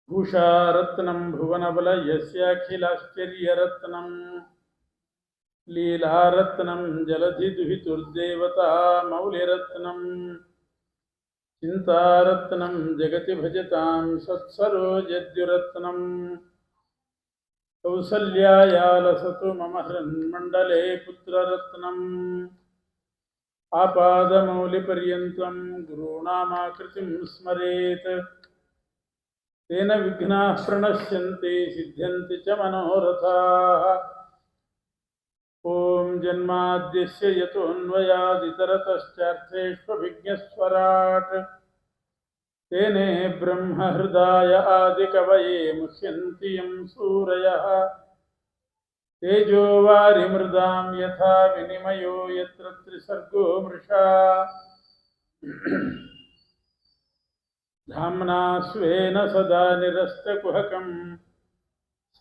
भूषारत्नं भुवनबल यस्याखिलाश्चर्यरत्नं लीलारत्नं जलधिदुहितुर्देवता मौलिरत्नं चिन्तारत्नं जगति भजतां सत्सरोजद्युरत्नं कौसल्यायालसतु मम हृन्मण्डले पुत्ररत्नम् आपादमौलिपर्यन्तं गुरूणामाकृतिं स्मरेत् तेन विघ्नाः प्रणश्यन्ति सिद्ध्यन्ति च मनोरथाः। ॐ जन्माद्यस्य यतोऽन्वयादितरतश्चार्थेष्वभिज्ञस्वराट् तेने ब्रह्महृदाय आदिकवये मुह्यन्ति यं सूरयः तेजो वारिमृदां यथा विनिमयो यत्र त्रिसर्गो मृषा धाम्ना स्वेन सदा निरस्तकुहकं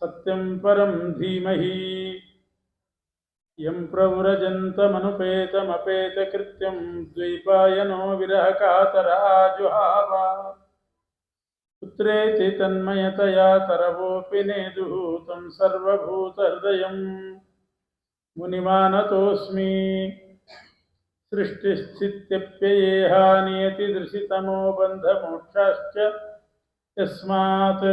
सत्यं परं धीमहि यं प्रव्रजन्तमनुपेतमपेतकृत्यं द्वैपायनो विरहकातर आजुहाव पुत्रेति तन्मयतया तरवोऽपि नेदुः तं सर्वभूतहृदयं मुनिमानतोऽस्मि सृष्टिस्थित्यप्ययेहा नियतिदृशितमो बन्धमोक्षाश्च यस्मात्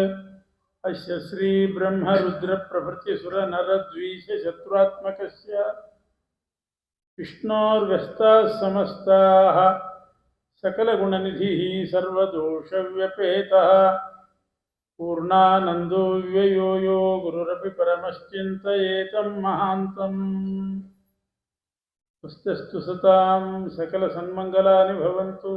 अस्य श्रीब्रह्मरुद्रप्रभृतिसुरनरद्वीषशत्रुत्मकस्य विष्णोर्व्यस्ताः समस्ताः सकलगुणनिधिः सर्वदोषव्यपेतः पूर्णानन्दो व्ययो यो गुरुरपि परमश्चिन्तयेतं महान्तम् स्वस्तिस्तु सतां सकलसन्मङ्गलानि भवन्तु।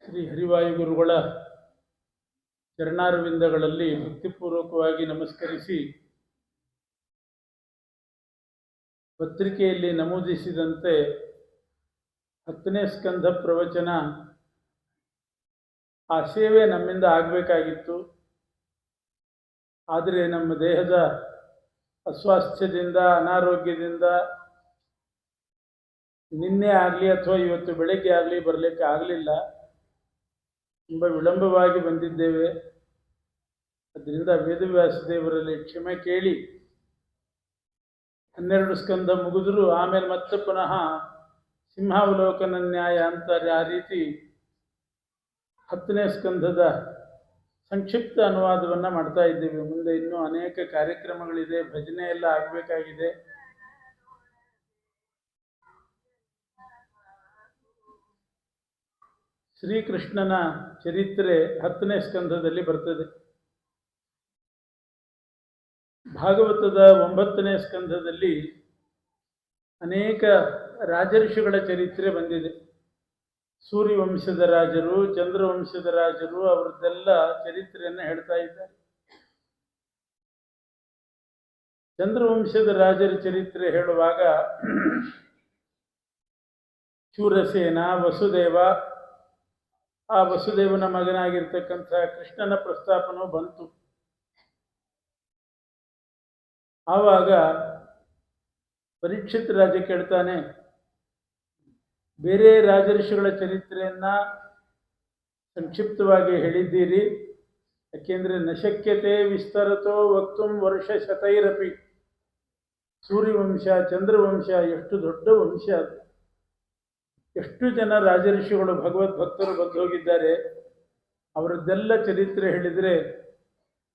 ಶ್ರೀ ಹರಿವಾಯುಗುರುಗಳ ಚರಣಾರವಿಂದಗಳಲ್ಲಿ ಭಕ್ತಿಪೂರ್ವಕವಾಗಿ ನಮಸ್ಕರಿಸಿ, ಪತ್ರಿಕೆಯಲ್ಲಿ ನಮೂದಿಸಿದಂತೆ 10ನೇ ಸ್ಕಂಧ ಪ್ರವಚನ ಆ ಸೇವೆ ನಮ್ಮಿಂದ ಆಗಬೇಕಾಗಿತ್ತು. ಆದರೆ ನಮ್ಮ ದೇಹದ ಅಸ್ವಾಸ್ಥ್ಯದಿಂದ, ಅನಾರೋಗ್ಯದಿಂದ ನಿನ್ನೆ ಆಗಲಿ ಅಥವಾ ಇವತ್ತು ಬೆಳಗ್ಗೆ ಆಗಲಿ ಬರಲಿಕ್ಕೆ ಆಗಲಿಲ್ಲ. ತುಂಬ ವಿಳಂಬವಾಗಿ ಬಂದಿದ್ದೇವೆ. ಅದರಿಂದ ವೇದವ್ಯಾಸ ದೇವರಲ್ಲಿ ಕ್ಷಮೆ ಕೇಳಿ 12 ಸ್ಕಂಧ ಮುಗಿದ್ರು ಆಮೇಲೆ ಮತ್ತೆ ಪುನಃ ಸಿಂಹಾವಲೋಕನ ನ್ಯಾಯ ಅಂತಾರೆ. ಆ ರೀತಿ 10ನೇ ಸ್ಕಂಧದ ಸಂಕ್ಷಿಪ್ತ ಅನುವಾದವನ್ನು ಮಾಡ್ತಾ ಇದ್ದೇವೆ. ಮುಂದೆ ಇನ್ನೂ ಅನೇಕ ಕಾರ್ಯಕ್ರಮಗಳಿದೆ, ಭಜನೆ ಎಲ್ಲ ಆಗಬೇಕಾಗಿದೆ. ಶ್ರೀಕೃಷ್ಣನ ಚರಿತ್ರೆ 10ನೇ ಸ್ಕಂಧದಲ್ಲಿ ಬರ್ತದೆ. ಭಾಗವತದ 9ನೇ ಸ್ಕಂಧದಲ್ಲಿ ಅನೇಕ ರಾಜಋಷಿಗಳ ಚರಿತ್ರೆ ಬಂದಿದೆ. ಸೂರ್ಯವಂಶದ ರಾಜರು, ಚಂದ್ರವಂಶದ ರಾಜರು, ಅವರದ್ದೆಲ್ಲ ಚರಿತ್ರೆಯನ್ನು ಹೇಳ್ತಾ ಇದ್ದಾರೆ. ಚಂದ್ರವಂಶದ ರಾಜರ ಚರಿತ್ರೆ ಹೇಳುವಾಗ ಶೂರಸೇನ, ವಸುದೇವ, ಆ ವಸುದೇವನ ಮಗನಾಗಿರ್ತಕ್ಕಂಥ ಕೃಷ್ಣನ ಪ್ರಸ್ತಾಪನೂ ಬಂತು. ಆವಾಗ ಪರೀಕ್ಷಿತ್ ರಾಜ ಕೇಳ್ತಾನೆ, ಬೇರೆ ರಾಜಋಷಿಗಳ ಚರಿತ್ರೆಯನ್ನ ಸಂಕ್ಷಿಪ್ತವಾಗಿ ಹೇಳಿದ್ದೀರಿ, ಯಾಕೆಂದರೆ ನಶಕ್ಯತೆ ವಿಸ್ತರತೋ ವಕ್ತುಂ ವರ್ಷ ಶತೈರಪಿ. ಸೂರ್ಯವಂಶ, ಚಂದ್ರವಂಶ ಎಷ್ಟು ದೊಡ್ಡ ವಂಶ ಅದು. ಎಷ್ಟು ಜನ ರಾಜಋಷಿಗಳು ಭಗವದ್ಭಕ್ತರು ಬಂದು ಹೋಗಿದ್ದಾರೆ. ಅವರದ್ದೆಲ್ಲ ಚರಿತ್ರೆ ಹೇಳಿದರೆ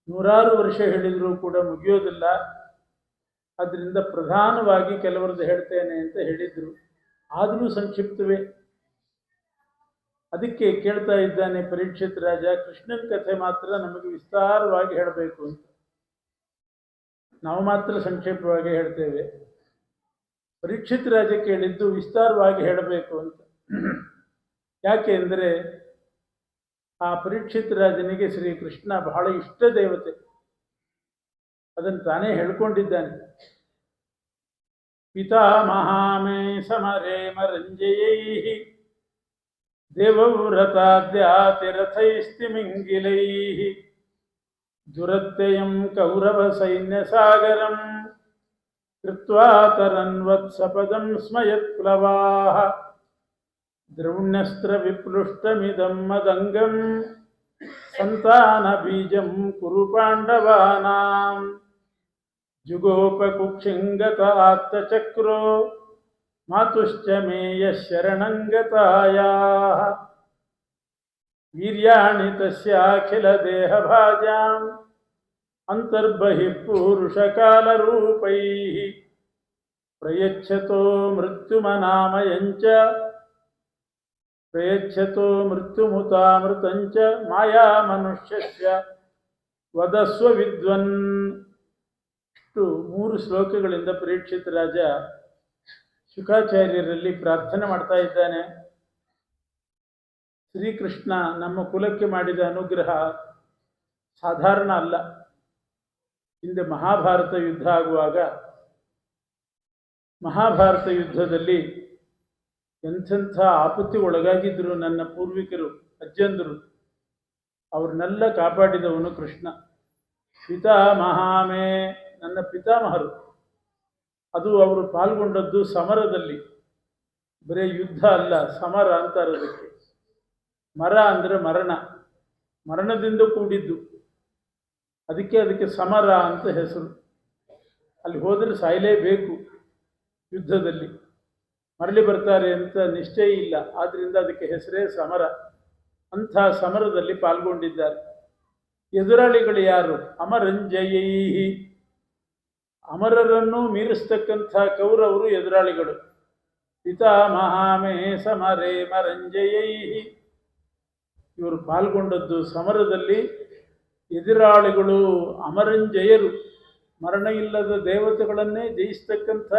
100 ವರ್ಷ ಹೇಳಿದರೂ ಕೂಡ ಮುಗಿಯೋದಿಲ್ಲ. ಅದರಿಂದ ಪ್ರಧಾನವಾಗಿ ಕೆಲವರದ್ದು ಹೇಳ್ತೇನೆ ಅಂತ ಹೇಳಿದರು. ಆದರೂ ಸಂಕ್ಷಿಪ್ತವೇ. ಅದಕ್ಕೆ ಕೇಳ್ತಾ ಇದ್ದಾನೆ ಪರೀಕ್ಷಿತ್ ರಾಜ, ಕೃಷ್ಣನ ಕಥೆ ಮಾತ್ರ ನಮಗೆ ವಿಸ್ತಾರವಾಗಿ ಹೇಳಬೇಕು ಅಂತ. ನಾವು ಮಾತ್ರ ಸಂಕ್ಷಿಪ್ತವಾಗಿ ಹೇಳ್ತೇವೆ. ಪರೀಕ್ಷಿತ್ ರಾಜ ಕೇಳಿದ್ದು ವಿಸ್ತಾರವಾಗಿ ಹೇಳಬೇಕು ಅಂತ. ಯಾಕೆ ಅಂದರೆ ಆ ಪರೀಕ್ಷಿತ್ ರಾಜನಿಗೆ ಶ್ರೀಕೃಷ್ಣ ಬಹಳ ಇಷ್ಟ ದೇವತೆ. ಅದನ್ನು ತಾನೇ ಹೇಳ್ಕೊಂಡಿದ್ದಾನೆ. ಪಿತಾಮಹಾಮೇ ಸಮರೇ ಮರಂಜಯೈಃ ದೇವವ್ರತಾದ್ಯಾತಿರಥೈಸ್ತಿಮಿಂಗಿಲೈಃ ದುರತ್ಯಯಂ ಕೌರವ ಸೈನ್ಯಸಾಗರಂ ಕೃತ್ವಾ ತರನ್ವತ್ಸಪದಂ ಸ್ಮಯತ್ಪ್ಲವಾಃ ದ್ರೌಣ್ಯಸ್ತ್ರ ವಿಪ್ಲುಷ್ಟಮಿದಂ ಮದಂಗಂ ಸಂತಾನ ಬೀಜಂ ಕುರು ಪಾಂಡವಾನಾಂ ಜುಗೋಪಕುಕ್ಷಿಂಗತ ಆತ್ತಚಕ್ರೋ ಮಾತುಶ್ಚ ಮೇಯ ಶರಣಂಗತಾಯಾಃ ವೀರ್ಯಾಣಿ ತಸ್ಯಾಖಿಲ ದೇಹಭಾಜಾಂ ಅಂತರ್ಬಹಿಃ ಪೂರುಷಕಾಲರೂಪೈಃ ಪ್ರಯಚ್ಛತೋ ಮೃತ್ಯುಮನಾಮಯಂಚ ಪ್ರಯಚ್ಛತೋ ಮೃತ್ಯುಮುತಾಮೃತಂಚ ಮಾಯಾ ಮನುಷ್ಯಸ್ಯ ವದಸ್ವ ವಿದ್ವನ್. ಇಷ್ಟು 3 ಶ್ಲೋಕಗಳಿಂದ ಪರೀಕ್ಷಿತ ರಾಜ ಶುಕಾಚಾರ್ಯರಲ್ಲಿ ಪ್ರಾರ್ಥನೆ ಮಾಡ್ತಾ ಇದ್ದಾನೆ. ಶ್ರೀಕೃಷ್ಣ ನಮ್ಮ ಕುಲಕ್ಕೆ ಮಾಡಿದ ಅನುಗ್ರಹ ಸಾಧಾರಣ ಅಲ್ಲ. ಹಿಂದೆ ಮಹಾಭಾರತ ಯುದ್ಧ ಆಗುವಾಗ ಮಹಾಭಾರತ ಯುದ್ಧದಲ್ಲಿ ಎಂಥೆಂಥ ಆಪತ್ತಿ ಒಳಗಾಗಿದ್ದರು ನನ್ನ ಪೂರ್ವಿಕರು, ಅಜ್ಜಂದರು. ಅವ್ರನ್ನೆಲ್ಲ ಕಾಪಾಡಿದವನು ಕೃಷ್ಣ. ಪಿತಾಮಹಾಮೇ, ನನ್ನ ಪಿತಾಮಹರು. ಅದು ಅವರು ಪಾಲ್ಗೊಂಡದ್ದು ಸಮರದಲ್ಲಿ. ಬರೀ ಯುದ್ಧ ಅಲ್ಲ, ಸಮರ ಅಂತಾರೆ ಅದಕ್ಕೆ. ಮರ ಅಂದರೆ ಮರಣ, ಮರಣದಿಂದ ಕೂಡಿದ್ದು. ಅದಕ್ಕೆ ಸಮರ ಅಂತ ಹೆಸರು. ಅಲ್ಲಿ ಹೋದರೆ ಸಾಯಲೇಬೇಕು. ಯುದ್ಧದಲ್ಲಿ ಮರಳಿ ಬರ್ತಾರೆ ಅಂತ ನಿಶ್ಚಯ ಇಲ್ಲ, ಆದ್ದರಿಂದ ಅದಕ್ಕೆ ಹೆಸರೇ ಸಮರ. ಅಂಥ ಸಮರದಲ್ಲಿ ಪಾಲ್ಗೊಂಡಿದ್ದಾರೆ. ಎದುರಾಳಿಗಳು ಯಾರು? ಅಮರಂಜಯೈಹಿ, ಅಮರರನ್ನು ಮೀರಿಸ್ತಕ್ಕಂಥ ಕೌರವರು ಎದುರಾಳಿಗಳು. ಪಿತಾಮಹಾಮೇ ಸಮರೇ ಮರಂಜಯೈಹಿ, ಇವರು ಪಾಲ್ಗೊಂಡದ್ದು ಸಮರದಲ್ಲಿ. ಎದುರಾಳಿಗಳು ಅಮರಂಜಯರು, ಮರಣ ಇಲ್ಲದ ದೇವತೆಗಳನ್ನೇ ಜಯಿಸ್ತಕ್ಕಂಥ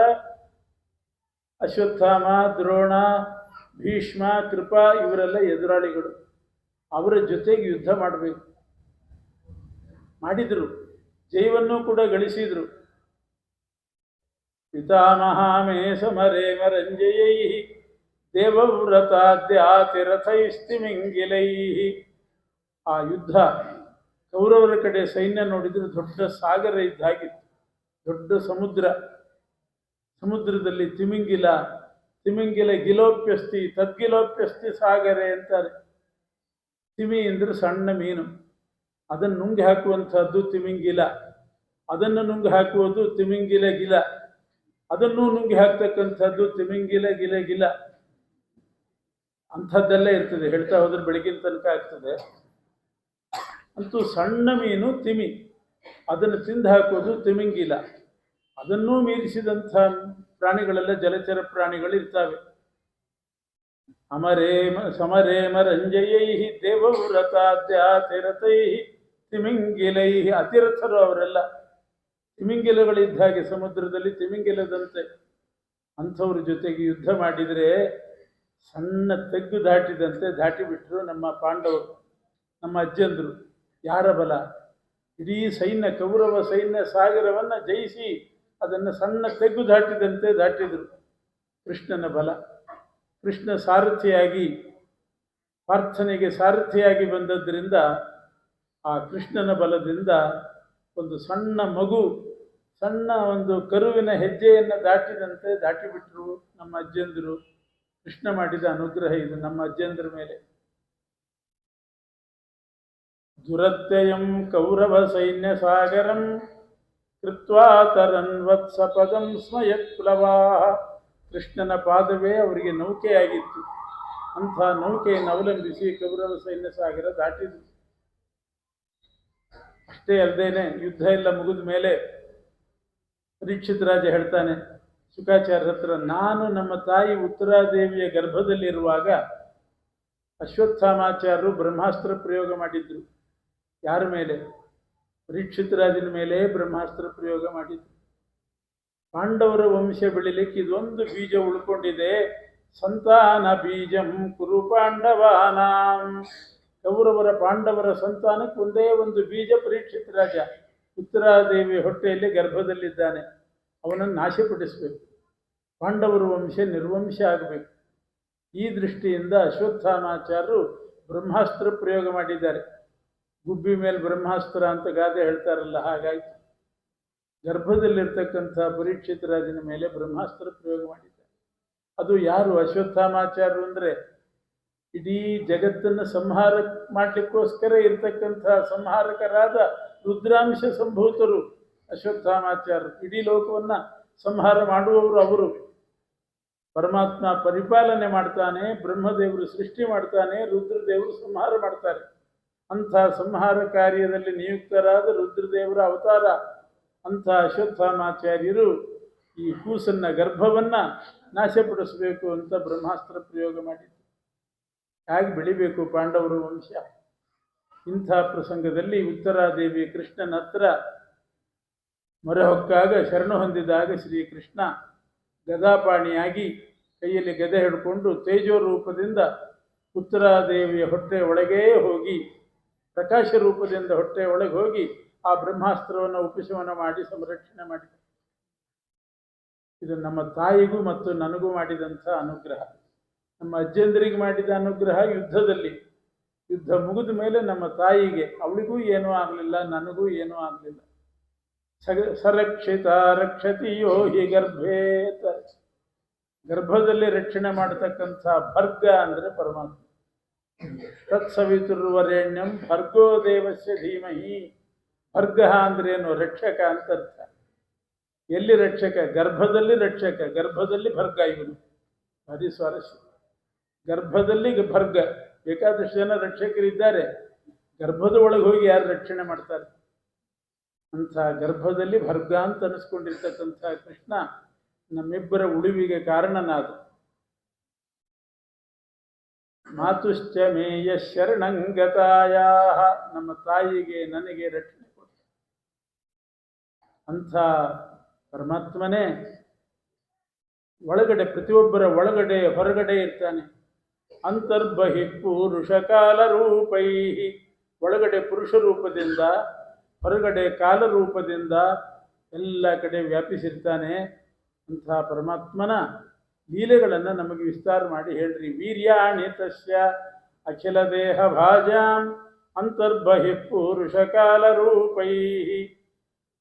ಅಶ್ವತ್ಥಾಮ, ದ್ರೋಣ, ಭೀಷ್ಮ, ಕೃಪಾ ಇವರೆಲ್ಲ ಎದುರಾಳಿಗಳು. ಅವರ ಜೊತೆಗೆ ಯುದ್ಧ ಮಾಡಬೇಕು. ಮಾಡಿದರು, ಜಯವನ್ನು ಕೂಡ ಗಳಿಸಿದರು. ಪಿತಾಮಹಾಮೇ ಸಮರೇ ಮರಂಜಯೈಃ ದೇವವ್ರತಾದ್ಯಾತಿರಥೈಸ್ತಿಮಿಂಗಿಲೈಃ. ಆ ಯುದ್ಧ ಕೌರವರ ಕಡೆ ಸೈನ್ಯ ನೋಡಿದರೆ ದೊಡ್ಡ ಸಾಗರ ಇದ್ದಾಗಿತ್ತು, ದೊಡ್ಡ ಸಮುದ್ರ. ಸಮುದ್ರದಲ್ಲಿ ತಿಮಿಂಗಿಲ ಗಿಲೋಪ್ಯಸ್ತಿ ತದ್ಗಿಲೋಪ್ಯಸ್ತಿ ಸಾಗರೆ ಅಂತಾರೆ. ತಿಮಿ ಅಂದರೆ ಸಣ್ಣ ಮೀನು, ಅದನ್ನು ನುಂಗಿ ಹಾಕುವಂಥದ್ದು ತಿಮಿಂಗಿಲ. ಅದನ್ನು ನುಂಗಿ ಹಾಕುವುದು ತಿಮಿಂಗಿಲ ಗಿಲ. ಅದನ್ನು ನುಂಗಿ ಹಾಕ್ತಕ್ಕಂಥದ್ದು ತಿಮಿಂಗಿಲ ಗಿಲ. ಅಂಥದ್ದೆಲ್ಲ ಇರ್ತದೆ. ಹೇಳ್ತಾ ಹೋದ್ರೆ ಬೆಳಗಿನ ತನಕ ಆಗ್ತದೆ. ಅಂತೂ ಸಣ್ಣ ಮೀನು ತಿಮಿ, ಅದನ್ನು ತಿಂದು ಹಾಕೋದು ತಿಮಿಂಗಿಲ. ಅದನ್ನೂ ಮೀರಿಸಿದಂಥ ಪ್ರಾಣಿಗಳೆಲ್ಲ ಜಲಚರ ಪ್ರಾಣಿಗಳು ಇರ್ತವೆ. ಸಮರೇ ಮರಂಜಯೈಃ ದೇವವ್ರತಾದ್ಯಾತಿರಥೈಃ ತಿಮಿಂಗಿಲೈಃ. ಅತಿರಥರು ಅವರೆಲ್ಲ, ತಿಮಿಂಗಿಲಗಳಿದ್ದ ಹಾಗೆ ಸಮುದ್ರದಲ್ಲಿ ತಿಮಿಂಗಿಲದಂತೆ. ಅಂಥವ್ರ ಜೊತೆಗೆ ಯುದ್ಧ ಮಾಡಿದರೆ ಸಣ್ಣ ತೆಗ್ಗು ದಾಟಿದಂತೆ ದಾಟಿಬಿಟ್ರು ನಮ್ಮ ಪಾಂಡವರು, ನಮ್ಮ ಅಜ್ಜಂದರು. ಯಾರ ಬಲ? ಇಡೀ ಸೈನ್ಯ, ಕೌರವ ಸೈನ್ಯ ಸಾಗರವನ್ನು ಜಯಿಸಿ ಅದನ್ನು ಸಣ್ಣ ತೆಗ್ಗು ದಾಟಿದಂತೆ ದಾಟಿದರು. ಕೃಷ್ಣನ ಬಲ. ಕೃಷ್ಣ ಸಾರಥಿಯಾಗಿ, ಪ್ರಾರ್ಥನೆಗೆ ಸಾರಥಿಯಾಗಿ ಬಂದದ್ದರಿಂದ ಆ ಕೃಷ್ಣನ ಬಲದಿಂದ ಒಂದು ಸಣ್ಣ ಮಗು, ಸಣ್ಣ ಒಂದು ಕರುವಿನ ಹೆಜ್ಜೆಯನ್ನು ದಾಟಿದಂತೆ ದಾಟಿಬಿಟ್ರು ನಮ್ಮ ಅಜ್ಜಂದರು. ಕೃಷ್ಣ ಮಾಡಿದ ಅನುಗ್ರಹ ಇದು ನಮ್ಮ ಅಜ್ಜಂದ್ರ ಮೇಲೆ. ದುರತ್ಯಯಂ ಕೌರವ ಸೈನ್ಯ ಸಾಗರಂ ಕೃತ್ವಾ ತರನ್ವತ್ಸಪದಂ ಸ್ಮಯತ್ಪ್ಲವಾಃ. ಕೃಷ್ಣನ ಪಾದವೇ ಅವರಿಗೆ ನೌಕೆಯಾಗಿತ್ತು. ಅಂಥ ನೌಕೆಯನ್ನು ಅವಲಂಬಿಸಿ ಕೌರವ ಸೈನ್ಯ ಸಾಗರ ದಾಟಿದ್ರು. ಅಷ್ಟೇ ಅಲ್ಲದೇನೆ ಯುದ್ಧ ಎಲ್ಲ ಮುಗಿದ ಮೇಲೆ ಪರೀಕ್ಷಿತ ರಾಜ ಹೇಳ್ತಾನೆ ಶುಕಾಚಾರ್ಯ ಹತ್ರ, ನಾನು ನಮ್ಮ ತಾಯಿ ಉತ್ತರಾದೇವಿಯ ಗರ್ಭದಲ್ಲಿರುವಾಗ ಅಶ್ವತ್ಥಾಮಾಚಾರ್ಯರು ಬ್ರಹ್ಮಾಸ್ತ್ರ ಪ್ರಯೋಗ ಮಾಡಿದ್ರು. ಯಾರ ಮೇಲೆ? ಪರೀಕ್ಷಿತ ರಾಜನ ಮೇಲೆ ಬ್ರಹ್ಮಾಸ್ತ್ರ ಪ್ರಯೋಗ ಮಾಡಿದ್ರು. ಪಾಂಡವರ ವಂಶ ಬೆಳಿಲಿಕ್ಕೆ ಇದೊಂದು ಬೀಜ ಉಳ್ಕೊಂಡಿದೆ. ಸಂತಾನ ಬೀಜಂ ಕುರು ಪಾಂಡವಾನಾಂ. ಕೌರವರ ಪಾಂಡವರ ಸಂತಾನಕ್ಕೆ ಒಂದೇ ಒಂದು ಬೀಜ ಪರೀಕ್ಷಿತ ರಾಜ. ಉತ್ತರಾದೇವಿ ಹೊಟ್ಟೆಯಲ್ಲಿ ಗರ್ಭದಲ್ಲಿದ್ದಾನೆ, ಅವನನ್ನು ನಾಶಪಡಿಸಬೇಕು. ಪಾಂಡವರು ವಂಶ ನಿರ್ವಂಶ ಆಗಬೇಕು. ಈ ದೃಷ್ಟಿಯಿಂದ ಅಶ್ವತ್ಥಾಮಾಚಾರ್ಯರು ಬ್ರಹ್ಮಾಸ್ತ್ರ ಪ್ರಯೋಗ ಮಾಡಿದ್ದಾರೆ. ಗುಬ್ಬಿ ಮೇಲೆ ಬ್ರಹ್ಮಾಸ್ತ್ರ ಅಂತ ಗಾದೆ ಹೇಳ್ತಾರಲ್ಲ, ಹಾಗಾಯಿತು. ಗರ್ಭದಲ್ಲಿರ್ತಕ್ಕಂಥ ಪರೀಕ್ಷಿತ ರಾಜನ ಮೇಲೆ ಬ್ರಹ್ಮಾಸ್ತ್ರ ಪ್ರಯೋಗ ಮಾಡಿದ್ದಾರೆ. ಅದು ಯಾರು? ಅಶ್ವತ್ಥಾಮಾಚಾರ್ಯರು ಅಂದರೆ ಇಡೀ ಜಗತ್ತನ್ನು ಸಂಹಾರ ಮಾಡಲಿಕ್ಕೋಸ್ಕರ ಇರ್ತಕ್ಕಂಥ ಸಂಹಾರಕರಾದ ರುದ್ರಾಂಶ ಸಂಭೂತರು ಅಶ್ವತ್ಥಾಮಾಚಾರ್ಯರು. ಇಡೀ ಲೋಕವನ್ನು ಸಂಹಾರ ಮಾಡುವವರು ಅವರು. ಪರಮಾತ್ಮ ಪರಿಪಾಲನೆ ಮಾಡ್ತಾನೆ, ಬ್ರಹ್ಮದೇವರು ಸೃಷ್ಟಿ ಮಾಡ್ತಾನೆ, ರುದ್ರದೇವರು ಸಂಹಾರ ಮಾಡ್ತಾರೆ. ಅಂಥ ಸಂಹಾರ ಕಾರ್ಯದಲ್ಲಿ ನಿಯುಕ್ತರಾದ ರುದ್ರದೇವರ ಅವತಾರ ಅಂಥ ಅಶ್ವತ್ಥಾಮಾಚಾರ್ಯರು ಈ ಕೂಸನ್ನ ಗರ್ಭವನ್ನು ನಾಶಪಡಿಸಬೇಕು ಅಂತ ಬ್ರಹ್ಮಾಸ್ತ್ರ ಪ್ರಯೋಗ ಮಾಡಿದ್ರು. ಹೇಗೆ ಬೆಳಿಬೇಕು ಪಾಂಡವರು ವಂಶ? ಇಂಥ ಪ್ರಸಂಗದಲ್ಲಿ ಉತ್ತರಾದೇವಿ ಕೃಷ್ಣನ ಹತ್ರ ಮೊರೆ ಹೊಕ್ಕಾಗ, ಶರಣು ಹೊಂದಿದಾಗ ಶ್ರೀಕೃಷ್ಣ ಗದಾಪಾಣಿಯಾಗಿ ಕೈಯಲ್ಲಿ ಗದೆ ಹಿಡ್ಕೊಂಡು ತೇಜೋ ರೂಪದಿಂದ ಉತ್ತರಾದೇವಿಯ ಹೊಟ್ಟೆ ಒಳಗೇ ಹೋಗಿ, ಪ್ರಕಾಶ ರೂಪದಿಂದ ಹೊಟ್ಟೆ ಒಳಗೆ ಹೋಗಿ ಆ ಬ್ರಹ್ಮಾಸ್ತ್ರವನ್ನು ಉಪಶಮನ ಮಾಡಿ ಸಂರಕ್ಷಣೆ ಮಾಡಿದ. ಇದು ನಮ್ಮ ತಾಯಿಗೂ ಮತ್ತು ನನಗೂ ಮಾಡಿದಂಥ ಅನುಗ್ರಹ. ನಮ್ಮ ಅಜ್ಜಂದರಿಗೆ ಮಾಡಿದ ಅನುಗ್ರಹ ಯುದ್ಧದಲ್ಲಿ. ಯುದ್ಧ ಮುಗಿದ ಮೇಲೆ ನಮ್ಮ ತಾಯಿಗೆ, ಅವಳಿಗೂ ಏನೂ ಆಗಲಿಲ್ಲ, ನನಗೂ ಏನೂ ಆಗಲಿಲ್ಲ. ಸರಕ್ಷಿತ ರಕ್ಷತಿಯೋ ಹಿ ಗರ್ಭೇ. ಗರ್ಭದಲ್ಲಿ ರಕ್ಷಣೆ ಮಾಡತಕ್ಕಂಥ ಭರ್ಗ ಅಂದರೆ ಪರಮಾತ್ಮ. ತತ್ಸವಿತುರ್ವರೆಣ್ಯಂ ಭರ್ಗೋ ದೇವಸ್ಯ ಧೀಮಹಿ. ಭರ್ಗ ಅಂದ್ರೇನು? ರಕ್ಷಕ ಅಂತ ಅರ್ಥ. ಎಲ್ಲಿ ರಕ್ಷಕ? ಗರ್ಭದಲ್ಲಿ ರಕ್ಷಕ, ಗರ್ಭದಲ್ಲಿ ಭರ್ಗ. ಇವನು ಭಾರಿ ಸ್ವಾರಸ್ಯ. ಗರ್ಭದಲ್ಲಿ ಭರ್ಗ. ಬೇಕಾದಷ್ಟು ಜನ ರಕ್ಷಕರಿದ್ದಾರೆ, ಗರ್ಭದ ಒಳಗೆ ಹೋಗಿ ಯಾರು ರಕ್ಷಣೆ ಮಾಡ್ತಾರೆ? ಅಂಥ ಗರ್ಭದಲ್ಲಿ ಭರ್ಗ ಅಂತ ಅನಿಸ್ಕೊಂಡಿರ್ತಕ್ಕಂಥ ಕೃಷ್ಣ ನಮ್ಮಿಬ್ಬರ ಉಳಿವಿಗೆ ಕಾರಣನಾದ. ಮಾತುಶ್ಚ ಮೇಯ ಶರಣಂಗತಾಯ. ನಮ್ಮ ತಾಯಿಗೆ ನನಗೆ ರಕ್ಷಣೆ ಕೊಟ್ಟ ಅಂಥ ಪರಮಾತ್ಮನೇ ಒಳಗಡೆ, ಪ್ರತಿಯೊಬ್ಬರ ಒಳಗಡೆ ಹೊರಗಡೆ ಇರ್ತಾನೆ. ಅಂತರ್ಬಹಿ ಪುರುಷ ಕಾಲ ರೂಪೈ. ಒಳಗಡೆ ಪುರುಷ ರೂಪದಿಂದ, ಹೊರಗಡೆ ಕಾಲ ರೂಪದಿಂದ ಎಲ್ಲ ಕಡೆ ವ್ಯಾಪಿಸಿರ್ತಾನೆ. ಅಂಥ ಪರಮಾತ್ಮನ ಲೀಲೆಗಳನ್ನು ನಮಗೆ ವಿಸ್ತಾರ ಮಾಡಿ ಹೇಳ್ರಿ. ವೀರ್ಯಾಣಿ ತಸ್ಯ ಅಖಿಲ ದೇಹ ಭಾಜಾಂ ಅಂತರ್ಬಹಿ ಪುರುಷ ಕಾಲ ರೂಪೈ.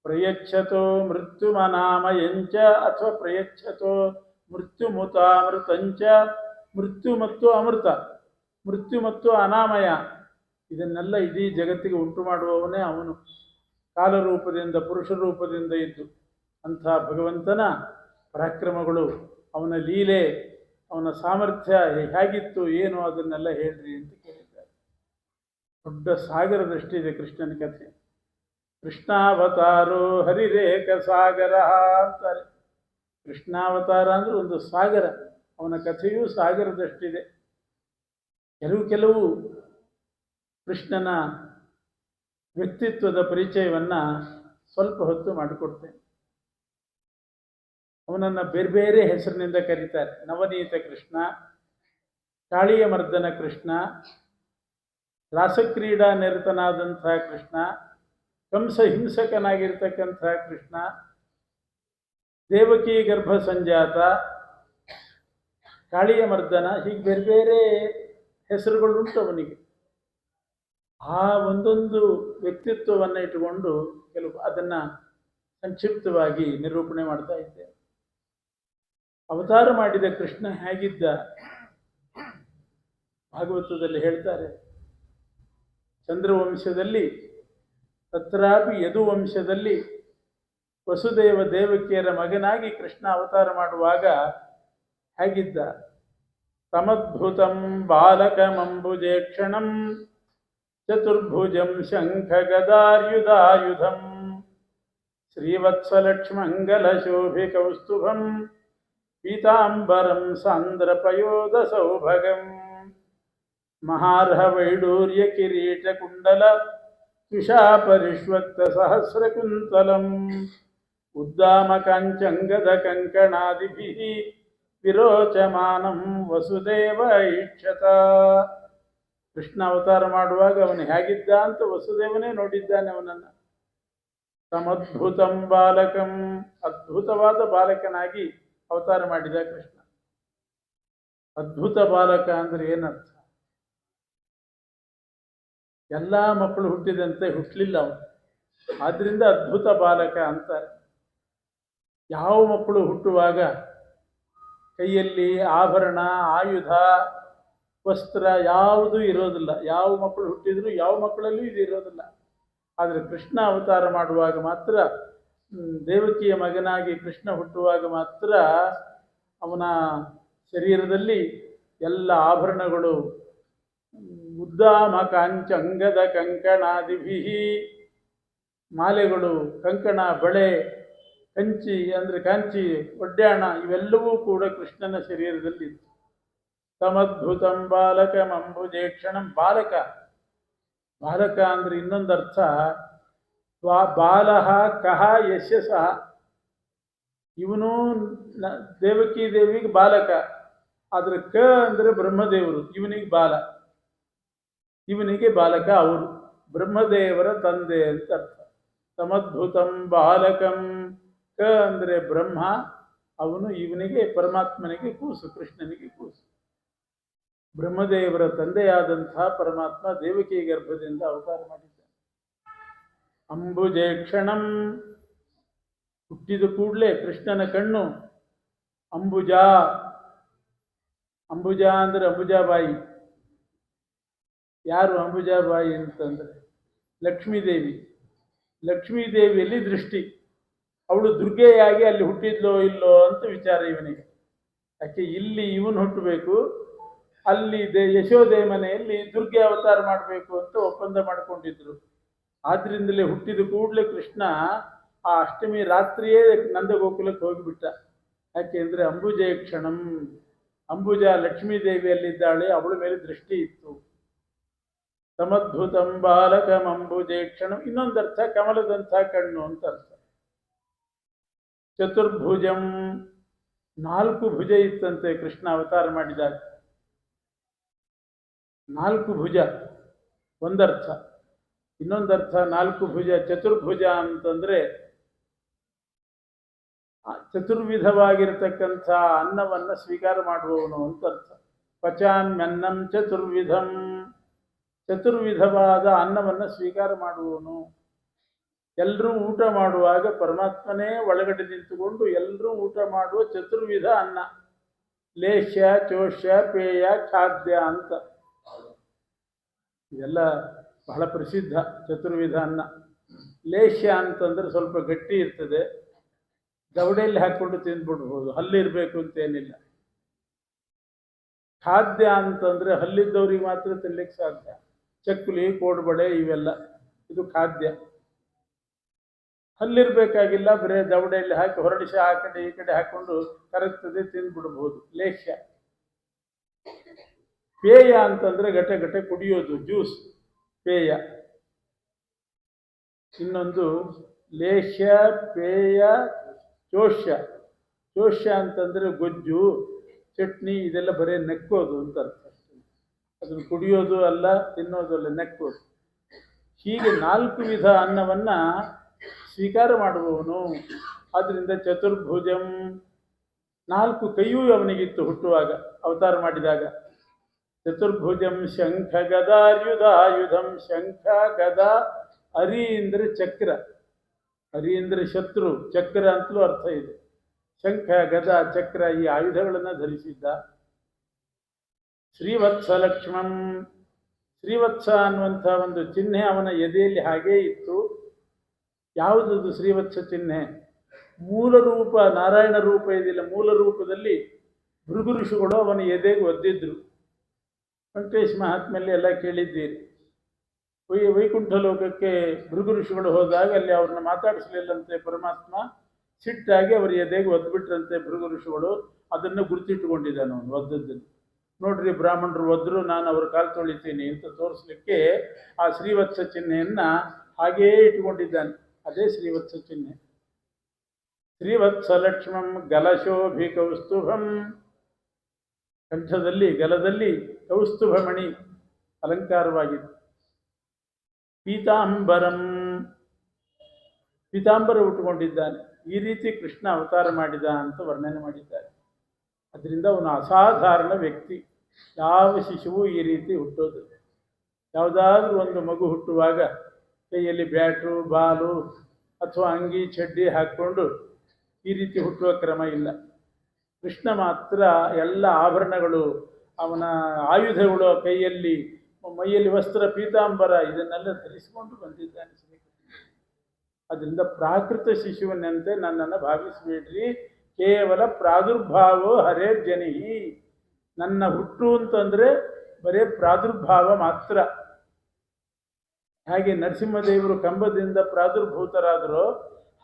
ಪ್ರಯಚ್ಛತೋ ಮೃತ್ಯುಮನಾಮಯಂಚ ಅಥವಾ ಪ್ರಯಚ್ಛತೋ ಮೃತ್ಯುಮುತಾಮೃತಂಚ. ಮೃತ್ಯು ಮತ್ತು ಅಮೃತ, ಮೃತ್ಯು ಮತ್ತು ಅನಾಮಯ, ಇದನ್ನೆಲ್ಲ ಇಡೀ ಜಗತ್ತಿಗೆ ಉಂಟು ಮಾಡುವವನೇ ಅವನು. ಕಾಲರೂಪದಿಂದ, ಪುರುಷ ರೂಪದಿಂದ ಇದ್ದು ಅಂಥ ಭಗವಂತನ ಪರಾಕ್ರಮಗಳು, ಅವನ ಲೀಲೆ, ಅವನ ಸಾಮರ್ಥ್ಯ ಹೇಗಿತ್ತು ಏನು ಅದನ್ನೆಲ್ಲ ಹೇಳ್ರಿ ಅಂತ ಕೇಳಿದ್ದಾರೆ. ದೊಡ್ಡ ಸಾಗರದಷ್ಟಿದೆ ಕೃಷ್ಣನ ಕಥೆ. ಕೃಷ್ಣಾವತಾರೋ ಹರಿರೇಕ ಸಾಗರ ಅಂತಾರೆ. ಕೃಷ್ಣಾವತಾರ ಅಂದರೆ ಒಂದು ಸಾಗರ, ಅವನ ಕಥೆಯೂ ಸಾಗರದಷ್ಟಿದೆ. ಕೆಲವು ಕೃಷ್ಣನ ವ್ಯಕ್ತಿತ್ವದ ಪರಿಚಯವನ್ನು ಸ್ವಲ್ಪ ಹೊತ್ತು ಮಾಡಿಕೊಡ್ತೇನೆ. ಅವನನ್ನು ಬೇರೆ ಬೇರೆ ಹೆಸರಿನಿಂದ ಕರೀತಾರೆ. ನವನೀತ ಕೃಷ್ಣ, ಕಾಳಿಯ ಮರ್ದನ ಕೃಷ್ಣ, ರಾಸಕ್ರೀಡಾ ನಿರತನಾದಂಥ ಕೃಷ್ಣ, ಕಂಸ ಹಿಂಸಕನಾಗಿರ್ತಕ್ಕಂಥ ಕೃಷ್ಣ, ದೇವಕಿ ಗರ್ಭ ಸಂಜಾತ, ಕಾಳಿಯ ಮರ್ದನ, ಹೀಗೆ ಬೇರೆ ಬೇರೆ ಹೆಸರುಗಳುಂಟು ಅವನಿಗೆ. ಆ ಒಂದೊಂದು ವ್ಯಕ್ತಿತ್ವವನ್ನು ಇಟ್ಟುಕೊಂಡು ಕೆಲವು ಅದನ್ನು ಸಂಕ್ಷಿಪ್ತವಾಗಿ ನಿರೂಪಣೆ ಮಾಡ್ತಾ ಇದ್ದೆ. ಅವತಾರ ಮಾಡಿದ ಕೃಷ್ಣ ಹೇಗಿದ್ದ? ಭಾಗವತದಲ್ಲಿ ಹೇಳ್ತಾರೆ, ಚಂದ್ರವಂಶದಲ್ಲಿ, ತತ್ರಾಪಿ ಯದುವಂಶದಲ್ಲಿ ವಸುದೇವ ದೇವಕಿಯರ ಮಗನಾಗಿ ಕೃಷ್ಣ ಅವತಾರ ಮಾಡುವಾಗ ಹೇಗಿದ್ದ? ತಮದ್ಭುತಂ ಬಾಲಕಮಂಬುಜೇಕ್ಷಣಂ ಚತುರ್ಭುಜಂ ಶಂಖ ಗದಾರ್ಯುಧಾಯುಧಂ ಶ್ರೀವತ್ಸಲಕ್ಷ್ಮಂಗಲಶೋಭಿ ಕೌಸ್ತುಭಂ ಪೀತಾಂಬರಂ ಸಾಂದ್ರಪಯೋಧ ಸೌಭಗಂ ಮಹಾರ್ಹ ವೈಡೂರ್ಯ ಕಿರೀಟ ಕುಂಡಲ ತುಷಾಪರಿಷ್ವಕ್ತ ಸಹಸ್ರಕುಂತಲಂ ಉದ್ದಾಮ ಕಾಂಚಂಗದ ಕಂಕಣಾದಿಭಿಃ ವಿರೋಚಮಾನಂ ವಸುದೇವ ಈಕ್ಷತ. ಕೃಷ್ಣ ಅವತಾರ ಮಾಡುವಾಗ ಅವನು ಹೇಗಿದ್ದ ಅಂತ ವಸುದೇವನೇ ನೋಡಿದ್ದಾನೆ ಅವನನ್ನು. ತಮದ್ಭುತಂ ಬಾಲಕಂ, ಅದ್ಭುತವಾದ ಬಾಲಕನಾಗಿ ಅವತಾರ ಮಾಡಿದ ಕೃಷ್ಣ. ಅದ್ಭುತ ಬಾಲಕ ಅಂದ್ರೆ ಏನರ್ಥ? ಎಲ್ಲ ಮಕ್ಕಳು ಹುಟ್ಟಿದಂತೆ ಹುಟ್ಟಲಿಲ್ಲ ಅವನು, ಆದ್ರಿಂದ ಅದ್ಭುತ ಬಾಲಕ ಅಂತಾರೆ. ಯಾವ ಮಕ್ಕಳು ಹುಟ್ಟುವಾಗ ಕೈಯಲ್ಲಿ ಆಭರಣ, ಆಯುಧ, ವಸ್ತ್ರ ಯಾವುದೂ ಇರೋದಿಲ್ಲ. ಯಾವ ಮಕ್ಕಳು ಹುಟ್ಟಿದ್ರು ಯಾವ ಮಕ್ಕಳಲ್ಲೂ ಇದು ಇರೋದಿಲ್ಲ. ಆದರೆ ಕೃಷ್ಣ ಅವತಾರ ಮಾಡುವಾಗ ಮಾತ್ರ, ದೇವಕಿಯ ಮಗನಾಗಿ ಕೃಷ್ಣ ಹುಟ್ಟುವಾಗ ಮಾತ್ರ ಅವನ ಶರೀರದಲ್ಲಿ ಎಲ್ಲ ಆಭರಣಗಳು, ಉದ್ದಾಮ ಕಾಂಚಂಗದ ಕಂಕಣಾದಿಭಿ, ಮಾಲೆಗಳು, ಕಂಕಣ, ಬಳೆ, ಕಂಚಿ ಅಂದರೆ ಕಾಂಚಿ, ಒಡ್ಯಾಣ, ಇವೆಲ್ಲವೂ ಕೂಡ ಕೃಷ್ಣನ ಶರೀರದಲ್ಲಿ ಇತ್ತು. ತಮದ್ಭುತಂ ಬಾಲಕಮಂಬುಜೇಕ್ಷಣಂ. ಬಾಲಕ, ಬಾಲಕ ಅಂದ್ರೆ ಇನ್ನೊಂದು ಅರ್ಥ, ಬಾಲಹ ಕಹ ಯಶ ಸಹ. ಇವನು ದೇವಕಿ ದೇವಿಗೆ ಬಾಲಕ, ಆದ್ರೆ ಕ ಅಂದ್ರೆ ಬ್ರಹ್ಮದೇವರು, ಇವನಿಗೆ ಬಾಲ, ಇವನಿಗೆ ಬಾಲಕ, ಅವರು ಬ್ರಹ್ಮದೇವರ ತಂದೆ ಅಂತ ಅರ್ಥ. ತಮದ್ಭುತಂ ಬಾಲಕಂ, ಕ ಅಂದ್ರೆ ಬ್ರಹ್ಮ, ಅವನು ಇವನಿಗೆ, ಪರಮಾತ್ಮನಿಗೆ ಕೂಸು, ಕೃಷ್ಣನಿಗೆ ಕೂಸು. ಬ್ರಹ್ಮದೇವರ ತಂದೆಯಾದಂತಹ ಪರಮಾತ್ಮ ದೇವಕಿ ಗರ್ಭದಿಂದ ಅವತಾರ ಮಾಡಿದ್ದಾನೆ. ಅಂಬುಜೇಕ್ಷಣಂ, ಹುಟ್ಟಿದ ಕೂಡಲೇ ಕೃಷ್ಣನ ಕಣ್ಣು ಅಂಬುಜ. ಅಂಬುಜ ಅಂದ್ರೆ ಅಂಬುಜಾಬಾಯಿ. ಯಾರು ಅಂಬುಜಾಬಾಯಿ ಅಂತಂದ್ರೆ ಲಕ್ಷ್ಮೀದೇವಿ. ಲಕ್ಷ್ಮೀದೇವಿಯಲ್ಲಿ ದೃಷ್ಟಿ. ಅವಳು ದುರ್ಗೆಯಾಗಿ ಅಲ್ಲಿ ಹುಟ್ಟಿದ್ಲೋ ಇಲ್ಲೋ ಅಂತ ವಿಚಾರ ಇವನಿಗೆ. ಯಾಕೆ ಇಲ್ಲಿ ಇವನು ಹುಟ್ಟಬೇಕು, ಅಲ್ಲಿ ಯಶೋದೆ ಮನೆಯಲ್ಲಿ ದುರ್ಗೆ ಅವತಾರ ಮಾಡಬೇಕು ಅಂತ ಒಪ್ಪಂದ ಮಾಡಿಕೊಂಡಿದ್ರು. ಆದ್ರಿಂದಲೇ ಹುಟ್ಟಿದ ಕೂಡಲೇ ಕೃಷ್ಣ ಆ ಅಷ್ಟಮಿ ರಾತ್ರಿಯೇ ನಂದಗೋಕುಲಕ್ಕೆ ಹೋಗಿಬಿಟ್ಟ. ಯಾಕೆ ಅಂದರೆ ಅಂಬುಜೇಕ್ಷಣಂ, ಅಂಬುಜ ಲಕ್ಷ್ಮೀದೇವಿಯಲ್ಲಿದ್ದಾಳೆ, ಅವಳ ಮೇಲೆ ದೃಷ್ಟಿ ಇತ್ತು. ಸಮದ್ಭುತಂ ಬಾಲಕಂ ಅಂಬುಜೇಕ್ಷಣಂ, ಇನ್ನೊಂದರ್ಥ ಕಮಲದಂಥ ಕಣ್ಣು ಅಂತ ಅರ್ಥ. ಚತುರ್ಭುಜಂ, 4 ಭುಜ ಇತ್ತಂತೆ ಕೃಷ್ಣ ಅವತಾರ ಮಾಡಿದಾಗ. 4 ಭುಜ ಒಂದರ್ಥ. ಇನ್ನೊಂದರ್ಥ 4 ಭುಜ, ಚತುರ್ಭುಜ ಅಂತಂದ್ರೆ ಚತುರ್ವಿಧವಾಗಿರತಕ್ಕಂಥ ಅನ್ನವನ್ನ ಸ್ವೀಕಾರ ಮಾಡುವವನು ಅಂತ ಅರ್ಥ. ಪಚಾಮ್ಯನ್ನಂ ಚತುರ್ವಿಧಂ, ಚತುರ್ವಿಧವಾದ ಅನ್ನವನ್ನು ಸ್ವೀಕಾರ ಮಾಡುವವನು. ಎಲ್ಲರೂ ಊಟ ಮಾಡುವಾಗ ಪರಮಾತ್ಮನೇ ಒಳಗಡೆ ನಿಂತುಕೊಂಡು ಎಲ್ಲರೂ ಊಟ ಮಾಡುವ ಚತುರ್ವಿಧ ಅನ್ನ. ಲೇಷ್ಯ, ಚೋಷ್ಯ, ಪೇಯ, ಖಾದ್ಯ ಅಂತ ಇದೆಲ್ಲ ಬಹಳ ಪ್ರಸಿದ್ಧ. ಚತುರ್ವಿಧ ಅನ್ನ. ಲೇಷ್ಯ ಅಂತಂದ್ರೆ ಸ್ವಲ್ಪ ಗಟ್ಟಿ ಇರ್ತದೆ, ದವಡೆಯಲ್ಲಿ ಹಾಕ್ಕೊಂಡು ತಿಂದ್ಬಿಡ್ಬೋದು, ಹಲ್ಲಿರಬೇಕು ಅಂತೇನಿಲ್ಲ. ಖಾದ್ಯ ಅಂತಂದ್ರೆ ಹಲ್ಲಿದ್ದವ್ರಿಗೆ ಮಾತ್ರ ತಿನ್ಲಿಕ್ಕೆ ಸಾಧ್ಯ. ಚಕ್ಕುಲಿ, ಕೋಡ್ಬಳೆ ಇವೆಲ್ಲ ಇದು ಖಾದ್ಯ. ಹಲ್ಲಿರ್ಬೇಕಾಗಿಲ್ಲ, ಬರೇ ದವಡೆಯಲ್ಲಿ ಹಾಕಿ ಹೊರಡಿಸಿ ಆ ಕಡೆ ಈ ಕಡೆ ಹಾಕೊಂಡು ಕರಗ್ತದೆ, ತಿಂದ್ಬಿಡ್ಬೋದು, ಲೇಷ್ಯ. ಪೇಯ ಅಂತಂದ್ರೆ ಗಟೆ ಗಟೆ ಕುಡಿಯೋದು, ಜ್ಯೂಸ್, ಪೇಯ. ಇನ್ನೊಂದು ಲೇಷ್ಯ, ಪೇಯ, ಚೋಷ್ಯ. ಚೋಷ್ಯ ಅಂತಂದ್ರೆ ಗೊಜ್ಜು, ಚಟ್ನಿ, ಇದೆಲ್ಲ ಬರೀ ನೆಕ್ಕೋದು ಅಂತ ಅರ್ಥ. ಅದನ್ನು ಕುಡಿಯೋದು ಅಲ್ಲ, ತಿನ್ನೋದು ಅಲ್ಲ, ನೆಕ್ಕೋದು. ಹೀಗೆ 4 ವಿಧ ಅನ್ನವನ್ನ ಸ್ವೀಕಾರ ಮಾಡುವವನು. ಆದ್ರಿಂದ ಚತುರ್ಭುಜಂ. 4 ಕೈಯೂ ಅವನಿಗಿತ್ತು ಹುಟ್ಟುವಾಗ, ಅವತಾರ ಮಾಡಿದಾಗ. ಚತುರ್ಭುಜಂ ಶಂಖ ಗದಾರ್ಯುಧಾಯುಧಂ. ಶಂಖ, ಗದ, ಅರಿ ಅಂದರೆ ಚಕ್ರ. ಅರಿ ಅಂದರೆ ಶತ್ರು, ಚಕ್ರ ಅಂತಲೂ ಅರ್ಥ ಇದೆ. ಶಂಖ, ಗದ, ಚಕ್ರ ಈ ಆಯುಧಗಳನ್ನು ಧರಿಸಿದ್ದ. ಶ್ರೀವತ್ಸ ಲಕ್ಷ್ಮಣಂ. ಶ್ರೀವತ್ಸ ಅನ್ನುವಂಥ ಒಂದು ಚಿಹ್ನೆ ಅವನ ಎದೆಯಲ್ಲಿ ಹಾಗೇ ಇತ್ತು. ಯಾವುದದು ಶ್ರೀವತ್ಸ ಚಿಹ್ನೆ? ಮೂಲ ರೂಪ, ನಾರಾಯಣ ರೂಪ ಇದಿಲ್ಲ, ಮೂಲ ರೂಪದಲ್ಲಿ ಭೃಗು ಋಷಿಗಳು ಅವನ ಎದೆಗೆ ಒದ್ದಿದ್ರು. ವೆಂಕಟೇಶ ಮಹಾತ್ಮೆಯಲ್ಲಿ ಎಲ್ಲ ಕೇಳಿದ್ದೀರಿ. ವೈಕುಂಠ ಲೋಕಕ್ಕೆ ಭೃಗು ಋಷಿಗಳು ಹೋದಾಗ ಅಲ್ಲಿ ಅವ್ರನ್ನ ಮಾತಾಡಿಸಲಿಲ್ಲಂತೆ ಪರಮಾತ್ಮ. ಸಿಟ್ಟಾಗಿ ಅವರ ಎದೆಗೆ ಒದ್ಬಿಟ್ರಂತೆ ಭೃಗು ಋಷಿಗಳು. ಅದನ್ನು ಗುರುತಿಟ್ಟುಕೊಂಡಿದ್ದಾನೆ ಅವನು ಒದ್ದದ್ದನ್ನು. ನೋಡ್ರಿ, ಬ್ರಾಹ್ಮಣರು ಒದ್ರು, ನಾನು ಅವ್ರ ಕಾಲು ತೊಳಿತೀನಿ ಅಂತ ತೋರಿಸ್ಲಿಕ್ಕೆ ಆ ಶ್ರೀವತ್ಸ ಚಿಹ್ನೆಯನ್ನ ಹಾಗೇ ಇಟ್ಟುಕೊಂಡಿದ್ದಾನೆ. ಅದೇ ಶ್ರೀವತ್ಸ ಚಿಹ್ನೆ. ಶ್ರೀವತ್ಸ ಲಕ್ಷ್ಮಂ ಗಲಶೋಭಿ ಕೌಸ್ತುಭಂ. ಕಂಠದಲ್ಲಿ, ಗಲದಲ್ಲಿ ಕೌಸ್ತುಭಮಣಿ ಅಲಂಕಾರವಾಗಿದೆ. ಪೀತಾಂಬರಂ. ಪೀತಾಂಬರ ಉಟ್ಕೊಂಡಿದ್ದಾನೆ. ಈ ರೀತಿ ಕೃಷ್ಣ ಅವತಾರ ಮಾಡಿದ ಅಂತ ವರ್ಣನೆ ಮಾಡಿದ್ದಾರೆ. ಅದರಿಂದ ಅವನು ಅಸಾಧಾರಣ ವ್ಯಕ್ತಿ. ಯಾವ ಶಿಶುವು ಈ ರೀತಿ ಹುಟ್ಟೋದು. ಯಾವುದಾದ್ರೂ ಒಂದು ಮಗು ಹುಟ್ಟುವಾಗ ಕೈಯಲ್ಲಿ ಬ್ಯಾಟು ಬಾಲು ಅಥವಾ ಅಂಗಿ ಚಡ್ಡಿ ಹಾಕ್ಕೊಂಡು ಈ ರೀತಿ ಹುಟ್ಟುವ ಕ್ರಮ ಇಲ್ಲ. ಕೃಷ್ಣ ಮಾತ್ರ ಎಲ್ಲ ಆಭರಣಗಳು, ಅವನ ಆಯುಧಗಳು ಕೈಯಲ್ಲಿ, ಮೈಯಲ್ಲಿ ವಸ್ತ್ರ, ಪೀತಾಂಬರ ಇದನ್ನೆಲ್ಲ ಧರಿಸಿಕೊಂಡು ಬಂದಿದ್ದಾನೆ ಶ್ರೀಕೃಷ್ಣ. ಅದರಿಂದ ಪ್ರಾಕೃತ ಶಿಶುವಿನಂತೆ ನನ್ನನ್ನು ಭಾವಿಸಬೇಡ್ರಿ. ಕೇವಲ ಪ್ರಾದುರ್ಭಾವೋ ಹರೇರ್ಜನಿ. ನನ್ನ ಹುಟ್ಟು ಅಂತಂದರೆ ಬರೇ ಪ್ರಾದುರ್ಭಾವ ಮಾತ್ರ. ಹಾಗೆ ನರಸಿಂಹದೇವರು ಕಂಬದಿಂದ ಪ್ರಾದುರ್ಭೂತರಾದರೋ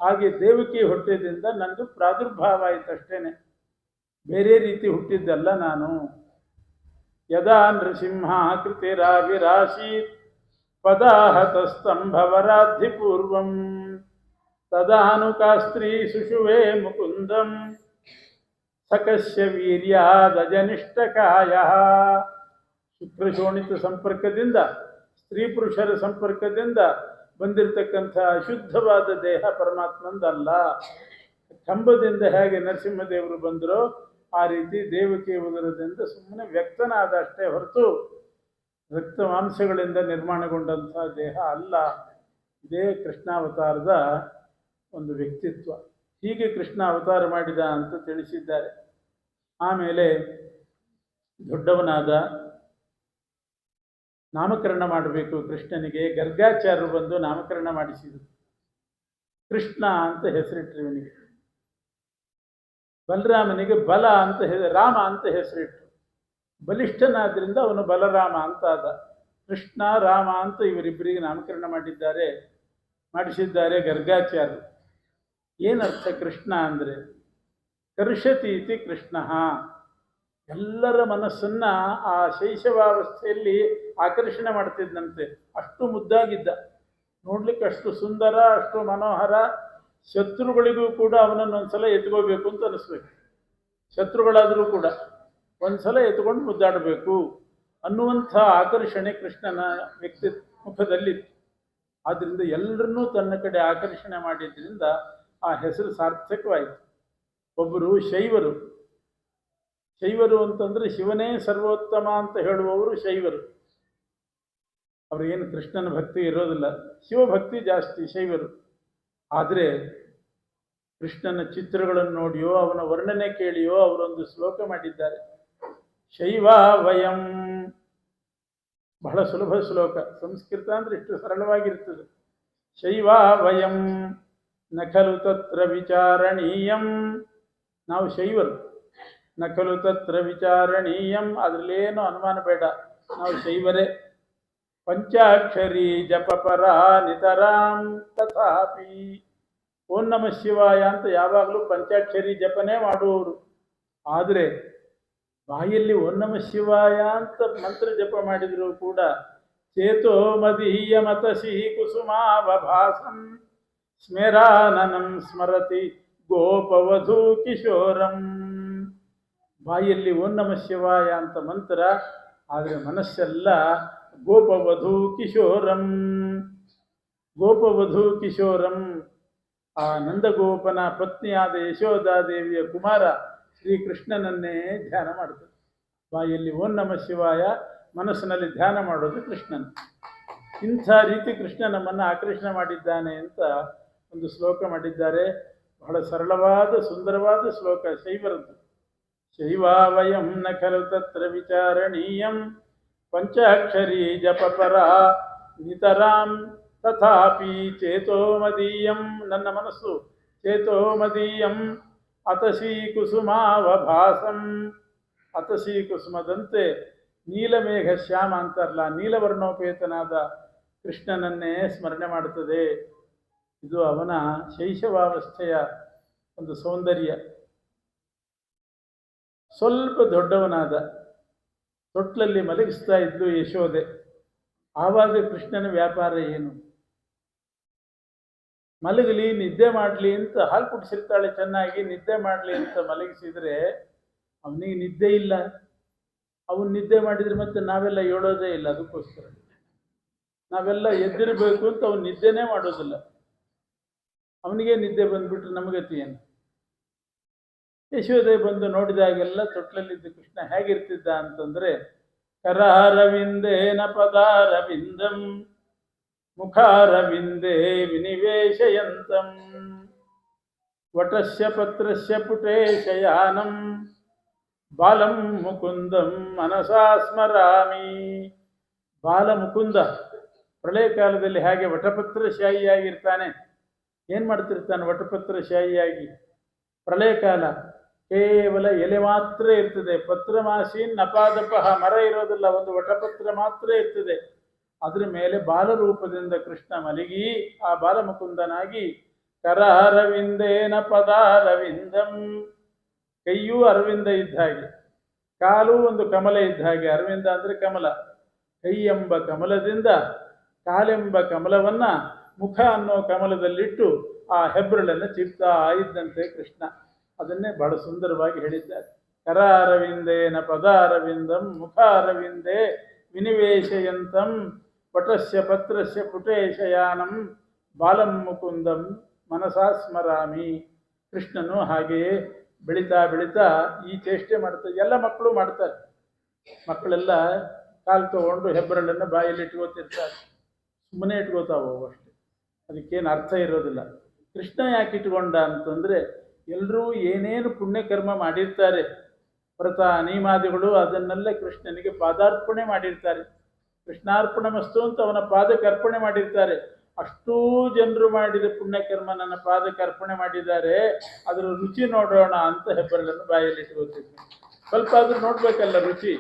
ಹಾಗೆ ದೇವಕಿ ಹೊಟ್ಟೆದಿಂದ ನಂದು ಪ್ರಾದುರ್ಭಾವ ಆಯ್ತಷ್ಟೇನೆ, ಬೇರೆ ರೀತಿ ಹುಟ್ಟಿದ್ದಲ್ಲ ನಾನು. ಯದಾ ನೃಸಿಂಹ ಕೃತಿರಾವಿರಾಶೀತ್ ಪದಾಹತಸ್ತಂಭವರಾಧಿ ಪೂರ್ವಂ ತದಾನುಕಾಸ್ತ್ರೀ ಸುಷುವೆ ಮುಕುಂದಂ ಸಕಸ್ಯ ವೀರ್ಯಾದಜನಿಷ್ಠಕಾಯ. ಶುಕ್ರಶೋಣಿತ ಸಂಪರ್ಕದಿಂದ, ಸ್ತ್ರೀ ಪುರುಷರ ಸಂಪರ್ಕದಿಂದ ಬಂದಿರತಕ್ಕಂಥ ಅಶುದ್ಧವಾದ ದೇಹ ಪರಮಾತ್ಮಂದಲ್ಲ. ಕಂಬದಿಂದ ಹೇಗೆ ನರಸಿಂಹದೇವರು ಬಂದರೋ ಆ ರೀತಿ ದೇವಕಿ ಉದರದಿಂದ ಸುಮ್ಮನೆ ವ್ಯಕ್ತನಾದ ಅಷ್ಟೇ ಹೊರತು ರಕ್ತ ಮಾಂಸಗಳಿಂದ ನಿರ್ಮಾಣಗೊಂಡಂಥ ದೇಹ ಅಲ್ಲ. ಇದೇ ಕೃಷ್ಣಾವತಾರದ ಒಂದು ವ್ಯಕ್ತಿತ್ವ. ಹೀಗೆ ಕೃಷ್ಣ ಅವತಾರ ಮಾಡಿದ ಅಂತ ತಿಳಿಸಿದ್ದಾರೆ. ಆಮೇಲೆ ದೊಡ್ಡವನಾದ, ನಾಮಕರಣ ಮಾಡಬೇಕು ಕೃಷ್ಣನಿಗೆ. ಗರ್ಗಾಚಾರ್ಯರು ಬಂದು ನಾಮಕರಣ ಮಾಡಿಸಿದರು. ಕೃಷ್ಣ ಅಂತ ಹೆಸರಿಟ್ಟರು ಇವನಿಗೆ. ಬಲರಾಮನಿಗೆ ಬಲ ಅಂತ ರಾಮ ಅಂತ ಹೆಸರಿಟ್ಟರು. ಬಲಿಷ್ಠನಾದ್ರಿಂದ ಅವನು ಬಲರಾಮ ಅಂತ ಆದ. ಕೃಷ್ಣ ರಾಮ ಅಂತ ಇವರಿಬ್ಬರಿಗೆ ನಾಮಕರಣ ಮಾಡಿಸಿದ್ದಾರೆ ಗರ್ಗಾಚಾರ್ಯರು. ಏನರ್ಥ ಕೃಷ್ಣ ಅಂದರೆ? ಕರ್ಷತಿ ಇತಿ ಕೃಷ್ಣ. ಎಲ್ಲರ ಮನಸ್ಸನ್ನು ಆ ಶೈಶವಾವಸ್ಥೆಯಲ್ಲಿ ಆಕರ್ಷಣೆ ಮಾಡ್ತಿದ್ದಂತೆ. ಅಷ್ಟು ಮುದ್ದಾಗಿದ್ದ, ನೋಡ್ಲಿಕ್ಕೆ ಅಷ್ಟು ಸುಂದರ, ಅಷ್ಟು ಮನೋಹರ. ಶತ್ರುಗಳಿಗೂ ಕೂಡ ಅವನನ್ನು ಒಂದ್ಸಲ ಎತ್ಕೋಬೇಕು ಅಂತ ಅನಿಸ್ಬೇಕು. ಶತ್ರುಗಳಾದರೂ ಕೂಡ ಒಂದ್ಸಲ ಎತ್ಕೊಂಡು ಮುದ್ದಾಡಬೇಕು ಅನ್ನುವಂಥ ಆಕರ್ಷಣೆ ಕೃಷ್ಣನ ಮುಖದಲ್ಲಿತ್ತು. ಆದ್ದರಿಂದ ಎಲ್ಲರನ್ನೂ ತನ್ನ ಕಡೆ ಆಕರ್ಷಣೆ ಮಾಡಿದ್ದರಿಂದ ಆ ಹೆಸರು ಸಾರ್ಥಕವಾಯಿತು. ಒಬ್ಬರು ಶೈವರು. ಶೈವರು ಅಂತಂದರೆ ಶಿವನೇ ಸರ್ವೋತ್ತಮ ಅಂತ ಹೇಳುವವರು ಶೈವರು. ಅವ್ರಿಗೇನು ಕೃಷ್ಣನ ಭಕ್ತಿ ಇರೋದಿಲ್ಲ, ಶಿವಭಕ್ತಿ ಜಾಸ್ತಿ ಶೈವರು. ಆದರೆ ಕೃಷ್ಣನ ಚಿತ್ರಗಳನ್ನು ನೋಡಿಯೋ ಅವನ ವರ್ಣನೆ ಕೇಳಿಯೋ ಅವರೊಂದು ಶ್ಲೋಕ ಮಾಡಿದ್ದಾರೆ. ಶೈವ ವಯಂ. ಬಹಳ ಸುಲಭ ಶ್ಲೋಕ. ಸಂಸ್ಕೃತ ಅಂದರೆ ಇಷ್ಟು ಸರಳವಾಗಿರ್ತದೆ. ಶೈವ ವಯಂ ನ ಖಲು ತತ್ರ ವಿಚಾರಣೀಯಂ. ನಾವು ಶೈವರು. ನ ಖಲು ತತ್ರ ವಿಚಾರಣೀಯಂ, ಅದರಲ್ಲೇನೋ ಅನುಮಾನ ಬೇಡ, ನಾವು ಶೈವರೇ. ಪಂಚಾಕ್ಷರಿ ಜಪಪರ ನಿತರಾಂ ತಥಾಪಿ. ಓಂ ನಮಃ ಶಿವಾಯ ಅಂತ ಯಾವಾಗಲೂ ಪಂಚಾಕ್ಷರಿ ಜಪನೇ ಮಾಡುವವರು. ಆದರೆ ಬಾಯಲ್ಲಿ ಓಂ ನಮಃ ಶಿವಾಯ ಅಂತ ಮಂತ್ರ ಜಪ ಮಾಡಿದರೂ ಕೂಡ ಚೇತೋ ಮದೀಯ ಮತಸಿ ಕುಸುಮಾವಭಾಸಂ ಸ್ಮೇರಾನನಂ ಸ್ಮರತಿ ಗೋಪವಧೂ ಕಿಶೋರಂ. ಬಾಯಲ್ಲಿ ಓಂ ನಮಃ ಶಿವಾಯ ಅಂತ ಮಂತ್ರ, ಆದರೆ ಮನಸ್ಸೆಲ್ಲ ಗೋಪವಧೂ ಕಿಶೋರಂ. ಗೋಪವಧೂ ಕಿಶೋರಂ. ಆ ನಂದಗೋಪನ ಪತ್ನಿಯಾದ ಯಶೋಧಾದೇವಿಯ ಕುಮಾರ ಶ್ರೀಕೃಷ್ಣನನ್ನೇ ಧ್ಯಾನ ಮಾಡ್ತದೆ. ಬಾಯಲ್ಲಿ ಓಂ ನಮಃ ಶಿವಾಯ, ಮನಸ್ಸಿನಲ್ಲಿ ಧ್ಯಾನ ಮಾಡೋದು ಕೃಷ್ಣನ. ಇಂಥ ರೀತಿ ಕೃಷ್ಣ ನಮ್ಮನ್ನು ಆಕರ್ಷಣೆ ಮಾಡಿದ್ದಾನೆ ಅಂತ ಒಂದು ಶ್ಲೋಕ ಮಾಡಿದ್ದಾರೆ. ಬಹಳ ಸರಳವಾದ ಸುಂದರವಾದ ಶ್ಲೋಕ ಶೈವರದ್ದು. ಶೈವಾವಯಂ ನ ಖಲು ತತ್ರ ವಿಚಾರಣೀಯಂ ಪಂಚಾಕ್ಷರಿ ಜಪಪರ ನಿತರಾಂ ತಥಾಪಿ ಚೇತೋ ಮದೀಯಂ. ನನ್ನ ಮನಸ್ಸು ಚೇತೋ ಮದೀಯಂ ಅತಸಿ ಕುಸುಮಾವಭಾಸಂ. ಅತಸಿ ಕುಸುಮದಂತೆ ನೀಲಮೇಘ ಶ್ಯಾಮ ಅಂತಾರಲ್ಲ, ನೀಲವರ್ಣೋಪೇತನಾದ ಕೃಷ್ಣನನ್ನೇ ಸ್ಮರಣೆ ಮಾಡುತ್ತದೆ. ಇದು ಅವನ ಶೈಶವಾವಸ್ಥೆಯ ಒಂದು ಸೌಂದರ್ಯ. ಸ್ವಲ್ಪ ದೊಡ್ಡವನಾದ, ತೊಟ್ಲಲ್ಲಿ ಮಲಗಿಸ್ತಾ ಇದ್ಲು ಯಶೋದೆ. ಆವಾಗ ಕೃಷ್ಣನ ವ್ಯಾಪಾರ ಏನು? ಮಲಗಲಿ, ನಿದ್ದೆ ಮಾಡಲಿ ಅಂತ ಹಾಲು ಕುಡಿಸಿರ್ತಾಳೆ ಚೆನ್ನಾಗಿ, ನಿದ್ದೆ ಮಾಡಲಿ ಅಂತ ಮಲಗಿಸಿದರೆ ಅವನಿಗೆ ನಿದ್ದೆ ಇಲ್ಲ. ಅವನು ನಿದ್ದೆ ಮಾಡಿದರೆ ಮತ್ತೆ ನಾವೆಲ್ಲ ಹೇಳೋದೇ ಇಲ್ಲ. ಅದಕ್ಕೋಸ್ಕರ ನಾವೆಲ್ಲ ಎದ್ದಿರಬೇಕು ಅಂತ ಅವನು ನಿದ್ದೆನೇ ಮಾಡೋದಿಲ್ಲ. ಅವನಿಗೆ ನಿದ್ದೆ ಬಂದ್ಬಿಟ್ರೆ ನಮಗತಿ ಏನು? ಯಶೋದೆ ಬಂದು ನೋಡಿದಾಗೆಲ್ಲ ತೊಟ್ಲಲ್ಲಿದ್ದ ಕೃಷ್ಣ ಹೇಗಿರ್ತಿದ್ದ ಅಂತಂದ್ರೆ, ಕರಾರವಿಂದೇನ ಪದಾರವಿಂದಂ ಮುಖಾರವಿಂದೇ ವಿನಿವೇಶಯಂತಂ ವಟಸ್ಯ ಪತ್ರಸ್ಯ ಪುಟೇ ಶಯಾನಂ ಬಾಲಂ ಮುಕುಂದಂ ಮನಸಾ ಸ್ಮರಾಮಿ. ಬಾಲ ಮುಕುಂದ ಪ್ರಳಯ ಕಾಲದಲ್ಲಿ ಹಾಗೆ ವಟಪತ್ರಶಾಹಿಯಾಗಿರ್ತಾನೆ. ಏನು ಮಾಡ್ತಿರ್ತಾನೆ ವಟಪತ್ರಶಾಹಿಯಾಗಿ? ಪ್ರಳಯ ಕಾಲ ಕೇವಲ ಎಲೆ ಮಾತ್ರ ಇರ್ತದೆ. ಪತ್ರಮಾಸೀನ್ ನಪಾದಪಃ, ಮರ ಇರೋದಿಲ್ಲ, ಒಂದು ವಟಪತ್ರ ಮಾತ್ರ ಇರ್ತದೆ. ಅದ್ರ ಮೇಲೆ ಬಾಲರೂಪದಿಂದ ಕೃಷ್ಣ ಮಲಗಿ ಆ ಬಾಲಮುಕುಂದನಾಗಿ ಕರ ಅರವಿಂದೇನ ಪದ ಅರವಿಂದಂ, ಕೈಯೂ ಅರವಿಂದ ಇದ್ದ ಹಾಗೆ, ಕಾಲು ಒಂದು ಕಮಲ ಇದ್ದ ಹಾಗೆ. ಅರವಿಂದ ಅಂದ್ರೆ ಕಮಲ. ಕೈ ಎಂಬ ಕಮಲದಿಂದ ಕಾಲೆಂಬ ಕಮಲವನ್ನ ಮುಖ ಅನ್ನೋ ಕಮಲದಲ್ಲಿಟ್ಟು ಆ ಹೆಬ್ಬರಳನ್ನು ಚಿಪ್ತಾ ಇದ್ದಂತೆ ಕೃಷ್ಣ. ಅದನ್ನೇ ಬಹಳ ಸುಂದರವಾಗಿ ಹೇಳಿದ್ದಾರೆ. ಕರ ಅರವಿಂದೇನ ಪದ ಅರವಿಂದಂ ಮುಖ ಅರವಿಂದೇ ವಿನಿವೇಶಯಂತಂ ವಟಸ್ಯ ಪತ್ರಸ್ಯ ಪುಟೇ ಶಯಾನಂ ಬಾಲಂ ಮುಕುಂದಂ ಮನಸಾ ಸ್ಮರಾಮಿ. ಕೃಷ್ಣನು ಹಾಗೆಯೇ ಬೆಳೀತಾ ಬೆಳೀತಾ ಈ ಚೇಷ್ಟೆ ಮಾಡ್ತಾರೆ. ಎಲ್ಲ ಮಕ್ಕಳು ಮಾಡ್ತಾರೆ. ಮಕ್ಕಳೆಲ್ಲ ಕಾಲು ತಗೊಂಡು ಹೆಬ್ಬರಳನ್ನು ಬಾಯಲ್ಲಿ ಇಟ್ಕೋತಿರ್ತಾರೆ. ಸುಮ್ಮನೆ ಇಟ್ಕೋತಾವು ಅಷ್ಟೇ, ಅದಕ್ಕೇನು ಅರ್ಥ ಇರೋದಿಲ್ಲ. ಕೃಷ್ಣ ಯಾಕೆ ಇಟ್ಕೊಂಡ ಅಂತಂದರೆ, ಎಲ್ಲರೂ ಏನೇನು ಪುಣ್ಯಕರ್ಮ ಮಾಡಿರ್ತಾರೆ, ವ್ರತ ನಿಯಮಾದಿಗಳು, ಅದನ್ನೆಲ್ಲ ಕೃಷ್ಣನಿಗೆ ಪಾದಾರ್ಪಣೆ ಮಾಡಿರ್ತಾರೆ. ಕೃಷ್ಣಾರ್ಪಣ ಮಸ್ತು ಅಂತ ಅವನ ಪಾದಕ್ಕೆ ಅರ್ಪಣೆ ಮಾಡಿರ್ತಾರೆ. ಅಷ್ಟೂ ಜನರು ಮಾಡಿದ ಪುಣ್ಯಕರ್ಮ ನನ್ನ ಪಾದಕ್ಕೆ ಅರ್ಪಣೆ ಮಾಡಿದ್ದಾರೆ, ಅದರ ರುಚಿ ನೋಡೋಣ ಅಂತ ಹೆಬ್ಬರಳನ್ನು ಬಾಯಲ್ಲಿ ಇಟ್ಕೋತಿದ್ದೆ. ಸ್ವಲ್ಪ ಆದರೂ ನೋಡ್ಬೇಕಲ್ಲ ರುಚಿ.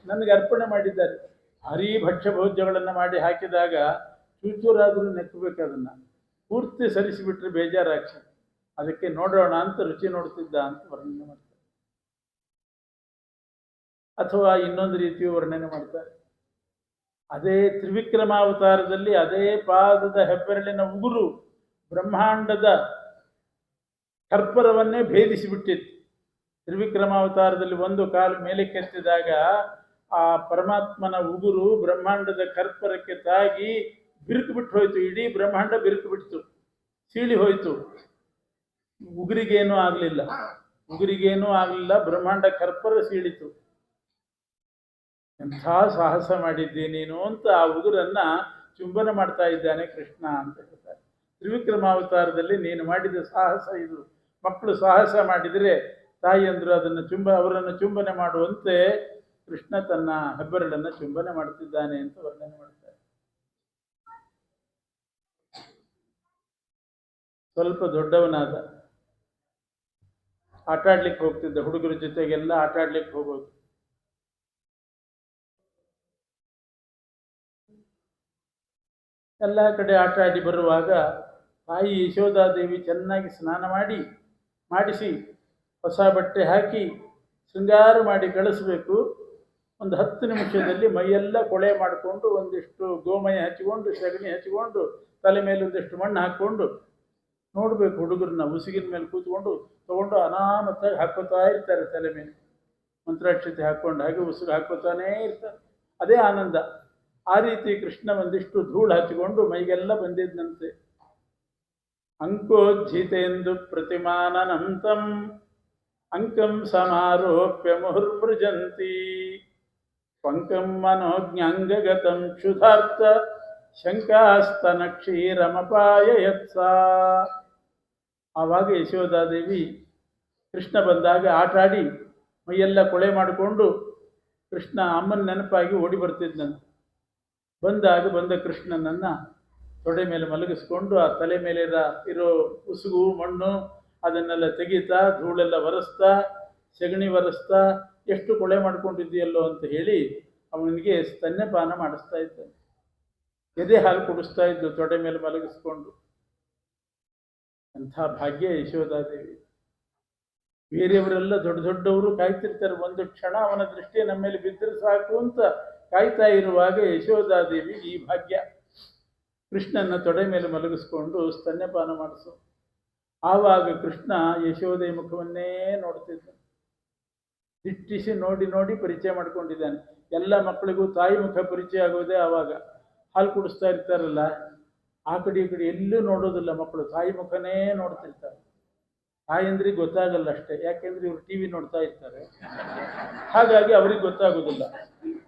ನನಗೆ ಅರ್ಪಣೆ ಮಾಡಿದ್ದಾರೆ. ಭಾರೀ ಭಕ್ಷ್ಯ ಭೋಜ್ಯಗಳನ್ನು ಮಾಡಿ ಹಾಕಿದಾಗ ಚೂಚೂರಾದರೂ ನೆಕ್ಕಬೇಕು. ಅದನ್ನು ಪೂರ್ತಿ ಸರಿಸಿಬಿಟ್ರೆ ಬೇಜಾರಾಗ್ತದೆ. ಅದಕ್ಕೆ ನೋಡೋಣ ಅಂತ ರುಚಿ ನೋಡ್ತಿದ್ದ ಅಂತ ವರ್ಣನೆ ಮಾಡ್ತಾರೆ. ಅಥವಾ ಇನ್ನೊಂದು ರೀತಿಯು ವರ್ಣನೆ ಮಾಡ್ತಾರೆ. ಅದೇ ತ್ರಿವಿಕ್ರಮಾವತಾರದಲ್ಲಿ ಅದೇ ಪಾದದ ಹೆಬ್ಬೆರಳಿನ ಉಗುರು ಬ್ರಹ್ಮಾಂಡದ ಕರ್ಪರವನ್ನೇ ಭೇದಿಸಿಬಿಟ್ಟಿತ್ತು. ತ್ರಿವಿಕ್ರಮಾವತಾರದಲ್ಲಿ ಒಂದು ಕಾಲು ಮೇಲೆ ಕೆತ್ತಿದಾಗ ಆ ಪರಮಾತ್ಮನ ಉಗುರು ಬ್ರಹ್ಮಾಂಡದ ಕರ್ಪರಕ್ಕೆ ತಾಗಿ ಬಿರುಕು ಬಿಟ್ಟು ಹೋಯ್ತು. ಇಡೀ ಬ್ರಹ್ಮಾಂಡ ಬಿರುಕು ಬಿಡ್ತು, ಸೀಳಿ ಹೋಯ್ತು. ಉಗುರಿಗೇನೂ ಆಗಲಿಲ್ಲ, ಬ್ರಹ್ಮಾಂಡ ಕರ್ಪರ ಸೀಳಿತು. ಎಂಥ ಸಾಹಸ ಮಾಡಿದ್ದೆ ನೀನು ಅಂತ ಆ ಉಗುರನ್ನ ಚುಂಬನ ಮಾಡ್ತಾ ಇದ್ದಾನೆ ಕೃಷ್ಣ ಅಂತ ಹೇಳ್ತಾರೆ. ತ್ರಿವಿಕ್ರಮಾವತಾರದಲ್ಲಿ ನೀನು ಮಾಡಿದ ಸಾಹಸ ಇದು. ಮಕ್ಕಳು ಸಾಹಸ ಮಾಡಿದರೆ ತಾಯಿಯಂದರು ಅವರನ್ನು ಚುಂಬನೆ ಮಾಡುವಂತೆ ಕೃಷ್ಣ ತನ್ನ ಹೆಬ್ಬೆರಳನ್ನು ಚುಂಬನೆ ಮಾಡುತ್ತಿದ್ದಾನೆ ಅಂತ ವರ್ಣನೆ ಮಾಡ್ತಾರೆ. ಸ್ವಲ್ಪ ದೊಡ್ಡವನಾದ, ಆಟಾಡ್ಲಿಕ್ಕೆ ಹೋಗ್ತಿದ್ದ, ಹುಡುಗರ ಜೊತೆಗೆಲ್ಲ ಆಟಾಡ್ಲಿಕ್ಕೆ ಹೋಗೋದು. ಎಲ್ಲ ಕಡೆ ಆಟ ಆಡಿ ಬರುವಾಗ ತಾಯಿ ಯಶೋಧಾದೇವಿ ಚೆನ್ನಾಗಿ ಸ್ನಾನ ಮಾಡಿಸಿ ಹೊಸ ಬಟ್ಟೆ ಹಾಕಿ ಶೃಂಗಾರ ಮಾಡಿ ಕಳಿಸ್ಬೇಕು. ಒಂದು 10 ನಿಮಿಷದಲ್ಲಿ ಮೈಯೆಲ್ಲ ಕೊಳೆ ಮಾಡಿಕೊಂಡು, ಒಂದಿಷ್ಟು ಗೋಮಯ ಹಚ್ಚಿಕೊಂಡು, ಸಗಣಿ ಹಚ್ಚಿಕೊಂಡು, ತಲೆ ಮೇಲೆ ಒಂದಿಷ್ಟು ಮಣ್ಣು ಹಾಕ್ಕೊಂಡು ನೋಡಬೇಕು. ಹುಡುಗರನ್ನ ಉಸಿಗಿನ ಮೇಲೆ ಕೂತ್ಕೊಂಡು ತಗೊಂಡು ಅನಾಮತ್ತಾಗಿ ಹಾಕೋತಾ ಇರ್ತಾರೆ. ತಲೆ ಮೇಲೆ ಮಂತ್ರಾಕ್ಷತೆ ಹಾಕ್ಕೊಂಡು ಹಾಗೆ ಉಸುಗು ಹಾಕೋತಾನೇ ಇರ್ತಾರೆ. ಅದೇ ಆನಂದ. ಆ ರೀತಿ ಕೃಷ್ಣ ಒಂದಿಷ್ಟು ಧೂಳು ಹಚ್ಚಿಕೊಂಡು ಮೈಗೆಲ್ಲ ಬಂದಿದ್ದಂತೆ. ಅಂಕೋಜ್ಜಿತೆಂದು ಪ್ರತಿಮಾನನಂತಂ ಅಂಕಂ ಸಮಾರೋಪ್ಯ ಮುಹುರ್ಮೃಜಂತಿ ಪಂಕಂ ಮನೋಜ್ಞಾಂಗಗತಂ ಕ್ಷುಧಾರ್ಥ ಶಂಕಾಸ್ತನ ಕ್ಷೀರಮಪಾಯಯತ್ಸ. ಆವಾಗ ಯಶೋಧಾದೇವಿ ಕೃಷ್ಣ ಬಂದಾಗ ಆಟಾಡಿ ಮೈಯೆಲ್ಲ ಕೊಳೆ ಮಾಡಿಕೊಂಡು ಕೃಷ್ಣ ಅಮ್ಮನ ನೆನಪಾಗಿ ಓಡಿ ಬರ್ತಿದ್ದಂತೆ. ಬಂದ ಕೃಷ್ಣನನ್ನು ತೊಡೆ ಮೇಲೆ ಮಲಗಿಸ್ಕೊಂಡು ಆ ತಲೆ ಮೇಲೆ ಇರೋ ಉಸುಗು ಮಣ್ಣು ಅದನ್ನೆಲ್ಲ ತೆಗೀತಾ, ಧೂಳೆಲ್ಲ ಒರೆಸ್ತಾ, ಸಗಣಿ ಒರೆಸ್ತಾ, ಎಷ್ಟು ಕೊಳೆ ಮಾಡ್ಕೊಂಡಿದ್ದೀಯಲ್ಲೋ ಅಂತ ಹೇಳಿ ಅವನಿಗೆ ಸ್ತನ್ಯಪಾನ ಮಾಡಿಸ್ತಾ ಇದ್ದಾನೆ. ಎದೆ ಹಾಲು ಕುಡಿಸ್ತಾ ಇದ್ದು ತೊಡೆ ಮೇಲೆ ಮಲಗಿಸ್ಕೊಂಡು. ಅಂಥ ಭಾಗ್ಯ ಯಶೋಧಾದೇವಿ. ಬೇರೆಯವರೆಲ್ಲ ದೊಡ್ಡವರು ಕಾಯ್ತಿರ್ತಾರೆ, ಒಂದು ಕ್ಷಣ ಅವನ ದೃಷ್ಟಿ ನಮ್ಮ ಮೇಲೆ ಬಿದ್ದರೆ ಸಾಕು ಅಂತ ಕಾಯ್ತಾ ಇರುವಾಗ ಯಶೋಧಾದೇವಿ ಈ ಭಾಗ್ಯ. ಕೃಷ್ಣನ ತೊಡೆ ಮೇಲೆ ಮಲಗಿಸ್ಕೊಂಡು ಸ್ತನ್ಯಪಾನ ಮಾಡಿಸು. ಆವಾಗ ಕೃಷ್ಣ ಯಶೋಧೆ ಮುಖವನ್ನೇ ನೋಡ್ತಿದ್ದ. ದಿಟ್ಟಿಸಿ ನೋಡಿ ಪರಿಚಯ ಮಾಡ್ಕೊಂಡಿದ್ದಾನೆ. ಎಲ್ಲ ಮಕ್ಕಳಿಗೂ ತಾಯಿ ಮುಖ ಪರಿಚಯ ಆಗೋದೇ ಆವಾಗ. ಹಾಲು ಕುಡಿಸ್ತಾ ಇರ್ತಾರಲ್ಲ, ಆ ಕಡೆ ಈ ಕಡೆ ಎಲ್ಲೂ ನೋಡೋದಿಲ್ಲ ಮಕ್ಕಳು, ತಾಯಿ ಮುಖನೇ ನೋಡ್ತಿರ್ತಾರೆ. ತಾಯಂದ್ರಿಗೆ ಗೊತ್ತಾಗಲ್ಲ ಅಷ್ಟೇ, ಯಾಕೆಂದ್ರೆ ಇವರು ಟಿ ವಿ ನೋಡ್ತಾ ಇರ್ತಾರೆ, ಹಾಗಾಗಿ ಅವ್ರಿಗೆ ಗೊತ್ತಾಗೋದಿಲ್ಲ.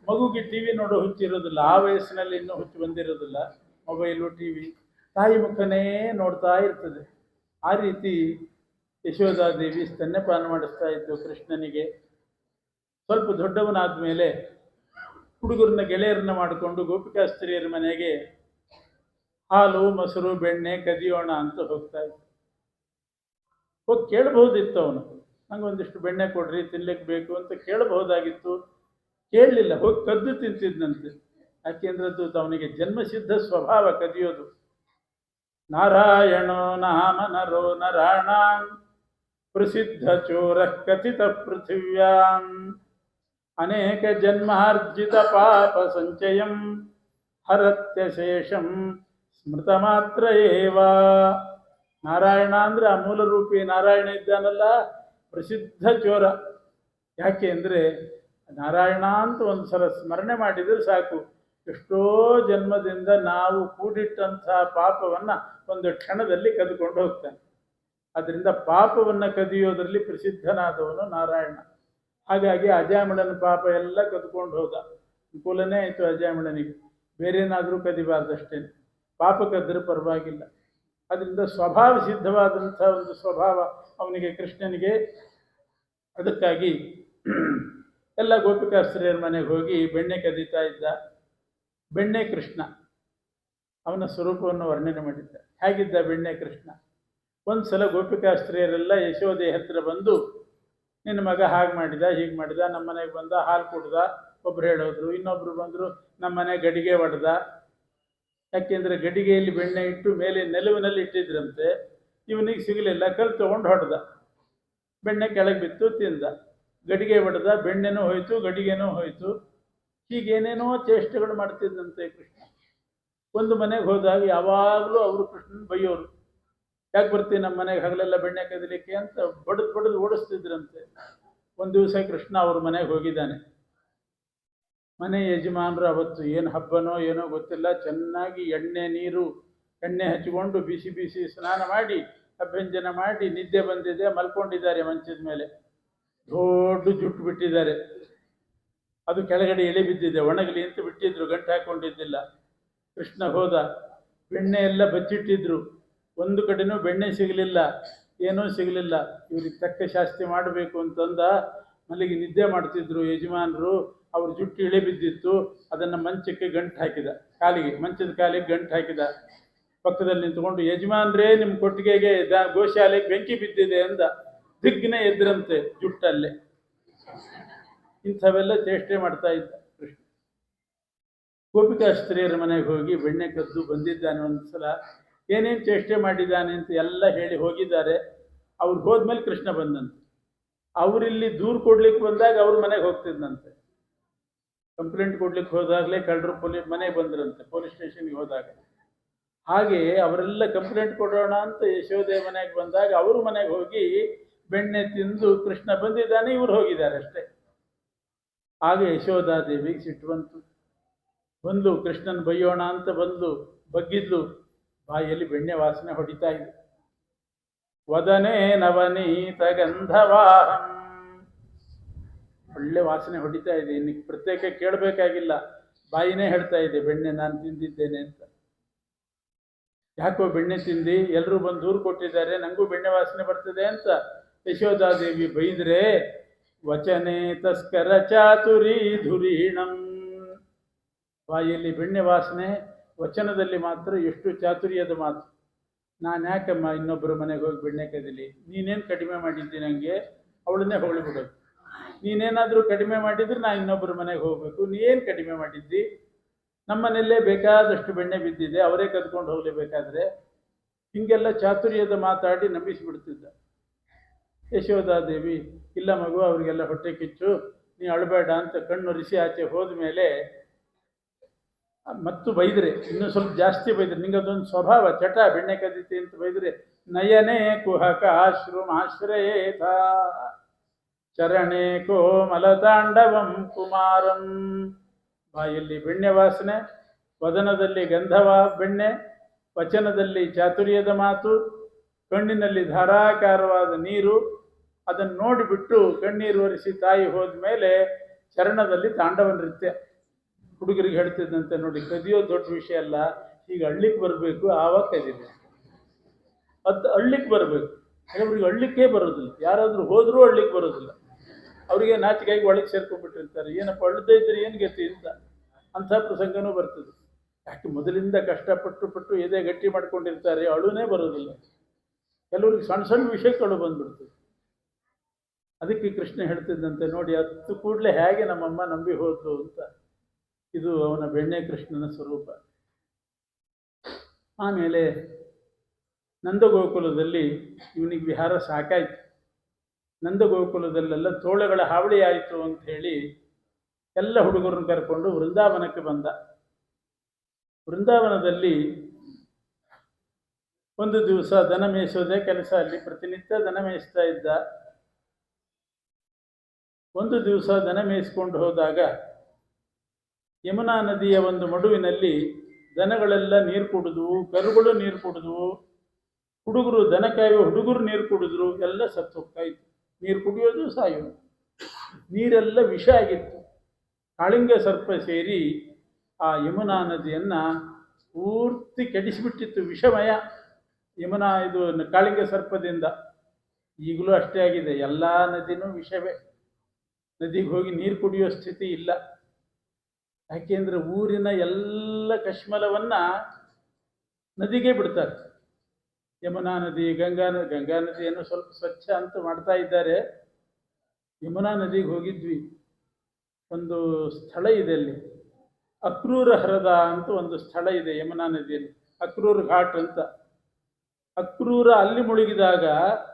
ಮಗುಗೆ ಟಿ ವಿ ನೋಡೋ ಹುಚ್ಚು ಇರೋದಿಲ್ಲ, ಆ ವಯಸ್ಸಿನಲ್ಲಿ ಇನ್ನೂ ಹುಚ್ಚು ಬಂದಿರೋದಿಲ್ಲ, ಮೊಬೈಲು ಟಿ ವಿ, ತಾಯಿ ಮುಖನೇ ನೋಡ್ತಾ ಇರ್ತದೆ. ಆ ರೀತಿ ಯಶೋಧಾದೇವಿ ಸ್ತನ್ಯಪಾನ ಮಾಡಿಸ್ತಾ ಇದ್ದು ಕೃಷ್ಣನಿಗೆ. ಸ್ವಲ್ಪ ದೊಡ್ಡವನಾದ ಮೇಲೆ ಹುಡುಗರನ್ನ ಗೆಳೆಯರನ್ನ ಮಾಡಿಕೊಂಡು ಗೋಪಿಕಾಸ್ತ್ರೀಯರ ಮನೆಗೆ ಹಾಲು ಮೊಸರು ಬೆಣ್ಣೆ ಕದಿಯೋಣ ಅಂತ ಹೋಗ್ತಾ ಇದ್ದ. ಹೋಗಿ ಕೇಳಬಹುದಿತ್ತು ಅವನು, ನಂಗೆ ಒಂದಿಷ್ಟು ಬೆಣ್ಣೆ ಕೊಡ್ರಿ ತಿನ್ಲಿಕ್ಕೆ ಬೇಕು ಅಂತ ಕೇಳಬಹುದಾಗಿತ್ತು. ಕೇಳಲಿಲ್ಲ, ಹೋಗಿ ಕದ್ದು ತಿಂತಿದ್ನಂತೆ. ಯಾಕೆಂದ್ರೆ ಅದು ಅವನಿಗೆ ಜನ್ಮಸಿದ್ಧ ಸ್ವಭಾವ ಕದಿಯೋದು. ನಾರಾಯಣೋ ನಾಮ ನರೋ ನರಾಣಾಂ ಪ್ರಸಿದ್ಧ ಚೋರ ಕಥಿತ ಪೃಥಿವ್ಯಾಂ ಅನೇಕ ಜನ್ಮಾರ್ಜಿತ ಪಾಪ ಸಂಚಯಂ ಹರತ್ಯಶೇಷಂ ಸ್ಮೃತ ಮಾತ್ರ ಏವ. ನಾರಾಯಣ ಅಂದ್ರೆ ಆ ಮೂಲ ರೂಪಿ ನಾರಾಯಣ ಇದ್ದಾನಲ್ಲ, ಪ್ರಸಿದ್ಧ ಚೋರ. ಯಾಕೆ ಅಂದರೆ ನಾರಾಯಣ ಅಂತ ಒಂದು ಸಲ ಸ್ಮರಣೆ ಮಾಡಿದರೆ ಸಾಕು, ಎಷ್ಟೋ ಜನ್ಮದಿಂದ ನಾವು ಕೂಡಿಟ್ಟಂತಹ ಪಾಪವನ್ನು ಒಂದು ಕ್ಷಣದಲ್ಲಿ ಕದ್ಕೊಂಡು ಹೋಗ್ತಾನೆ. ಅದರಿಂದ ಪಾಪವನ್ನು ಕದಿಯೋದರಲ್ಲಿ ಪ್ರಸಿದ್ಧನಾದವನು ನಾರಾಯಣ. ಹಾಗಾಗಿ ಅಜಾಮಿಳನ ಪಾಪ ಎಲ್ಲ ಕದ್ಕೊಂಡು ಹೋದ. ಅನುಕೂಲನೇ ಆಯಿತು ಅಜಾಮಿಳನಿಗೆ, ಬೇರೇನಾದರೂ ಕದಿಬಾರ್ದಷ್ಟೇ, ಪಾಪ ಕದ್ದರೆ ಪರವಾಗಿಲ್ಲ. ಅದರಿಂದ ಸ್ವಭಾವ ಸಿದ್ಧವಾದಂಥ ಒಂದು ಸ್ವಭಾವ ಅವನಿಗೆ, ಕೃಷ್ಣನಿಗೆ. ಅದಕ್ಕಾಗಿ ಎಲ್ಲ ಗೋಪಿಕಾಸ್ತ್ರೀಯರ ಮನೆಗೆ ಹೋಗಿ ಬೆಣ್ಣೆ ಕದೀತಾ ಇದ್ದ. ಬೆಣ್ಣೆ ಕೃಷ್ಣ ಅವನ ಸ್ವರೂಪವನ್ನು ವರ್ಣನೆ ಮಾಡಿದ್ದ. ಹೇಗಿದ್ದ ಬೆಣ್ಣೆ ಕೃಷ್ಣ? ಒಂದು ಸಲ ಗೋಪಿಕಾಸ್ತ್ರೀಯರೆಲ್ಲ ಯಶೋದೆ ಹತ್ತಿರ ಬಂದು, ನಿನ್ನ ಮಗ ಹಾಗೆ ಮಾಡಿದ ಹೀಗೆ ಮಾಡಿದ, ನಮ್ಮ ಮನೆಗೆ ಬಂದ ಹಾಲು ಕುಡ್ದ, ಒಬ್ರು ಹೇಳೋದ್ರು, ಇನ್ನೊಬ್ರು ಬಂದರು ನಮ್ಮ ಮನೆ ಗಡಿಗೆ ಒಡೆದ. ಯಾಕೆಂದರೆ ಗಡಿಗೆಯಲ್ಲಿ ಬೆಣ್ಣೆ ಇಟ್ಟು ಮೇಲೆ ನೆಲುವಿನಲ್ಲಿ ಇಟ್ಟಿದ್ರಂತೆ, ಇವನಿಗೆ ಸಿಗಲಿಲ್ಲ, ಕಲ್ಲು ತೊಗೊಂಡು ಹೊಡೆದ, ಬೆಣ್ಣೆ ಕೆಳಗೆ ಬಿತ್ತು, ತಿಂದ. ಗಡಿಗೆ ಹೊಡೆದ, ಬೆಣ್ಣೆನೂ ಹೋಯಿತು, ಗಡಿಗೆನೂ ಹೋಯಿತು. ಹೀಗೇನೇನೋ ಚೇಷ್ಟೆಗಳು ಮಾಡ್ತಿದ್ದಂತೆ ಕೃಷ್ಣ. ಒಂದು ಮನೆಗೆ ಹೋದಾಗ ಯಾವಾಗಲೂ ಅವರು ಕೃಷ್ಣನ ಬೈಯೋರು, ಯಾಕೆ ಬರ್ತೀವಿ ನಮ್ಮ ಮನೆಗೆ ಹಗಲೆಲ್ಲ ಬೆಣ್ಣೆ ಕದಲಿಕ್ಕೆ ಅಂತ ಬಡದು ಓಡಿಸ್ತಿದ್ರಂತೆ. ಒಂದು ದಿವಸ ಕೃಷ್ಣ ಅವ್ರ ಮನೆಗೆ ಹೋಗಿದ್ದಾನೆ. ಮನೆ ಯಜಮಾನರು ಅವತ್ತು ಏನು ಹಬ್ಬನೋ ಏನೋ ಗೊತ್ತಿಲ್ಲ, ಚೆನ್ನಾಗಿ ಎಣ್ಣೆ ಹಚ್ಚಿಕೊಂಡು ಬಿಸಿ ಬಿಸಿ ಸ್ನಾನ ಮಾಡಿ ಅಭ್ಯಂಜನ ಮಾಡಿ ನಿದ್ದೆ ಬಂದಿದೆ, ಮಲ್ಕೊಂಡಿದ್ದಾರೆ ಮಂಚದ ಮೇಲೆ. ದೊಡ್ಡ ಜುಟ್ಟು ಬಿಟ್ಟಿದ್ದಾರೆ, ಅದು ಕೆಳಗಡೆ ಇಳಿ ಬಿದ್ದಿದೆ, ಒಣಗಲಿ ಅಂತ ಬಿಟ್ಟಿದ್ರು, ಗಂಟು ಹಾಕೊಂಡಿದ್ದಿಲ್ಲ. ಕೃಷ್ಣ ಹೋದ, ಬೆಣ್ಣೆ ಎಲ್ಲ ಬಚ್ಚಿಟ್ಟಿದ್ರು, ಒಂದು ಕಡೆನೂ ಬೆಣ್ಣೆ ಸಿಗಲಿಲ್ಲ, ಏನೂ ಸಿಗಲಿಲ್ಲ. ಇವ್ರಿಗೆ ತಕ್ಕ ಶಾಸ್ತಿ ಮಾಡಬೇಕು ಅಂತಂದ. ಮಲ್ಲಿಗೆ ನಿದ್ದೆ ಮಾಡ್ತಿದ್ರು ಯಜಮಾನರು, ಅವ್ರ ಜುಟ್ಟು ಇಳಿ ಬಿದ್ದಿತ್ತು, ಅದನ್ನು ಮಂಚಕ್ಕೆ ಗಂಟು ಹಾಕಿದ, ಮಂಚದ ಕಾಲಿಗೆ ಗಂಟು ಹಾಕಿದ. ಪಕ್ಕದಲ್ಲಿ ನಿಂತ್ಕೊಂಡು, ಯಜಮಾನ್ರೇ ನಿಮ್ಮ ಕೊಟ್ಟಿಗೆಗೆ ಗೋಶಾಲೆಗೆ ಬೆಂಕಿ ಬಿದ್ದಿದೆ ಅಂದ. ದಿಗ್ಗನೆ ಎದ್ರಂತೆ ಜುಟ್ಟಲ್ಲೇ. ಇಂಥವೆಲ್ಲ ಚೇಷ್ಟೆ ಮಾಡ್ತಾ ಇದ್ದ ಕೃಷ್ಣ. ಗೋಪಿಕಾಸ್ತ್ರೀಯರ ಮನೆಗೆ ಹೋಗಿ ಬೆಣ್ಣೆ ಕದ್ದು ಬಂದಿದ್ದಾನೆ. ಒಂದು ಸಲ ಏನೇನು ಚೇಷ್ಟೆ ಮಾಡಿದ್ದಾನೆ ಅಂತ ಎಲ್ಲ ಹೇಳಿ ಹೋಗಿದ್ದಾರೆ. ಅವ್ರು ಹೋದ್ಮೇಲೆ ಕೃಷ್ಣ ಬಂದಂತೆ. ಅವರಿಲ್ಲಿ ದೂರು ಕೊಡ್ಲಿಕ್ಕೆ ಬಂದಾಗ ಅವ್ರ ಮನೆಗೆ ಹೋಗ್ತಿದ್ದಂತೆ. ಕಂಪ್ಲೇಂಟ್ ಕೊಡ್ಲಿಕ್ಕೆ ಹೋದಾಗಲೇ ಕಳ್ಳರು ಮನೆಗೆ ಬಂದ್ರಂತೆ, ಪೊಲೀಸ್ ಸ್ಟೇಷನ್ಗೆ ಹೋದಾಗ. ಹಾಗೆ ಅವರೆಲ್ಲ ಕಂಪ್ಲೇಂಟ್ ಕೊಡೋಣ ಅಂತ ಯಶೋದೆ ಮನೆಗೆ ಬಂದಾಗ ಅವ್ರ ಮನೆಗೆ ಹೋಗಿ ಬೆಣ್ಣೆ ತಿಂದು ಕೃಷ್ಣ ಬಂದಿದ್ದಾನೆ, ಇವ್ರು ಹೋಗಿದ್ದಾರೆ ಅಷ್ಟೇ. ಆಗ ಯಶೋಧಾದೇವಿಗೆ ಸಿಟ್ಟು ಬಂದು ಕೃಷ್ಣನ ಬೈಯೋಣ ಅಂತ ಬಗ್ಗಿದ್ಲು. ಬಾಯಲ್ಲಿ ಬೆಣ್ಣೆ ವಾಸನೆ ಹೊಡಿತಾ ಇದೆ. ವದನೆ ನವನೀತ ಗಂಧವಾಹಂ, ಒಳ್ಳೆ ವಾಸನೆ ಹೊಡಿತಾ ಇದೆ. ಇನ್ನು ಪ್ರತ್ಯೇಕ ಕೇಳಬೇಕಾಗಿಲ್ಲ, ಬಾಯಿನೇ ಹೇಳ್ತಾ ಇದೆ ಬೆಣ್ಣೆ ನಾನು ತಿಂದಿದ್ದೇನೆ ಅಂತ. ಯಾಕೋ ಬೆಣ್ಣೆ ತಿಂದು ಎಲ್ಲರೂ ಬಂದು ದೂರು ಕೊಟ್ಟಿದ್ದಾರೆ, ನನಗೂ ಬೆಣ್ಣೆ ವಾಸನೆ ಬರ್ತದೆ ಅಂತ ಯಶೋಧಾದೇವಿ ಬೈದ್ರೆ, ವಚನೆ ತಸ್ಕರ ಚಾತುರಿ ಧುರೀಣಂ. ಬಾಯಲ್ಲಿ ಬೆಣ್ಣೆ ವಾಸನೆ, ವಚನದಲ್ಲಿ ಮಾತ್ರ ಎಷ್ಟು ಚಾತುರ್ಯದ ಮಾತು. ನಾನು ಯಾಕಮ್ಮ ಇನ್ನೊಬ್ಬರ ಮನೆಗೆ ಹೋಗಿ ಬೆಣ್ಣೆ ಕದಿಲಿ? ನೀನೇನು ಕಡಿಮೆ ಮಾಡಿದ್ದಿ ನನಗೆ? ಅವಳನ್ನೇ ಹೊಗಳಿಬಿಡೋದು. ನೀನೇನಾದರೂ ಕಡಿಮೆ ಮಾಡಿದರೆ ನಾನು ಇನ್ನೊಬ್ಬರ ಮನೆಗೆ ಹೋಗಬೇಕು, ನೀನೇನು ಕಡಿಮೆ ಮಾಡಿದ್ದಿ? ನಮ್ಮನೆಯಲ್ಲೇ ಬೇಕಾದಷ್ಟು ಬೆಣ್ಣೆ ಬಿದ್ದಿದೆ, ಅವರೇ ಕದ್ಕೊಂಡು ಹೋಗಲೇಬೇಕಾದ್ರೆ. ಹೀಗೆಲ್ಲ ಚಾತುರ್ಯದ ಮಾತಾಡಿ ನಂಬಿಸಿಬಿಡ್ತಿದ್ದ. ಯಶೋಧಾದೇವಿ, ಇಲ್ಲ ಮಗು, ಅವರಿಗೆಲ್ಲ ಹೊಟ್ಟೆ ಕಿಚ್ಚು, ನೀ ಅಳಬೇಡ ಅಂತ ಕಣ್ಣೊರೆಸಿ ಆಚೆ ಹೋದ ಮೇಲೆ ಮತ್ತು ಬೈದರೆ, ಇನ್ನೂ ಸ್ವಲ್ಪ ಜಾಸ್ತಿ ಬೈದರೆ, ನಿಂಗೆ ಅದೊಂದು ಸ್ವಭಾವ, ಚಟ, ಬೆಣ್ಣೆ ಕದೀತಿ ಅಂತ ಬೈದರೆ, ನಯನೇ ಕುಹಕ ಆಶ್ರಯೇತ ಚರಣೆ ಕೋಮಲತಾಂಡವಂ ಕುಮಾರಂ. ಬಾಯಲ್ಲಿ ಬೆಣ್ಣೆ ವಾಸನೆ, ವದನದಲ್ಲಿ ಗಂಧವ ಬೆಣ್ಣೆ, ವಚನದಲ್ಲಿ ಚಾತುರ್ಯದ ಮಾತು, ಕಣ್ಣಿನಲ್ಲಿ ಧಾರಾಕಾರವಾದ ನೀರು. ಅದನ್ನು ನೋಡಿಬಿಟ್ಟು ಕಣ್ಣೀರು ಒರೆಸಿ ತಾಯಿ ಹೋದ ಮೇಲೆ ಚರಣದಲ್ಲಿ ತಾಂಡವ ನೃತ್ಯ. ಹುಡುಗರಿಗೆ ಹೇಳ್ತಿದ್ದಂತೆ, ನೋಡಿ ಕದಿಯೋದು ದೊಡ್ಡ ವಿಷಯ ಅಲ್ಲ, ಈಗ ಹಳ್ಳಿಗೆ ಬರಬೇಕು, ಆವಾಗ ಕದೀಬೇಕು. ಅದು ಹಳ್ಳಿಗೆ ಬರಬೇಕು. ಕೆಲವರಿಗೆ ಹಳ್ಳಿಕ್ಕೇ ಬರೋದಿಲ್ಲ, ಯಾರಾದರೂ ಹೋದರೂ ಹಳ್ಳಿಗೆ ಬರೋದಿಲ್ಲ. ಅವರಿಗೆ ನಾಚಿಕೆಯಾಗಿ ಒಳಗೆ ಸೇರ್ಕೊಂಡ್ಬಿಟ್ಟಿರ್ತಾರೆ. ಏನಪ್ಪ ಅಳ್ದೇ ಇದ್ರೆ ಏನು ಗತಿ ಅಂತ ಅಂಥ ಪ್ರಸಂಗನೂ ಬರ್ತದೆ. ಯಾಕೆ ಮೊದಲಿಂದ ಕಷ್ಟಪಟ್ಟು ಎದೆ ಗಟ್ಟಿ ಮಾಡ್ಕೊಂಡಿರ್ತಾರೆ, ಅಳುನೇ ಬರೋದಿಲ್ಲ. ಕೆಲವ್ರಿಗೆ ಸಣ್ಣ ಸಣ್ಣ ವಿಷಯಗಳು ಬಂದ್ಬಿಡ್ತದೆ. ಅದಕ್ಕೆ ಕೃಷ್ಣ ಹೇಳ್ತಿದ್ದಂತೆ, ನೋಡಿ ಹತ್ತು ಕೂಡಲೇ ಹೇಗೆ ನಮ್ಮಮ್ಮ ನಂಬಿ ಹೋದ್ರು ಅಂತ. ಇದು ಅವನ ಬೆಣ್ಣೆ ಕೃಷ್ಣನ ಸ್ವರೂಪ. ಆಮೇಲೆ ನಂದಗೋಕುಲದಲ್ಲಿ ಇವನಿಗೆ ವಿಹಾರ ಸಾಕಾಯ್ತು. ನಂದಗೋಕುಲದಲ್ಲೆಲ್ಲ ತೋಳಗಳ ಹಾವಳಿ ಆಯಿತು ಅಂತ ಹೇಳಿ ಎಲ್ಲ ಹುಡುಗರನ್ನು ಕರ್ಕೊಂಡು ವೃಂದಾವನಕ್ಕೆ ಬಂದ. ವೃಂದಾವನದಲ್ಲಿ ಒಂದು ದಿವಸ ದನ ಮೇಯಿಸೋದೇ ಕೆಲಸ, ಅಲ್ಲಿ ಪ್ರತಿನಿತ್ಯ ದನ ಮೇಯಿಸ್ತಾ ಇದ್ದ. ಒಂದು ದಿವಸ ದನ ಮೇಯಿಸ್ಕೊಂಡು ಹೋದಾಗ ಯಮುನಾ ನದಿಯ ಒಂದು ಮಡುವಿನಲ್ಲಿ ದನಗಳೆಲ್ಲ ನೀರು ಕುಡಿದ್ವು, ಕರುಗಳು ನೀರು ಕುಡಿದ್ವು. ಹುಡುಗರು ದನ ಕಾಯುವ ಹುಡುಗರು ನೀರು ಕುಡಿದ್ರು, ಎಲ್ಲ ಸತ್ತು ಹೋಗ್ತಾ ಇತ್ತು. ನೀರು ಕುಡಿಯೋದು ಸಾಯೋದು. ನೀರೆಲ್ಲ ವಿಷ ಆಗಿತ್ತು. ಕಾಳಿಂಗ ಸರ್ಪ ಸೇರಿ ಆ ಯಮುನಾ ನದಿಯನ್ನು ಪೂರ್ತಿ ಕೆಡಿಸಿಬಿಟ್ಟಿತ್ತು. ವಿಷಮಯ ಯಮುನಾ ಇದು ಕಾಳಿಂಗ ಸರ್ಪದಿಂದ. ಈಗಲೂ ಅಷ್ಟೇ ಆಗಿದೆ, ಎಲ್ಲ ನದಿನೂ ವಿಷವೇ. ನದಿಗೆ ಹೋಗಿ ನೀರು ಕುಡಿಯೋ ಸ್ಥಿತಿ ಇಲ್ಲ. ಯಾಕೆಂದರೆ ಊರಿನ ಎಲ್ಲ ಕಶ್ಮಲವನ್ನು ನದಿಗೆ ಬಿಡ್ತಾರೆ. ಯಮುನಾ ನದಿ, ಗಂಗಾ ನದಿಯನ್ನು ಸ್ವಲ್ಪ ಸ್ವಚ್ಛ ಅಂತ ಮಾಡ್ತಾ ಇದ್ದಾರೆ. ಯಮುನಾ ನದಿಗೆ ಹೋಗಿದ್ವಿ. ಒಂದು ಸ್ಥಳ ಇದೆ ಅಲ್ಲಿ, ಅಕ್ರೂರ ಹ್ರದ ಅಂತ ಒಂದು ಸ್ಥಳ ಇದೆ ಯಮುನಾ ನದಿಯಲ್ಲಿ, ಅಕ್ರೂರ್ ಘಾಟ್ ಅಂತ. ಅಕ್ರೂರ ಅಲ್ಲಿ ಮುಳುಗಿದಾಗ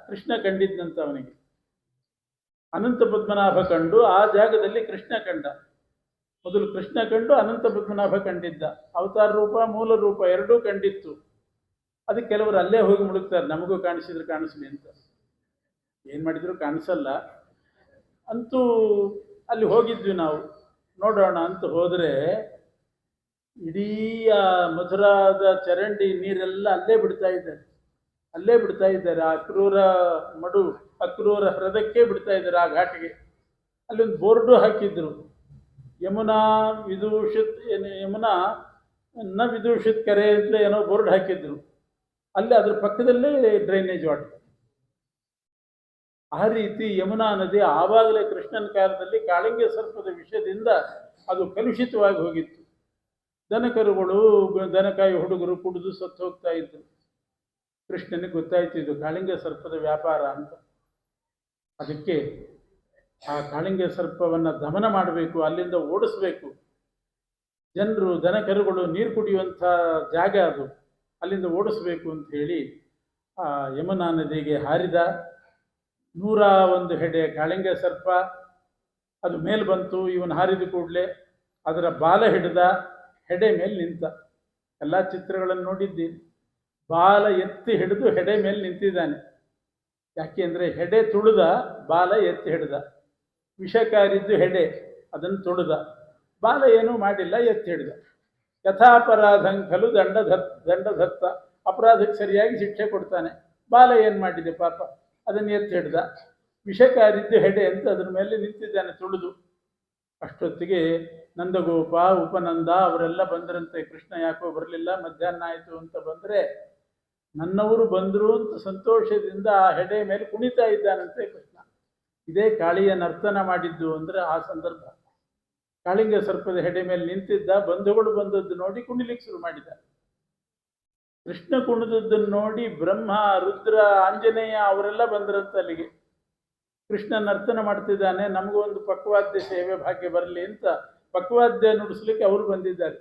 ಕೃಷ್ಣ ಕಂಡಿದ್ದಂತ ಅವನಿಗೆ. ಅನಂತ ಪದ್ಮನಾಭ ಕಂಡು ಆ ಜಾಗದಲ್ಲಿ ಕೃಷ್ಣ ಕಂಡ. ಮೊದಲು ಕೃಷ್ಣ ಕಂಡು ಅನಂತ ಪದ್ಮನಾಭ ಕಂಡಿದ್ದ. ಅವತಾರ ರೂಪ, ಮೂಲ ರೂಪ ಎರಡೂ ಕಂಡಿತ್ತು. ಅದಕ್ಕೆ ಕೆಲವರು ಅಲ್ಲೇ ಹೋಗಿ ಮುಳುಗ್ತಾರೆ, ನಮಗೂ ಕಾಣಿಸಿದ್ರು ಕಾಣಿಸ್ಲಿ ಅಂತ. ಏನು ಮಾಡಿದ್ರು ಕಾಣಿಸಲ್ಲ. ಅಂತೂ ಅಲ್ಲಿ ಹೋಗಿದ್ವಿ ನಾವು, ನೋಡೋಣ ಅಂತ ಹೋದರೆ ಇಡೀ ಆ ಮಧುರಾದ ಚರಂಡಿ ನೀರೆಲ್ಲ ಅಲ್ಲೇ ಬಿಡ್ತಾ ಇದ್ದಾರೆ. ಆ ಅಕ್ರೂರ ಮಡು, ಅಕ್ರೂರ ಹ್ರದಕ್ಕೆ ಬಿಡ್ತಾ ಇದ್ದಾರೆ, ಆ ಘಾಟಿಗೆ. ಅಲ್ಲಿ ಒಂದು ಬೋರ್ಡು ಹಾಕಿದ್ರು, ಯಮುನಾ ವಿದೂಷಿತ್, ಯಮುನಾ ನ ವಿದೂಷಿತ್ ಕೆರೆ ಅಂತ ಏನೋ ಬೋರ್ಡ್ ಹಾಕಿದ್ರು. ಅಲ್ಲಿ ಅದ್ರ ಪಕ್ಕದಲ್ಲೇ ಡ್ರೈನೇಜ್ ವಾಟರ್. ಆ ರೀತಿ ಯಮುನಾ ನದಿ ಆವಾಗಲೇ ಕೃಷ್ಣನ ಕಾಲದಲ್ಲಿ ಕಾಳಿಂಗ ಸರ್ಪದ ವಿಷದಿಂದ ಅದು ಕಲುಷಿತವಾಗಿ ಹೋಗಿತ್ತು. ದನಕರುಗಳು, ದನಕಾಯಿ ಹುಡುಗರು ಕುಡಿದು ಸತ್ತು ಹೋಗ್ತಾ ಇದ್ರು. ಕೃಷ್ಣನಿಗೆ ಗೊತ್ತಾಯ್ತು ಇದು ಕಾಳಿಂಗ ಸರ್ಪದ ವ್ಯಾಪಾರ ಅಂತ. ಅದಕ್ಕೆ ಆ ಕಾಳಿಂಗ ಸರ್ಪವನ್ನು ದಮನ ಮಾಡಬೇಕು, ಅಲ್ಲಿಂದ ಓಡಿಸ್ಬೇಕು. ಜನರು, ದನಕರುಗಳು ನೀರು ಕುಡಿಯುವಂಥ ಜಾಗ ಅದು, ಅಲ್ಲಿಂದ ಓಡಿಸ್ಬೇಕು ಅಂತ ಹೇಳಿ ಆ ಯಮುನಾ ನದಿಗೆ ಹಾರಿದ. 101 ಹೆಡೆ ಕಾಳಿಂಗ ಸರ್ಪ ಅದು ಮೇಲೆ ಬಂತು. ಇವನು ಹಾರಿದ ಕೂಡಲೇ ಅದರ ಬಾಲ ಹಿಡಿದ, ಹೆಡೆ ಮೇಲೆ ನಿಂತ. ಎಲ್ಲ ಚಿತ್ರಗಳನ್ನು ನೋಡಿದ್ದೀನಿ. ಬಾಲ ಎತ್ತಿ ಹಿಡಿದು ಹೆಡೆ ಮೇಲೆ ನಿಂತಿದ್ದಾನೆ. ಯಾಕೆಂದರೆ ಹೆಡೆ ತುಳಿದ, ಬಾಲ ಎತ್ತಿ ಹಿಡಿದ. ವಿಷಕಾರಿದ್ದು ಹೆಡೆ, ಅದನ್ನು ತುಳಿದ. ಬಾಲ ಏನೂ ಮಾಡಿಲ್ಲ, ಎತ್ತಿ ಹಿಡಿದ. ಯಥಾಪರಾಧಂ ಖಲು ದಂಡಧತ್ತ. ಅಪರಾಧಕ್ಕೆ ಸರಿಯಾಗಿ ಶಿಕ್ಷೆ ಕೊಡ್ತಾನೆ. ಬಾಲ ಏನು ಮಾಡಿದೆ ಪಾಪ, ಅದನ್ನು ಎತ್ತಿ ಹಿಡ್ದ. ವಿಷಕಾರಿದ್ದು ಹೆಡೆ ಅಂತ ಅದ್ರ ಮೇಲೆ ನಿಂತಿದ್ದಾನೆ ತುಳಿದು. ಅಷ್ಟೊತ್ತಿಗೆ ನಂದಗೋಪ, ಉಪನಂದ ಅವರೆಲ್ಲ ಬಂದರಂತೆ. ಕೃಷ್ಣ ಯಾಕೋ ಬರಲಿಲ್ಲ, ಮಧ್ಯಾಹ್ನ ಆಯಿತು ಅಂತ ಬಂದರೆ, ನನ್ನವರು ಬಂದರು ಅಂತ ಸಂತೋಷದಿಂದ ಆ ಹೆಡೆ ಮೇಲೆ ಕುಣಿತಾ ಇದ್ದಾನಂತೆ ಕೃಷ್ಣ. ಇದೇ ಕಾಳಿಯ ನರ್ತನ ಮಾಡಿದ್ದು ಅಂದರೆ ಆ ಸಂದರ್ಭ. ಕಾಳಿಂಗ ಸರ್ಪದ ಹೆಡೆ ಮೇಲೆ ನಿಂತಿದ್ದ, ಬಂಧುಗಳು ಬಂದದ್ದು ನೋಡಿ ಕುಣಿಲಿಕ್ಕೆ ಶುರು ಮಾಡಿದ. ಕೃಷ್ಣ ಕುಣಿದದ್ದನ್ನು ನೋಡಿ ಬ್ರಹ್ಮ, ರುದ್ರ, ಆಂಜನೇಯ ಅವರೆಲ್ಲ ಬಂದರಂತ ಅಲ್ಲಿಗೆ. ಕೃಷ್ಣ ನರ್ತನ ಮಾಡ್ತಿದ್ದಾನೆ, ನಮಗೂ ಒಂದು ಪಕ್ವಾದ್ಯ ಸೇವೆ ಭಾಗ್ಯ ಬರಲಿ ಅಂತ ಪಕ್ವಾದ್ಯ ನುಡಿಸ್ಲಿಕ್ಕೆ ಅವರು ಬಂದಿದ್ದಾರೆ.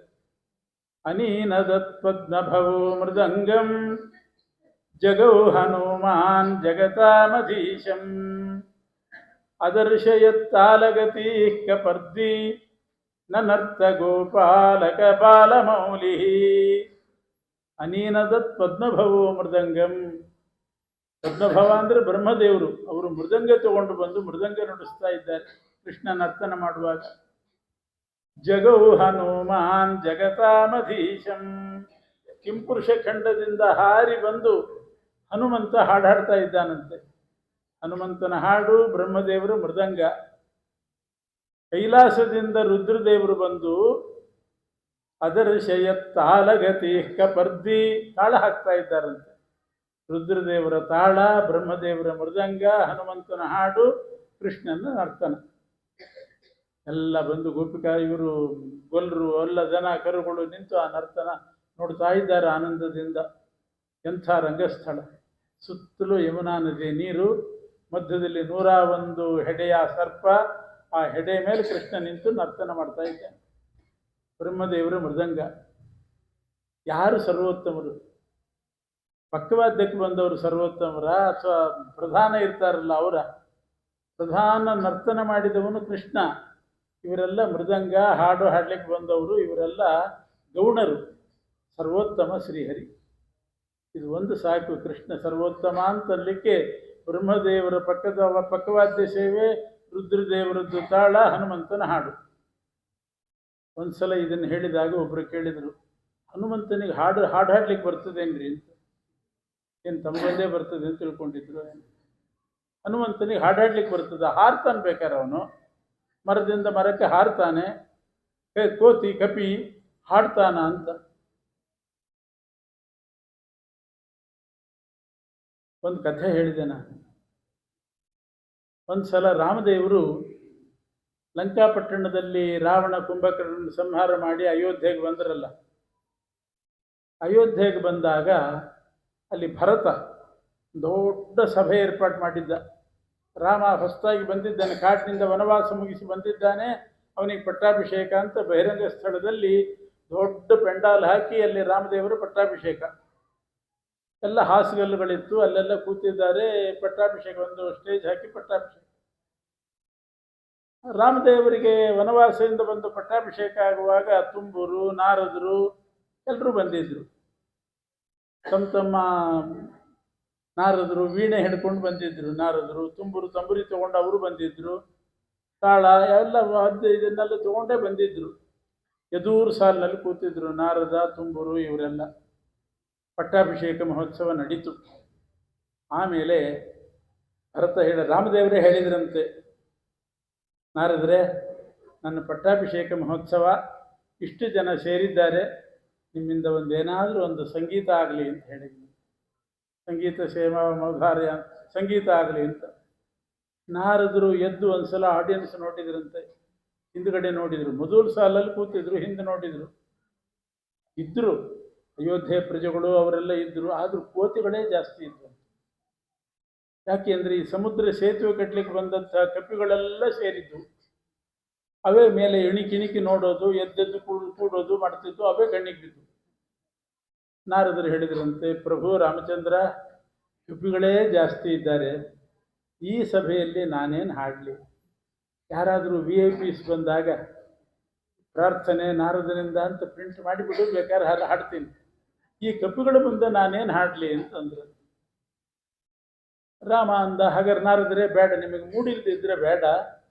ಅನೀನದತ್ಪದ್ಮಭವೋ ಮೃದಂಗಂ ಜಗೌ ಹನುಮಾನ್ ಜಗತಾಮಧೀಶಂ ಅದರ್ಶಯತ್ತಾಲಗತಿ ಕಪರ್ದಿ ನರ್ತ ಗೋಪಾಲಕ ಬಾಲಮೌಲಿ. ಅನೀನದತ್ ಪದ್ಮಭವೋ ಮೃದಂಗಂ. ಪದ್ಮಭವ ಅಂದರೆ ಬ್ರಹ್ಮದೇವರು, ಅವರು ಮೃದಂಗ ತಗೊಂಡು ಬಂದು ಮೃದಂಗ ನುಡಿಸ್ತಾ ಇದ್ದಾರೆ ಕೃಷ್ಣ ನರ್ತನ ಮಾಡುವಾಗ. ಜಗೌ ಹನುಮಾನ್ ಜಗತಾಮಧೀಶಂ. ಕಿಂಪುರುಷ ಖಂಡದಿಂದ ಹಾರಿ ಬಂದು ಹನುಮಂತ ಹಾಡಾಡ್ತಾ ಇದ್ದಾನಂತೆ. ಹನುಮಂತನ ಹಾಡು, ಬ್ರಹ್ಮದೇವರು ಮೃದಂಗ. ಕೈಲಾಸದಿಂದ ರುದ್ರದೇವರು ಬಂದು ಅದರ ಶಯತ್ತಾಲಗತಿ ಕಪರ್ದಿ ತಾಳ ಹಾಕ್ತಾ ಇದ್ದಾರಂತೆ. ರುದ್ರದೇವರ ತಾಳ, ಬ್ರಹ್ಮದೇವರ ಮೃದಂಗ, ಹನುಮಂತನ ಹಾಡು, ಕೃಷ್ಣನ ನರ್ತನ. ಎಲ್ಲ ಬಂದು ಗೋಪಿಕಾ ಇವರು ಗೊಲ್ಲರು ಎಲ್ಲ ಜನ ಕರುಗಳು ನಿಂತು ಆ ನರ್ತನ ನೋಡ್ತಾ ಇದ್ದಾರೆ ಆನಂದದಿಂದ. ಎಂಥ ರಂಗಸ್ಥಳ! ಸುತ್ತಲೂ ಯಮುನಾ ನದಿ ನೀರು, ಮಧ್ಯದಲ್ಲಿ 101 ಹೆಡೆಯ ಸರ್ಪ, ಆ ಹೆಡೆ ಮೇಲೆ ಕೃಷ್ಣ ನಿಂತು ನರ್ತನ ಮಾಡ್ತಾ ಇದ್ದಾನೆ. ಬ್ರಹ್ಮದೇವರ ಮೃದಂಗ. ಯಾರು ಸರ್ವೋತ್ತಮರು? ಪಕ್ಕವಾದ್ಯಕ್ಕೆ ಬಂದವರು ಸರ್ವೋತ್ತಮರ ಅಥವಾ ಪ್ರಧಾನ ಇರ್ತಾರಲ್ಲ ಅವರ? ಪ್ರಧಾನ ನರ್ತನ ಮಾಡಿದವನು ಕೃಷ್ಣ. ಇವರೆಲ್ಲ ಮೃದಂಗ ಹಾಡು ಹಾಡ್ಲಿಕ್ಕೆ ಬಂದವರು, ಇವರೆಲ್ಲ ಗೌಣರು. ಸರ್ವೋತ್ತಮ ಶ್ರೀಹರಿ. ಇದು ಒಂದು ಸಾಕು, ಕೃಷ್ಣ ಸರ್ವೋತ್ತಮ ಅಂತಲ್ಲಿಕ್ಕೆ. ಬ್ರಹ್ಮದೇವರ ಪಕ್ಕವಾದ್ಯ ಸೇವೆ, ರುದ್ರದೇವರದ್ದು ತಾಳ, ಹನುಮಂತನ ಹಾಡು. ಒಂದ್ಸಲ ಇದನ್ನು ಹೇಳಿದಾಗ ಒಬ್ಬರು ಕೇಳಿದರು, ಹನುಮಂತನಿಗೆ ಹಾಡು ಹಾಡ್ಲಿಕ್ಕೆ ಬರ್ತದೇನ್ರಿ ಅಂತ. ಏನು ತಮ್ಮದೇ ಬರ್ತದೆ ಅಂತ ತಿಳ್ಕೊಂಡಿದ್ರು. ಹನುಮಂತನಿಗೆ ಹಾಡ್ಲಿಕ್ಕೆ ಬರ್ತದ? ಹಾರ್ತಾನೆ ಬೇಕಾರೆ ಅವನು, ಮರದಿಂದ ಮರಕ್ಕೆ ಹಾರ್ತಾನೆ. ಕೋತಿ ಕಪಿ ಹಾಡ್ತಾನ ಅಂತ. ಒಂದು ಕಥೆ ಹೇಳಿದೆ ನಾನು. ಒಂದ್ಸಲ ರಾಮದೇವರು ಲಂಕಾಪಟ್ಟಣದಲ್ಲಿ ರಾವಣ ಕುಂಭಕರ್ಣನ ಸಂಹಾರ ಮಾಡಿ ಅಯೋಧ್ಯೆಗೆ ಬಂದರಲ್ಲ. ಅಯೋಧ್ಯೆಗೆ ಬಂದಾಗ ಅಲ್ಲಿ ಭರತ ದೊಡ್ಡ ಸಭೆ ಏರ್ಪಾಡು ಮಾಡಿದ್ದ. ರಾಮ ಹೊಸದಾಗಿ ಬಂದಿದ್ದಾನೆ, ಕಾಡಿನಿಂದ ವನವಾಸ ಮುಗಿಸಿ ಬಂದಿದ್ದಾನೆ, ಅವನಿಗೆ ಪಟ್ಟಾಭಿಷೇಕ ಅಂತ ಬಹಿರಂಗ ಸ್ಥಳದಲ್ಲಿ ದೊಡ್ಡ ಪೆಂಡಾಲ್ ಹಾಕಿ ಅಲ್ಲಿ ರಾಮದೇವರ ಪಟ್ಟಾಭಿಷೇಕ. ಎಲ್ಲ ಹಾಸುಗಲ್ಲುಗಳಿತ್ತು, ಅಲ್ಲೆಲ್ಲ ಕೂತಿದ್ದಾರೆ. ಪಟ್ಟಾಭಿಷೇಕ ಒಂದು ಸ್ಟೇಜ್ ಹಾಕಿ ಪಟ್ಟಾಭಿಷೇಕ. ರಾಮದೇವರಿಗೆ ವನವಾಸದಿಂದ ಬಂದು ಪಟ್ಟಾಭಿಷೇಕ ಆಗುವಾಗ ತುಂಬೂರು, ನಾರದರು ಎಲ್ಲರೂ ಬಂದಿದ್ರು. ತಮ್ಮ ನಾರದರು ವೀಣೆ ಹಿಡ್ಕೊಂಡು ಬಂದಿದ್ರು, ನಾರದರು ತುಂಬೂರು ತಂಬುರಿ ತಗೊಂಡು ಅವರು ಬಂದಿದ್ರು, ತಾಳ ಎಲ್ಲ ಇದನ್ನೆಲ್ಲ ತಗೊಂಡೇ ಬಂದಿದ್ರು. ಎದೂರು ಸಾಲಿನಲ್ಲಿ ಕೂತಿದ್ರು ನಾರದ, ತುಂಬೂರು ಇವರೆಲ್ಲ. ಪಟ್ಟಾಭಿಷೇಕ ಮಹೋತ್ಸವ ನಡೀತು. ಆಮೇಲೆ ಭರತ ರಾಮದೇವರೇ ಹೇಳಿದ್ರಂತೆ, ನಾರದ್ರೆ ನನ್ನ ಪಟ್ಟಾಭಿಷೇಕ ಮಹೋತ್ಸವ ಇಷ್ಟು ಜನ ಸೇರಿದ್ದಾರೆ, ನಿಮ್ಮಿಂದ ಒಂದೇನಾದರೂ ಒಂದು ಸಂಗೀತ ಆಗಲಿ ಅಂತ ಹೇಳಿದ್ನು. ಸಂಗೀತ ಸೇವಾ ಮೌಧಾರ್ಯ ಸಂಗೀತ ಆಗಲಿ ಅಂತ. ನಾರದರು ಎದ್ದು ಒಂದ್ಸಲ ಆಡಿಯನ್ಸ್ ನೋಡಿದ್ರಂತೆ, ಹಿಂದುಗಡೆ ನೋಡಿದರು. ಮೊದಲು ಸಾಲಲ್ಲಿ ಕೂತಿದ್ರು, ಹಿಂದೆ ನೋಡಿದರು. ಇದ್ದರು ಅಯೋಧ್ಯೆ ಪ್ರಜೆಗಳು, ಅವರೆಲ್ಲ ಇದ್ದರು. ಆದರೂ ಕೋತಿಗಳೇ ಜಾಸ್ತಿ ಇದ್ದರು. ಯಾಕೆ ಅಂದರೆ ಈ ಸಮುದ್ರ ಸೇತುವೆ ಕಟ್ಟಲಿಕ್ಕೆ ಬಂದಂಥ ಕಪಿಗಳೆಲ್ಲ ಸೇರಿದ್ದು. ಅವೇ ಮೇಲೆ ಇಣಿಕಿ ನೋಡೋದು, ಎದ್ದೆದ್ದು ಕೂಡೋದು ಮಾಡ್ತಿದ್ದು, ಅವೇ ಕಣ್ಣಿಗೆ ಬಿದ್ದು. ನಾರದರು ಹೇಳಿದ್ರಂತೆ, ಪ್ರಭು ರಾಮಚಂದ್ರ, ಕಪಿಗಳೇ ಜಾಸ್ತಿ ಇದ್ದಾರೆ, ಈ ಸಭೆಯಲ್ಲಿ ನಾನೇನು ಹಾಡಲಿ? ಯಾರಾದರೂ VIP ಬಂದಾಗ ಪ್ರಾರ್ಥನೆ ನಾರದರಿಂದ ಅಂತ ಪ್ರಿಂಟ್ ಮಾಡಿಬಿಡು, ಬೇಕಾದ್ರೆ ಹಾಡ್ತೀನಿ. ಈ ಕಪಿಗಳ ಮುಂದೆ ನಾನೇನು ಹಾಡಲಿ ಅಂತಂದ್ರು. ರಾಮ ಅಂದ, ಹಾಗಾದ್ರೆ ನಾರದರೆ ಬೇಡ, ನಿಮಗೆ ಮೂಡಿಲ್ದಿದ್ರೆ ಬೇಡ,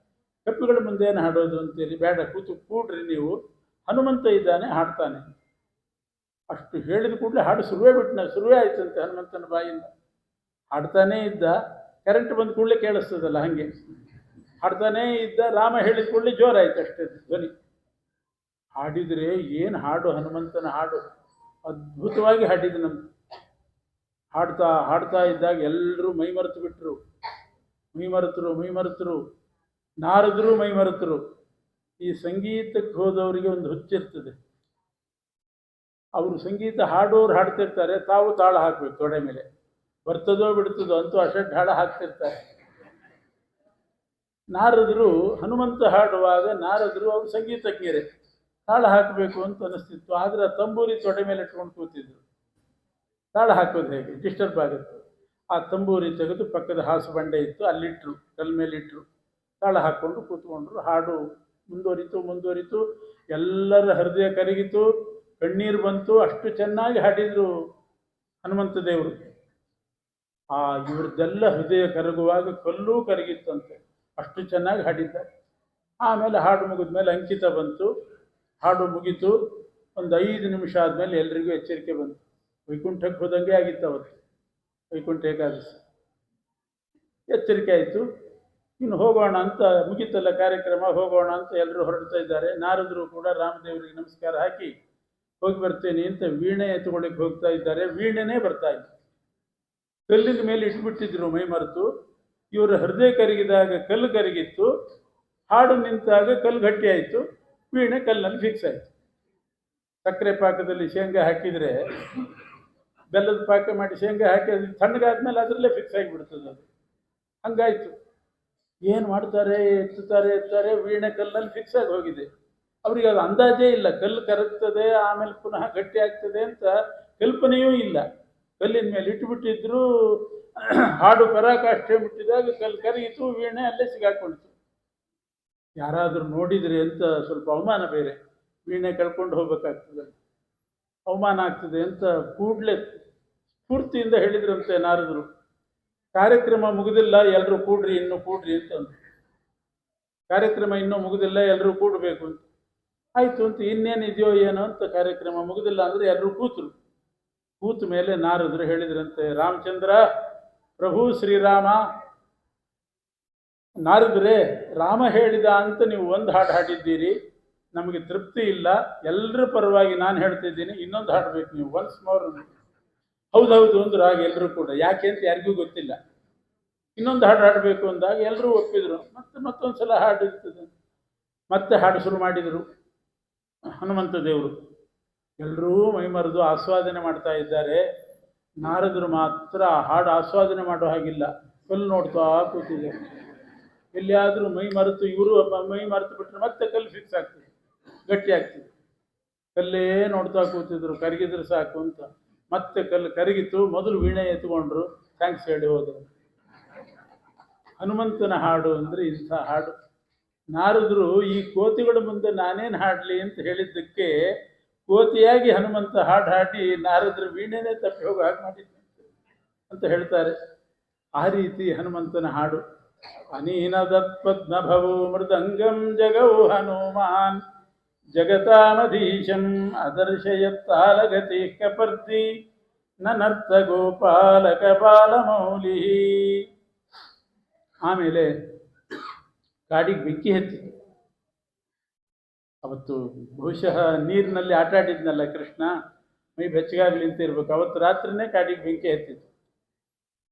ಕಪಿಗಳ ಮುಂದೆ ಏನು ಹಾಡೋದು ಅಂತೀರಿ, ಬೇಡ, ಕೂಡ್ರಿ ನೀವು, ಹನುಮಂತ ಇದ್ದಾನೆ ಹಾಡ್ತಾನೆ. ಅಷ್ಟು ಹೇಳಿದ ಕೂಡಲೇ ಹಾಡು ಶುರುವೇ ಆಯ್ತಂತೆ ಹನುಮಂತನ ಬಾಯಿಂದ. ಹಾಡ್ತಾನೇ ಇದ್ದ, ಕರೆಂಟ್ ಬಂದ ಕೂಡಲೇ ಕೇಳಿಸ್ತದಲ್ಲ ಹಾಗೆ ಹಾಡ್ತಾನೇ ಇದ್ದ. ರಾಮ ಹೇಳಿದ ಕೂಡಲೇ ಜೋರಾಯ್ತು ಅಷ್ಟೇ ಧ್ವನಿ. ಹಾಡಿದರೆ ಏನು ಹಾಡು, ಹನುಮಂತನ ಹಾಡು ಅದ್ಭುತವಾಗಿ ಹಾಡಿದ್ದು. ನಮ್ಮ ಹಾಡ್ತಾ ಇದ್ದಾಗ ಎಲ್ಲರೂ ಮೈಮರೆತು ಬಿಟ್ಟರು. ಮೈಮರೆತರು ನಾರದರು ಮೈಮರೆತರು. ಈ ಸಂಗೀತಕ್ಕೆ ಹೋದವರಿಗೆ ಒಂದು ಹುಚ್ಚಿರ್ತದೆ. ಅವರು ಸಂಗೀತ ಹಾಡೋರು ಹಾಡ್ತಿರ್ತಾರೆ, ತಾವು ತಾಳ ಹಾಕಬೇಕು ತೊಡೆ ಮೇಲೆ. ಬರ್ತದೋ ಬಿಡ್ತದೋ ಅಂತೂ ಅಷಡ್ ಹಾಡ ಹಾಕ್ತಿರ್ತಾರೆ. ನಾರದರು ಹನುಮಂತ ಹಾಡುವಾಗ ಅವರು ಸಂಗೀತಜ್ಞರೇ, ತಾಳ ಹಾಕಬೇಕು ಅಂತ ಅನಿಸ್ತಿತ್ತು. ಆದರೆ ತಂಬೂರಿ ತೊಡೆ ಮೇಲೆ ಇಟ್ಕೊಂಡು ಕೂತಿದ್ರು. ತಾಳ ಹಾಕೋದು ಹೇಗೆ, ಡಿಸ್ಟರ್ಬ್ ಆಗುತ್ತೆ. ಆ ತಂಬೂರಿ ತೆಗೆದು ಪಕ್ಕದ ಹಾಸು ಬಂಡೆ ಇತ್ತು, ಅಲ್ಲಿಟ್ಟರು, ಕಲ್ ಮೇಲಿಟ್ಟರು. ತಾಳ ಹಾಕ್ಕೊಂಡು ಕೂತ್ಕೊಂಡ್ರು. ಹಾಡು ಮುಂದುವರಿತು. ಎಲ್ಲರ ಹೃದಯ ಕರಗಿತು, ಕಣ್ಣೀರು ಬಂತು. ಅಷ್ಟು ಚೆನ್ನಾಗಿ ಹಾಡಿದರು ಹನುಮಂತ ದೇವರು. ಇವ್ರದ್ದೆಲ್ಲ ಹೃದಯ ಕರಗುವಾಗ ಕಲ್ಲೂ ಕರಗಿತ್ತಂತೆ, ಅಷ್ಟು ಚೆನ್ನಾಗಿ ಹಾಡಿದ್ದಾರೆ. ಆಮೇಲೆ ಹಾಡು ಮುಗಿದ ಮೇಲೆ ಅಂಕಿತ ಬಂತು. ಹಾಡು ಮುಗೀತು. ಒಂದು 5 ನಿಮಿಷ ಆದಮೇಲೆ ಎಲ್ರಿಗೂ ಎಚ್ಚರಿಕೆ ಬಂತು. ವೈಕುಂಠಕ್ಕೆ ಹೋದಂಗೆ ಆಗಿತ್ತು ಅವತ್ತು, ವೈಕುಂಠ ಏಕಾದಶಿ. ಎಚ್ಚರಿಕೆ ಆಯಿತು, ಇನ್ನು ಹೋಗೋಣ ಅಂತ, ಮುಗಿತಲ್ಲ ಕಾರ್ಯಕ್ರಮ, ಹೋಗೋಣ ಅಂತ ಎಲ್ಲರೂ ಹೊರಡ್ತಾ ಇದ್ದಾರೆ. ನಾರದರು ಕೂಡ ರಾಮದೇವರಿಗೆ ನಮಸ್ಕಾರ ಹಾಕಿ ಹೋಗಿ ಬರ್ತೇನೆ ಅಂತ ವೀಣೆ ಎತ್ಕೊಳ್ಳಿಕ್ಕೆ ಹೋಗ್ತಾ ಇದ್ದಾರೆ. ವೀಣೆನೇ ಬರ್ತಾ ಇತ್ತು. ಕಲ್ಲಿನ ಮೇಲೆ ಇಟ್ಬಿಟ್ಟಿದ್ರು ಮೈ ಮರೆತು. ಇವರ ಹೃದಯ ಕರಗಿದಾಗ ಕಲ್ಲು ಕರಗಿತ್ತು, ಹಾಡು ನಿಂತಾಗ ಕಲ್ಲು ಗಟ್ಟಿ ಆಯಿತು, ವೀಣೆ ಕಲ್ಲಿನಲ್ಲಿ ಫಿಕ್ಸ್ ಆಯಿತು. ಸಕ್ಕರೆ ಪಾಕದಲ್ಲಿ ಶೇಂಗಾ ಹಾಕಿದರೆ, ಬೆಲ್ಲದ ಪಾಕ ಮಾಡಿ ಶೇಂಗಾ ಹಾಕಿ ಅದು ತಣ್ಣಗಾದ್ಮೇಲೆ ಅದರಲ್ಲೇ ಫಿಕ್ಸ್ ಆಗಿಬಿಡ್ತದೆ. ಅದು ಹಂಗಾಯಿತು. ಏನು ಮಾಡ್ತಾರೆ, ಎತ್ತುತ್ತಾರೆ, ವೀಣೆ ಕಲ್ಲಲ್ಲಿ ಫಿಕ್ಸ್ ಆಗಿ ಹೋಗಿದೆ. ಅವರಿಗೆ ಅದು ಅಂದಾಜೇ ಇಲ್ಲ, ಕಲ್ಲು ಕರಗ್ತದೆ ಆಮೇಲೆ ಪುನಃ ಗಟ್ಟಿ ಆಗ್ತದೆ ಅಂತ ಕಲ್ಪನೆಯೂ ಇಲ್ಲ. ಕಲ್ಲಿನ ಮೇಲೆ ಇಟ್ಟುಬಿಟ್ಟಿದ್ರು, ಹಾಡು ಪರಾಕಾಷ್ಠೆ ಮುಟ್ಟಿದಾಗ ಕಲ್ಲು ಕರಗಿತು, ವೀಣೆ ಅಲ್ಲೇ ಸಿಗಾಕೊಂಡಿತು. ಯಾರಾದರೂ ನೋಡಿದರೆ ಅಂತ ಸ್ವಲ್ಪ ಅವಮಾನ, ಬೇರೆ ವೀಣೆ ಕಳ್ಕೊಂಡು ಹೋಗ್ಬೇಕಾಗ್ತದೆ, ಅವಮಾನ ಆಗ್ತದೆ ಅಂತ ಕೂಡಲೇ ಸ್ಫೂರ್ತಿಯಿಂದ ಹೇಳಿದ್ರಂತೆ ನಾರದರು. ಕಾರ್ಯಕ್ರಮ ಮುಗಿದಿಲ್ಲ, ಎಲ್ಲರೂ ಕೂಡ್ರಿ, ಇನ್ನೂ ಕೂಡ್ರಿ ಅಂತಂದು. ಕಾರ್ಯಕ್ರಮ ಇನ್ನೂ ಮುಗಿದಿಲ್ಲ, ಎಲ್ಲರೂ ಕೂಡಬೇಕು ಅಂತ. ಆಯಿತು ಅಂತ, ಇನ್ನೇನಿದೆಯೋ ಏನೋ ಅಂತ, ಕಾರ್ಯಕ್ರಮ ಮುಗಿದಿಲ್ಲ ಅಂದರೆ ಎಲ್ಲರೂ ಕೂತರು. ಕೂತ ಮೇಲೆ ನಾರದರು ಹೇಳಿದ್ರಂತೆ, ರಾಮಚಂದ್ರ ಪ್ರಭು ಶ್ರೀರಾಮ, ನಾರದ್ರೆ ರಾಮ ಹೇಳಿದ ಅಂತ ನೀವು ಒಂದು ಹಾಡು ಹಾಡಿದ್ದೀರಿ, ನಮಗೆ ತೃಪ್ತಿ ಇಲ್ಲ. ಎಲ್ಲರ ಪರವಾಗಿ ನಾನು ಹೇಳ್ತಿದ್ದೀನಿ, ಇನ್ನೊಂದು ಹಾಡಬೇಕು ನೀವು, ಒನ್ಸ್ ಮೋರ್. ಹೌದೌದು ಅಂದ್ರು ಆಗ ಎಲ್ಲರೂ ಕೂಡ. ಯಾಕೆ ಅಂತ ಯಾರಿಗೂ ಗೊತ್ತಿಲ್ಲ. ಇನ್ನೊಂದು ಹಾಡು ಹಾಡಬೇಕು ಅಂದಾಗ ಎಲ್ಲರೂ ಒಪ್ಪಿದ್ರು. ಮತ್ತೊಂದು ಸಲ ಹಾಡು ಇರ್ತದೆ, ಮತ್ತೆ ಹಾಡು ಶುರು ಮಾಡಿದರು ಹನುಮಂತ ದೇವರು. ಎಲ್ಲರೂ ಮೈಮರೆದು ಆಸ್ವಾದನೆ ಮಾಡ್ತಾ ಇದ್ದಾರೆ. ನಾರದರು ಮಾತ್ರ ಆ ಹಾಡು ಆಸ್ವಾದನೆ ಮಾಡೋ ಹಾಗಿಲ್ಲ, ಕಲ್ಲು ನೋಡ್ತಾ ಕೂತಿದೆ. ಎಲ್ಲಿಯಾದರೂ ಮೈ ಮರೆತು, ಇವರು ಮೈ ಮರೆತು ಬಿಟ್ಟರೆ ಮತ್ತೆ ಕಲ್ಲು ಫಿಕ್ಸ್ ಆಗ್ತದೆ, ಗಟ್ಟಿ ಆಗ್ತದೆ. ಕಲ್ಲೇ ನೋಡ್ತಾ ಕೂತಿದ್ರು, ಕರಗಿದ್ರೆ ಸಾಕು ಅಂತ. ಮತ್ತೆ ಕಲ್ಲು ಕರಗಿತು, ಮೊದಲು ವೀಣೆ ಎತ್ಕೊಂಡ್ರು, ಥ್ಯಾಂಕ್ಸ್ ಹೇಳಿ ಹೋದರು. ಹನುಮಂತನ ಹಾಡು ಅಂದರೆ ಇಂಥ ಹಾಡು. ನಾರದರು ಈ ಕೋತಿಗಳ ಮುಂದೆ ನಾನೇನು ಹಾಡಲಿ ಅಂತ ಹೇಳಿದ್ದಕ್ಕೆ ಕೋತಿಯಾಗಿ ಹನುಮಂತ ಹಾಡು ಹಾಡಿ ನಾರದರು ವೀಣೆನೇ ತಪ್ಪಿ ಹೋಗೋ ಹಾಗೆ ಮಾಡಿದ್ದಂತೆ ಅಂತ ಹೇಳ್ತಾರೆ. ಆ ರೀತಿ ಹನುಮಂತನ ಹಾಡು. ಅನೀನದತ್ಪದ್ಮಭವೋ ಮೃದಂಗಂ ಜಗೌ ಹನುಮಾನ್ ಜಗತಾಮಧೀಶಂ ಅದರ್ಶಯತ್ತಾಲಗತಿ ಕಪರ್ದಿ ನನರ್ಥ ಗೋಪಾಲಕ ಬಾಲಮೌಲಿ. ಆಮೇಲೆ ಕಾಡಿಗೆ ಬೆಂಕಿ ಹತ್ತಿತು. ಅವತ್ತು ಬಹುಶಃ ನೀರಿನಲ್ಲಿ ಆಟ ಆಡಿದ್ನಲ್ಲ ಕೃಷ್ಣ, ಮೈ ಬೆಚ್ಚಗಾಗಲಿ ಅಂತ ಇರ್ಬೇಕು. ಅವತ್ತು ರಾತ್ರಿನೇ ಕಾಡಿಗೆ ಬೆಂಕಿ ಹತ್ತಿತು.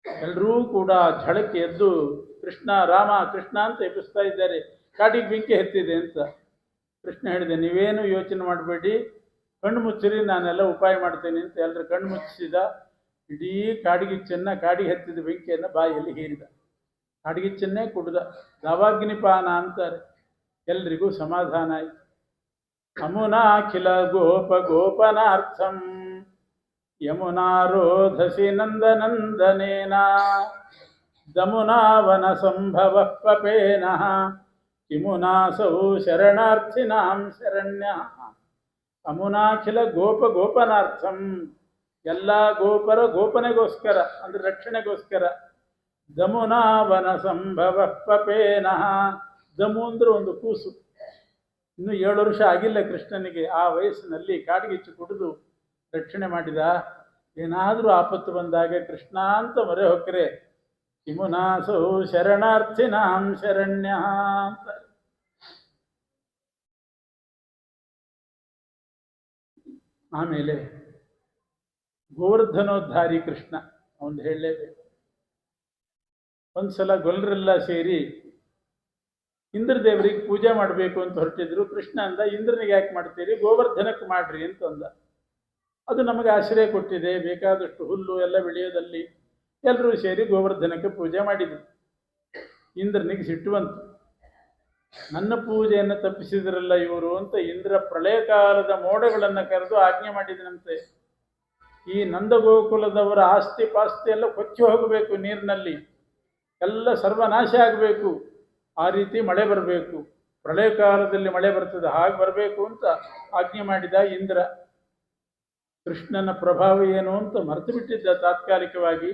ಎಲ್ಲರೂ ಕೂಡ ಝಳಕ್ಕೆ ಎದ್ದು ಕೃಷ್ಣ ರಾಮ ಕೃಷ್ಣ ಅಂತ ಎಬ್ಬಿಸ್ತಾ ಇದ್ದಾರೆ, ಕಾಡಿಗೆ ಬೆಂಕಿ ಹತ್ತಿದೆ ಅಂತ. ಕೃಷ್ಣ ಹೇಳಿದೆ, ನೀವೇನು ಯೋಚನೆ ಮಾಡಬೇಡಿ, ಕಣ್ಣು ಮುಚ್ಚಿರಿ, ನಾನೆಲ್ಲ ಉಪಾಯ ಮಾಡ್ತೇನೆ ಅಂತ ಎಲ್ಲರೂ ಕಣ್ಣು ಮುಚ್ಚಿಸಿದ. ಇಡೀ ಕಾಡಿಗಿಚ್ಚನ್ನು, ಕಾಡಿಗೆ ಹತ್ತಿದ ಬೆಂಕಿಯನ್ನು ಬಾಯಲ್ಲಿ ಹೀರಿದ. ಕಾಡಿಗಿಚ್ಚನ್ನೇ ಕುಡ್ದ. ದಾವಾಗ್ನಿಪಾನ ಅಂತಾರೆ. ಎಲ್ರಿಗೂ ಸಮಾಧಾನ ಆಯಿತು. ಅಮುನಾಖಿಲ ಗೋಪ ಗೋಪನಾರ್ಥಂ ಯಮುನಾರೋಧಸಿ ನಂದನಂದನೇನ ದಮುನಾವನ ಸಂಭವ ಪಪೇನಃ ಕಿಮುನಾಸೌ ಶರಣಾರ್ಥಿನಾಂ ಶರಣ್ಯ. ಅಮುನಾಖಿಲ ಗೋಪ ಗೋಪನಾರ್ಥಂ, ಎಲ್ಲ ಗೋಪರ ಗೋಪನೆಗೋಸ್ಕರ, ಅಂದರೆ ರಕ್ಷಣೆಗೋಸ್ಕರ. ದಮುನಾವನ ಸಂಭವ ಪಪೇನಃ, ದಮು ಅಂದರೆ ಒಂದು ಕೂಸು. ಇನ್ನು 7 ವರ್ಷ ಆಗಿಲ್ಲ ಕೃಷ್ಣನಿಗೆ. ಆ ವಯಸ್ಸಿನಲ್ಲಿ ಕಾಡಿಗಿಚ್ಚು ಕುಡಿದು ರಕ್ಷಣೆ ಮಾಡಿದ. ಏನಾದರೂ ಆಪತ್ತು ಬಂದಾಗ ಕೃಷ್ಣ ಅಂತ ಮೊರೆ ಹೊಕ್ಕರೆ ಕಿಮುನಾಸೌ ಶರಣಾರ್ಥಿನಾಂ ಶರಣ್ಯ ಅಂತ. ಆಮೇಲೆ ಗೋವರ್ಧನೋದ್ಧಾರಿ ಕೃಷ್ಣ, ಅವನು ಹೇಳಲೇಬೇಕು. ಒಂದ್ಸಲ ಗೊಲ್ಲರೆಲ್ಲ ಸೇರಿ ಇಂದ್ರದೇವರಿಗೆ ಪೂಜೆ ಮಾಡಬೇಕು ಅಂತ ಹೊರಟಿದ್ರು. ಕೃಷ್ಣ ಅಂದ, ಇಂದ್ರನಿಗೆ ಯಾಕೆ ಮಾಡ್ತೀರಿ, ಗೋವರ್ಧನಕ್ಕೆ ಮಾಡ್ರಿ ಅಂತಂದ. ಅದು ನಮಗೆ ಆಶ್ರಯ ಕೊಟ್ಟಿದೆ, ಬೇಕಾದಷ್ಟು ಹುಲ್ಲು ಎಲ್ಲ ಬೆಳೆಯೋದಲ್ಲಿ. ಎಲ್ಲರೂ ಸೇರಿ ಗೋವರ್ಧನಕ್ಕೆ ಪೂಜೆ ಮಾಡಿದರು. ಇಂದ್ರನಿಗೆ ಸಿಟ್ಟು ಬಂತು, ನನ್ನ ಪೂಜೆಯನ್ನು ತಪ್ಪಿಸಿದ್ರಲ್ಲ ಇವರು ಅಂತ. ಇಂದ್ರ ಪ್ರಳಯ ಕಾಲದ ಮೋಡಗಳನ್ನು ಕರೆದು ಆಜ್ಞೆ ಮಾಡಿದನಂತೆ, ಈ ನಂದಗೋಕುಲದವರ ಆಸ್ತಿ ಪಾಸ್ತಿ ಎಲ್ಲ ಕೊಚ್ಚಿ ಹೋಗಬೇಕು, ನೀರಿನಲ್ಲಿ ಎಲ್ಲ ಸರ್ವನಾಶ ಆಗಬೇಕು, ಆ ರೀತಿ ಮಳೆ ಬರಬೇಕು, ಪ್ರಳಯ ಕಾಲದಲ್ಲಿ ಮಳೆ ಬರ್ತದೆ, ಹಾಗೆ ಬರಬೇಕು ಅಂತ ಆಜ್ಞೆ ಮಾಡಿದ ಇಂದ್ರ. ಕೃಷ್ಣನ ಪ್ರಭಾವ ಏನು ಅಂತ ಮರೆತು ಬಿಟ್ಟಿದ್ದ ತಾತ್ಕಾಲಿಕವಾಗಿ.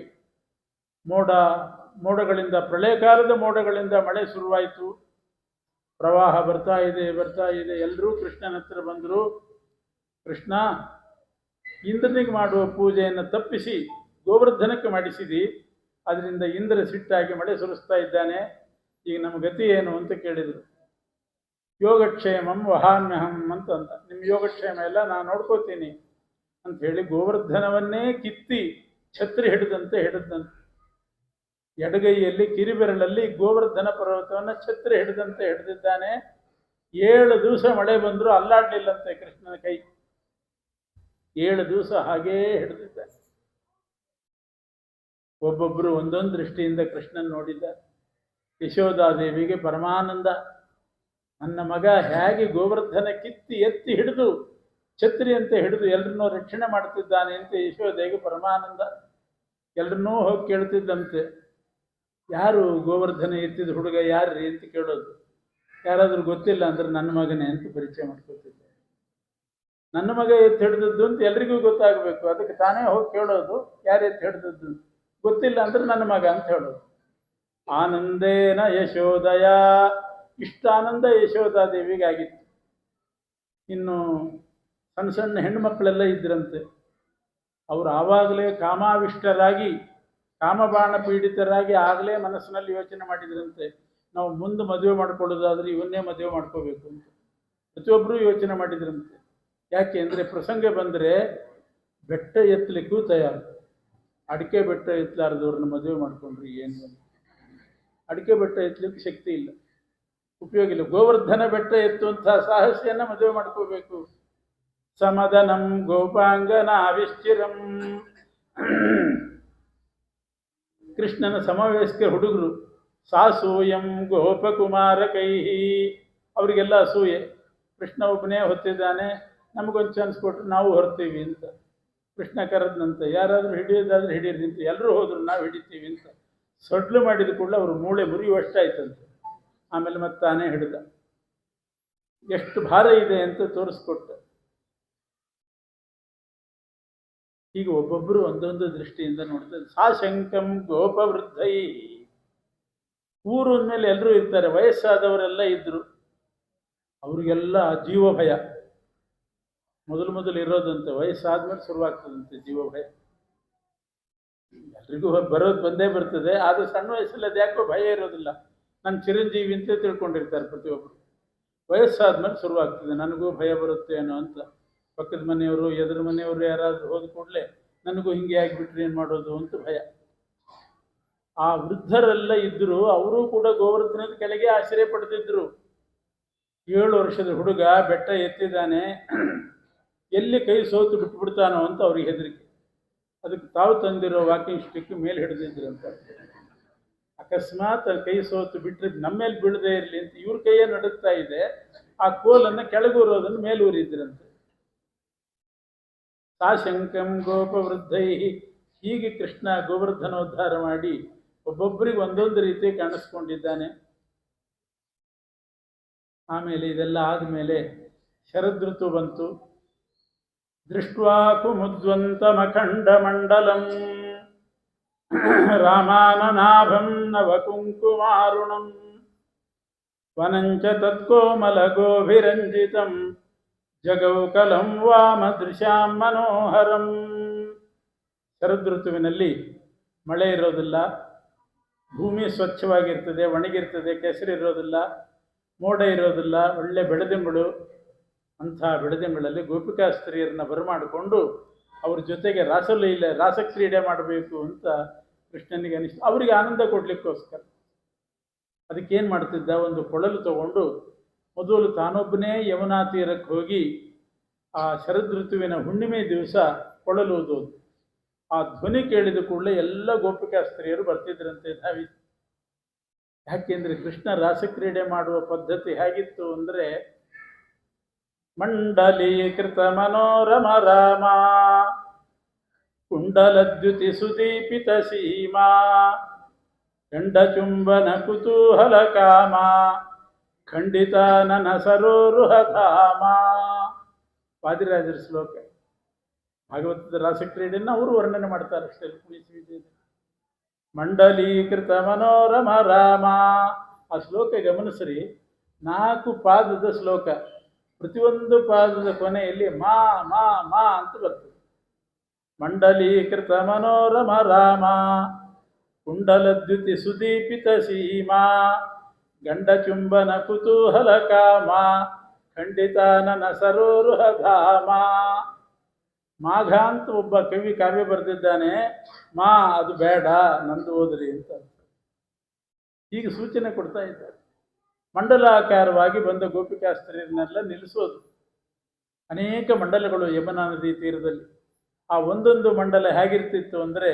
ಮೋಡಗಳಿಂದ, ಪ್ರಳಯ ಕಾಲದ ಮೋಡಗಳಿಂದ ಮಳೆ ಶುರುವಾಯಿತು. ಪ್ರವಾಹ ಬರ್ತಾ ಇದೆ. ಎಲ್ಲರೂ ಕೃಷ್ಣನ ಹತ್ರ ಬಂದರು. ಕೃಷ್ಣ, ಇಂದ್ರನಿಗೆ ಮಾಡುವ ಪೂಜೆಯನ್ನು ತಪ್ಪಿಸಿ ಗೋವರ್ಧನಕ್ಕೆ ಮಾಡಿಸಿದಿ, ಅದರಿಂದ ಇಂದ್ರ ಸಿಟ್ಟಾಗಿ ಮಳೆ ಸುರಿಸ್ತಾ ಇದ್ದಾನೆ, ಈಗ ನಮ್ಮ ಗತಿ ಏನು ಅಂತ ಕೇಳಿದರು. ಯೋಗಕ್ಷೇಮಂ ವಹಾಮ್ಯಹಂ ಅಂತ ಅಂದ. ನಿಮ್ಮ ಯೋಗಕ್ಷೇಮ ಎಲ್ಲ ನಾನು ನೋಡ್ಕೋತೀನಿ ಅಂತ ಹೇಳಿ ಗೋವರ್ಧನವನ್ನೇ ಕಿತ್ತಿ ಛತ್ರಿ ಹಿಡಿದಂತೆ ಹಿಡಿದಂತೆ, ಎಡಗೈಯಲ್ಲಿ ಕಿರಿಬೆರಳಲ್ಲಿ ಗೋವರ್ಧನ ಪರ್ವತವನ್ನು ಛತ್ರಿ ಹಿಡಿದಂತೆ ಹಿಡಿದಿದ್ದಾನೆ. 7 ದಿವಸ ಮಳೆ ಬಂದರೂ ಅಲ್ಲಾಡ್ಲಿಲ್ಲಂತೆ ಕೃಷ್ಣನ ಕೈ. 7 ದಿವಸ ಹಾಗೇ ಹಿಡಿದಿದ್ದಾನೆ. ಒಬ್ಬೊಬ್ಬರು ಒಂದೊಂದು ದೃಷ್ಟಿಯಿಂದ ಕೃಷ್ಣನ್ ನೋಡಿದ್ದ. ಯಶೋಧಾದೇವಿಗೆ ಪರಮಾನಂದ, ನನ್ನ ಮಗ ಹೇಗೆ ಗೋವರ್ಧನ ಕಿತ್ತಿ ಎತ್ತಿ ಹಿಡಿದು ಛತ್ರಿಯಂತೆ ಹಿಡಿದು ಎಲ್ಲರನ್ನೂ ರಕ್ಷಣೆ ಮಾಡ್ತಿದ್ದಾನೆ ಅಂತ ಯಶೋಧೆಗೆ ಪರಮಾನಂದ. ಎಲ್ಲರನ್ನೂ ಹೋಗಿ ಕೇಳ್ತಿದ್ದಂತೆ, ಯಾರು ಗೋವರ್ಧನ ಎತ್ತಿದ ಹುಡುಗ ಯಾರ್ರಿ ಅಂತ ಕೇಳೋದು. ಯಾರಾದರೂ ಗೊತ್ತಿಲ್ಲ ಅಂದ್ರೆ ನನ್ನ ಮಗನೇ ಅಂತ ಪರಿಚಯ ಮಾಡ್ಕೊತಿದ್ದೆ. ನನ್ನ ಮಗ ಎತ್ತಿ ಹಿಡಿದದ್ದು ಅಂತ ಎಲ್ರಿಗೂ ಗೊತ್ತಾಗಬೇಕು, ಅದಕ್ಕೆ ತಾನೇ ಹೋಗಿ ಕೇಳೋದು, ಯಾರು ಎತ್ತಿ ಹಿಡಿದದ್ದು ಅಂತ. ಗೊತ್ತಿಲ್ಲ ಅಂದ್ರೆ ನನ್ನ ಮಗ ಅಂತ ಹೇಳೋದು. ಆನಂದೇನ ಯಶೋದಯ, ಇಷ್ಟ ಆನಂದ ಯಶೋಧಾದೇವಿಗಾಗಿತ್ತು. ಇನ್ನು ಸಣ್ಣ ಸಣ್ಣ ಹೆಣ್ಣುಮಕ್ಕಳೆಲ್ಲ ಇದ್ರಂತೆ. ಅವರು ಆವಾಗಲೇ ಕಾಮಾವಿಷ್ಟರಾಗಿ, ಕಾಮಬಾಣ ಪೀಡಿತರಾಗಿ ಆಗಲೇ ಮನಸ್ಸಿನಲ್ಲಿ ಯೋಚನೆ ಮಾಡಿದ್ರಂತೆ, ನಾವು ಮುಂದೆ ಮದುವೆ ಮಾಡ್ಕೊಳ್ಳೋದಾದ್ರೆ ಇವನ್ನೇ ಮದುವೆ ಮಾಡ್ಕೋಬೇಕು ಅಂತ ಪ್ರತಿಯೊಬ್ಬರೂ ಯೋಚನೆ ಮಾಡಿದ್ರಂತೆ. ಯಾಕೆ ಅಂದರೆ ಪ್ರಸಂಗ ಬಂದರೆ ಬೆಟ್ಟ ಎತ್ತಲಿಕ್ಕೂ ತಯಾರು. ಅಡಿಕೆ ಬೆಟ್ಟ ಎತ್ತಲಾರ್ದವ್ರನ್ನ ಮದುವೆ ಮಾಡ್ಕೊಂಡ್ರಿ ಏನು, ಅಡಿಕೆ ಬೆಟ್ಟ ಎತ್ತಲಿಕ್ಕೆ ಶಕ್ತಿ ಇಲ್ಲ, ಉಪಯೋಗ ಇಲ್ಲ. ಗೋವರ್ಧನ ಬೆಟ್ಟ ಎತ್ತುವಂತಹ ಸಾಹಸಿಯನ್ನ ಮದುವೆ ಮಾಡ್ಕೋಬೇಕು. ಸಮದನಂ ಗೋಪಾಂಗನ ಆವಿಶ್ಚಿರಂ, ಕೃಷ್ಣನ ಸಮವಯಸ್ಕ ಹುಡುಗರು. ಸಾಸೂಯಂ ಗೋಪಕುಮಾರ ಕೈಹಿ, ಅವರಿಗೆಲ್ಲ ಅಸೂಯೆ. ಕೃಷ್ಣ ಒಬ್ಬನೇ ಹೊತ್ತಿದ್ದಾನೆ, ನಮಗೊಂದು ಚಾನ್ಸ್ ಕೊಟ್ಟರೆ ನಾವು ಹೊರ್ತೀವಿ ಅಂತ. ಕೃಷ್ಣ ಕರೆದಂತೆ, ಯಾರಾದರೂ ಹಿಡಿಯೋದಾದ್ರೆ ಹಿಡೀರಿ ಅಂತ. ಎಲ್ಲರೂ ಹೋದ್ರು, ನಾವು ಹಿಡಿತೀವಿ ಅಂತ. ಸೊಡ್ಲು ಮಾಡಿದ ಕೂಡಲೇ ಅವರು ಮೂಳೆ ಮುರಿಯುವಷ್ಟಾಯ್ತಂತೆ. ಆಮೇಲೆ ಮತ್ತೆ ತಾನೇ ಹಿಡಿದ. ಎಷ್ಟು ಭಾರ ಇದೆ ಅಂತ ತೋರಿಸ್ಕೊಟ್ಟ. ಈಗ ಒಬ್ಬೊಬ್ಬರು ಒಂದೊಂದು ದೃಷ್ಟಿಯಿಂದ ನೋಡ್ತಾರೆ. ಸಾಶಂಕಂ ಗೋಪವೃದ್ಧೈ, ಊರು ಅಂದಮೇಲೆ ಎಲ್ಲರೂ ಇರ್ತಾರೆ, ವಯಸ್ಸಾದವರೆಲ್ಲ ಇದ್ರು. ಅವ್ರಿಗೆಲ್ಲ ಜೀವ ಭಯ ಮೊದಲು ಇರೋದಂತೆ, ವಯಸ್ಸಾದ್ಮೇಲೆ ಶುರುವಾಗ್ತದಂತೆ ಜೀವ ಭಯ. ಎಲ್ರಿಗೂ ಬರೋದು ಬಂದೇ ಬರ್ತದೆ, ಆದರೆ ಸಣ್ಣ ವಯಸ್ಸಲ್ಲಿ ಅದು ಯಾಕೋ ಭಯ ಇರೋದಿಲ್ಲ. ನಾನು ಚಿರಂಜೀವಿ ಅಂತ ತಿಳ್ಕೊಂಡಿರ್ತಾರೆ ಪ್ರತಿಯೊಬ್ಬರು. ವಯಸ್ಸಾದ್ಮೇಲೆ ಶುರುವಾಗ್ತದೆ, ನನಗೂ ಭಯ ಬರುತ್ತೆ ಏನೋ ಅಂತ. ಪಕ್ಕದ ಮನೆಯವರು, ಎದುರು ಮನೆಯವರು ಯಾರಾದರೂ ಹೋದ ಕೂಡಲೇ ನನಗೂ ಹಿಂಗೆ ಆಗಿಬಿಟ್ರೆ ಏನು ಮಾಡೋದು ಅಂತ ಭಯ. ಆ ವೃದ್ಧರೆಲ್ಲ ಇದ್ದರು, ಅವರೂ ಕೂಡ ಗೋವರ್ಧನದ ಕೆಳಗೆ ಆಶ್ರಯ ಪಡೆದಿದ್ರು. 7 ವರ್ಷದ ಹುಡುಗ ಬೆಟ್ಟ ಎತ್ತಿದ್ದಾನೆ, ಎಲ್ಲಿ ಕೈ ಸೋತು ಬಿಟ್ಬಿಡ್ತಾನೋ ಅಂತ ಅವ್ರಿಗೆ ಹೆದರಿಕೆ. ಅದಕ್ಕೆ ತಾವು ತಂದಿರೋ ವಾಕಿಂಗ್ ಸ್ಟಿಕ್ ಮೇಲೆ ಹಿಡಿದಿದ್ರಂತ. ಅಕಸ್ಮಾತ್ ಕೈ ಸೋತು ಬಿಟ್ಟರೆ ನಮ್ಮೇಲೆ ಬೀಳದೇ ಇರಲಿ ಅಂತ ಇವ್ರ ಕೈಯೇ ನಡುತ್ತಾ ಇದೆ, ಆ ಕೋಲನ್ನು ಕೆಳಗೂರೋದನ್ನು ಮೇಲೂರಿದ್ರಂತೆ. ಸಾಶಂಕಂ ಗೋಪವೃದ್ಧೈ, ಹೀಗೆ ಕೃಷ್ಣ ಗೋವರ್ಧನೋದ್ಧಾರ ಮಾಡಿ ಒಬ್ಬೊಬ್ಬರಿಗೆ ಒಂದೊಂದು ರೀತಿ ಕಾಣಿಸ್ಕೊಂಡಿದ್ದಾನೆ. ಆಮೇಲೆ ಇದೆಲ್ಲ ಆದಮೇಲೆ ಶರದೃತು ಬಂತು. ದೃಷ್ಟ್ವಾ ಕುಮುದ್ವಂತಮಖಂಡ ಮಂಡಲಂ ರಾಮಾನನಾಭಂ ನವಕುಂಕುಮಾರುಣಂ ವನಂಚ ತತ್ಕೋಮಲಗೋಭಿರಂಜಿತಂ ಜಗೌಕಲಂ ವಾಮದೃಶಾಂ ಮನೋಹರಂ. ಶರದೃತುವಿನಲ್ಲಿ ಮಳೆ ಇರೋದಿಲ್ಲ, ಭೂಮಿ ಸ್ವಚ್ಛವಾಗಿರ್ತದೆ, ಒಣಗಿರ್ತದೆ, ಕೆಸರಿರೋದಿಲ್ಲ, ಮೋಡ ಇರೋದಿಲ್ಲ, ಒಳ್ಳೆ ಬೆಳದಿಂಗಳು. ಅಂಥ ಬೆಳದಿಂಗಳಲ್ಲಿ ಗೋಪಿಕಾ ಸ್ತ್ರೀಯರನ್ನ ಬರಮಾಡಿಕೊಂಡು ಅವ್ರ ಜೊತೆಗೆ ರಾಸಕ್ರೀಡೆ ಮಾಡಬೇಕು ಅಂತ ಕೃಷ್ಣನಿಗೆ ಅನಿಸ್ತು. ಅವರಿಗೆ ಆನಂದ ಕೊಡಲಿಕ್ಕೋಸ್ಕರ ಅದಕ್ಕೇನು ಮಾಡ್ತಿದ್ದ, ಒಂದು ಕೊಳಲು ತಗೊಂಡು ಮೊದಲು ತಾನೊಬ್ಬನೇ ಯಮುನಾ ತೀರಕ್ಕೆ ಹೋಗಿ ಆ ಶರದೃತುವಿನ ಹುಣ್ಣಿಮೆ ದಿವಸ ಕೊಳಲು ಊದೋದು. ಆ ಧ್ವನಿ ಕೇಳಿದ ಕೂಡಲೇ ಎಲ್ಲ ಗೋಪಿಕಾ ಸ್ತ್ರೀಯರು ಬರ್ತಿದ್ರಂತೆ ಧಾವಿ. ಯಾಕೆಂದರೆ ಕೃಷ್ಣ ರಾಸಕ್ರೀಡೆ ಮಾಡುವ ಪದ್ಧತಿ ಹೇಗಿತ್ತು ಅಂದರೆ, ಮಂಡಲೀಕೃತ ಮನೋರಮ ರಾಮ ಕುಂಡಲದ್ಯುತಿ ಸುದೀಪಿತ ಸೀಮಾ ಚಂಡಚುಂಬನ ಕುತೂಹಲ ಕಾಮ ಖಂಡಿತ ನನ ಸರೋರುಹಧಾಮ. ವಾದಿರಾಜರ ಶ್ಲೋಕ. ಭಾಗವತದ ರಾಸಕ್ರೀಡೆಯನ್ನು ಅವರು ವರ್ಣನೆ ಮಾಡ್ತಾರೆ ಅಷ್ಟೇ. ಮಂಡಲೀಕೃತ ಮನೋರಮ ರಾಮ, ಆ ಶ್ಲೋಕ ಗಮನಿಸ್ರಿ. 4 ಪಾದದ ಶ್ಲೋಕ. ಪ್ರತಿಯೊಂದು ಪಾದದ ಕೊನೆಯಲ್ಲಿ ಮಾ ಮಾ ಮಾ ಅಂತ ಬರ್ತದೆ. ಮಂಡಲೀಕೃತ ಮನೋರಮ ರಾಮ ಕುಂಡಲದ್ಯುತಿ ಸುದೀಪಿತ ಸೀಮಾ ಗಂಡಚುಂಬನ ಕುತೂಹಲ ಕಾಮ ಖಂಡಿತಾನನ ಸರೋರುಹ ಧಾಮ. ಮಾಘ ಅಂತ ಒಬ್ಬ ಕವಿ ಕಾವ್ಯ ಬರೆದಿದ್ದಾನೆ. ಮಾ ಅದು ಬೇಡ, ನಂದು ಓದ್ರಿ ಅಂತ ಈಗ ಸೂಚನೆ ಕೊಡ್ತಾ ಇದ್ದಾರೆ. ಮಂಡಲಾಕಾರವಾಗಿ ಬಂದ ಗೋಪಿಕಾಸ್ತ್ರೀಯರನ್ನೆಲ್ಲ ನಿಲ್ಲಿಸೋದು. ಅನೇಕ ಮಂಡಲಗಳು ಯಮುನಾ ನದಿ ತೀರದಲ್ಲಿ. ಆ ಒಂದೊಂದು ಮಂಡಲ ಹೇಗಿರ್ತಿತ್ತು ಅಂದರೆ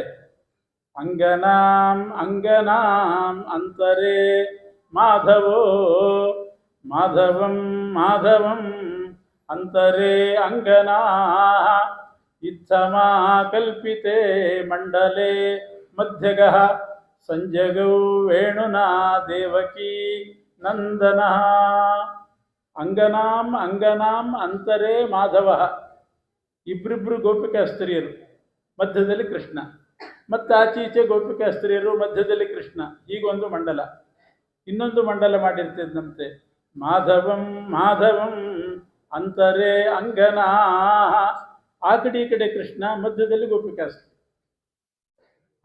ಅಂಗನಾಂ ಅಂಗನಾಂ ಅಂತರೇ ಮಾಧವೋ ಮಾಧವಂ ಮಾಧವಂ ಅಂತರೇ ಅಂಗನಾ ಇತ್ತಮಾ ಕಲ್ಪಿತೆ ಮಂಡಲೆ ಮಧ್ಯಗಃ ಸಂಜಗೌ ವೇಣುನಾ ದೇವಕಿ ನಂದನ. ಅಂಗನಾಂ ಅಂಗನಾಂ ಅಂತರೇ ಮಾಧವ, ಇಬ್ಬರಿಬ್ಬರು ಗೋಪಿಕಾಸ್ತ್ರೀಯರು, ಮಧ್ಯದಲ್ಲಿ ಕೃಷ್ಣ. ಮತ್ತು ಆಚೀಚೆ ಗೋಪಿಕಾಸ್ತ್ರೀಯರು, ಮಧ್ಯದಲ್ಲಿ ಕೃಷ್ಣ. ಹೀಗೊಂದು ಮಂಡಲ. ಇನ್ನೊಂದು ಮಂಡಲ ಮಾಡಿರ್ತಿದ್ದಂತೆ ಮಾಧವಂ ಮಾಧವಂ ಅಂತರೇ ಅಂಗನಾ. ಆ ಕಡೆ ಈ ಕಡೆ ಕೃಷ್ಣ, ಮಧ್ಯದಲ್ಲಿ ಗೋಪಿಕಾಸ್ತ್ರೀ.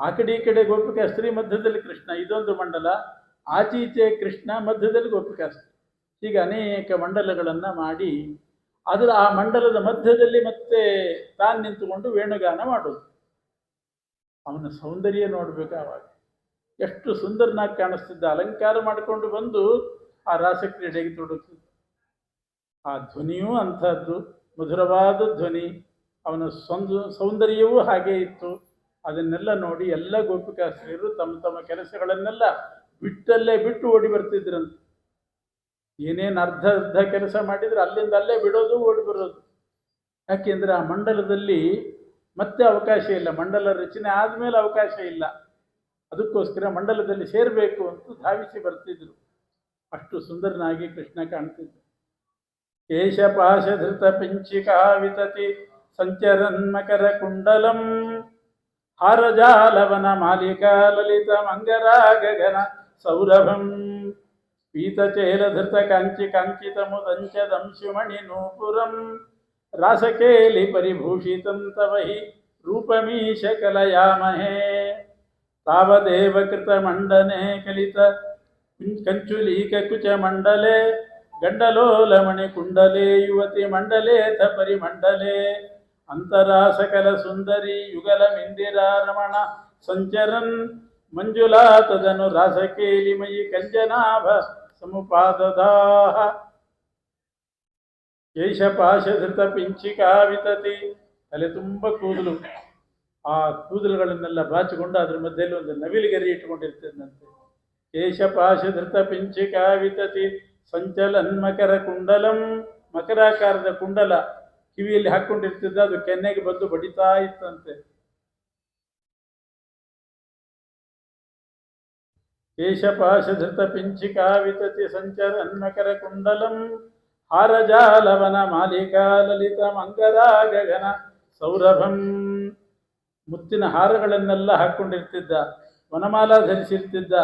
ಆ ಕಡೆ ಈ ಕಡೆ ಗೋಪಿಕಾಸ್ತ್ರೀ, ಮಧ್ಯದಲ್ಲಿ ಕೃಷ್ಣ. ಇದೊಂದು ಮಂಡಲ. ಆಚೀಚೆ ಕೃಷ್ಣ, ಮಧ್ಯದಲ್ಲಿ ಗೋಪಿಕಾಸ್ತ್ರೀ. ಹೀಗೆ ಅನೇಕ ಮಂಡಲಗಳನ್ನು ಮಾಡಿ ಅದರ ಆ ಮಂಡಲದ ಮಧ್ಯದಲ್ಲಿ ಮತ್ತೆ ತಾನು ನಿಂತುಕೊಂಡು ವೇಣುಗಾನ ಮಾಡೋದು. ಅವನ ಸೌಂದರ್ಯ ನೋಡಬೇಕು. ಆವಾಗ ಎಷ್ಟು ಸುಂದರನಾಗಿ ಕಾಣಿಸ್ತಿದ್ದ. ಅಲಂಕಾರ ಮಾಡಿಕೊಂಡು ಬಂದು ಆ ರಾಸಕ್ರೀಡೆಗೆ ತೊಡಗ್ತಿದ್ದ. ಆ ಧ್ವನಿಯೂ ಅಂಥದ್ದು, ಮಧುರವಾದ ಧ್ವನಿ. ಅವನ ಸೌಂದರ್ಯವೂ ಹಾಗೇ ಇತ್ತು. ಅದನ್ನೆಲ್ಲ ನೋಡಿ ಎಲ್ಲ ಗೋಪಿಕಾಸ್ತ್ರೀಯರು ತಮ್ಮ ತಮ್ಮ ಕೆಲಸಗಳನ್ನೆಲ್ಲ ಬಿಟ್ಟಲ್ಲೇ ಬಿಟ್ಟು ಓಡಿ ಬರ್ತಿದ್ರಂತೆ. ಏನೇನು ಅರ್ಧ ಕೆಲಸ ಮಾಡಿದರೆ ಅಲ್ಲಿಂದ ಅಲ್ಲೇ ಬಿಡೋದು, ಓಡಿ ಬರೋದು. ಯಾಕೆಂದರೆ ಆ ಮಂಡಲದಲ್ಲಿ ಮತ್ತೆ ಅವಕಾಶ ಇಲ್ಲ. ಮಂಡಲ ರಚನೆ ಆದಮೇಲೆ ಅವಕಾಶ ಇಲ್ಲ. ಅದಕ್ಕೋಸ್ಕರ ಮಂಡಲದಲ್ಲಿ ಸೇರಬೇಕು ಅಂತ ಧಾವಿಸಿ ಬರ್ತಿದ್ರು. ಅಷ್ಟು ಸುಂದರನಾಗಿ ಕೃಷ್ಣ ಕಾಣ್ತಿದ್ದ. ಕೇಶಪಾಶಧೃತ ಪಿಂಚಿಕಾ ವಿತತಿ ಸಂಚರನ್ಮಕರ ಕುಂಡಲಂ ಹಾರಜಾಲವನ ಮಾಲಿಕಾ ಲಲಿತ ಮಂಗರಾ ಗಗನ ಸೌರಭಂ ಪೀತಚೇಲಧೃತ ಕಾಂಚಿ ಕಾಂಚಿತ ಮುದಂಚದಂಶುಮಣಿ ನೂಪುರಂ ರಾಸಕೇಲಿ ಪರಿಭೂಷಿತಂ ತವ ಹಿ ರೂಪಮೀಶ ಕಲಯಾಮಹೇ ತಾವದೇವ ಕೃತ ಮಂಡನೆ ಕಲಿತ ಕಂಚುಲೀಕ ಕುಚ ಮಂಡಲೆ ಗಂಡಲೋಲಮಣಿ ಕುಂಡಲೆ ಯುವತಿ ಮಂಡಲೇಥ ಪರಿಮಂಡಲೆ ಅಂತರಾ ಸಕಲ ಸುಂದರಿ ಯುಗಲ ಮಿಂದಿರಾ ರಮಣ ಸಂಚರನ್ ಮಂಜುಳಾ ತದನು ರಾಸಕೇಲಿಮಯಿ ಕಂಜನಾಭ ಸಮುಪಾದದಾಹ ಕೇಶಪಾಶಧೃತ ಪಿಂಚಿಕಾ ವಿತತಿ. ತಲೆ ತುಂಬ ಕೂದಲು. ಆ ಕೂದಲುಗಳನ್ನೆಲ್ಲ ಬಾಚಿಕೊಂಡು ಅದ್ರ ಮಧ್ಯದಲ್ಲಿ ಒಂದು ನವಿಲುಗರಿ ಇಟ್ಟುಕೊಂಡಿರ್ತದಂತೆ. ಕೇಶಪಾಶಧೃತ ಪಿಂಚಿಕಾ ವಿತತಿ ಸಂಚಲನ್ ಮಕರ ಕುಂಡಲಂ. ಮಕರಾಕಾರದ ಕುಂಡಲ ಕಿವಿಯಲ್ಲಿ ಹಾಕ್ಕೊಂಡಿರ್ತಿದ್ದ. ಅದು ಕೆನ್ನೆಗೆ ಬಂದು ಬಡಿತಾ ಇತ್ತಂತೆ. ಕೇಶಪಾಶಧೃತ ಪಿಂಚಿಕಾ ವಿತತಿ ಸಂಚರನ್ ಮಕರ ಕುಂಡಲಂ ಹಾರಜಾಲವನ ಮಾಲಿಕಾ ಲಲಿತ ಮಂಗರಾ ಗಗನ ಸೌರಭಂ. ಮುತ್ತಿನ ಹಾರಗಳನ್ನೆಲ್ಲ ಹಾಕ್ಕೊಂಡಿರ್ತಿದ್ದ. ವನಮಾಲ ಧರಿಸಿರ್ತಿದ್ದ.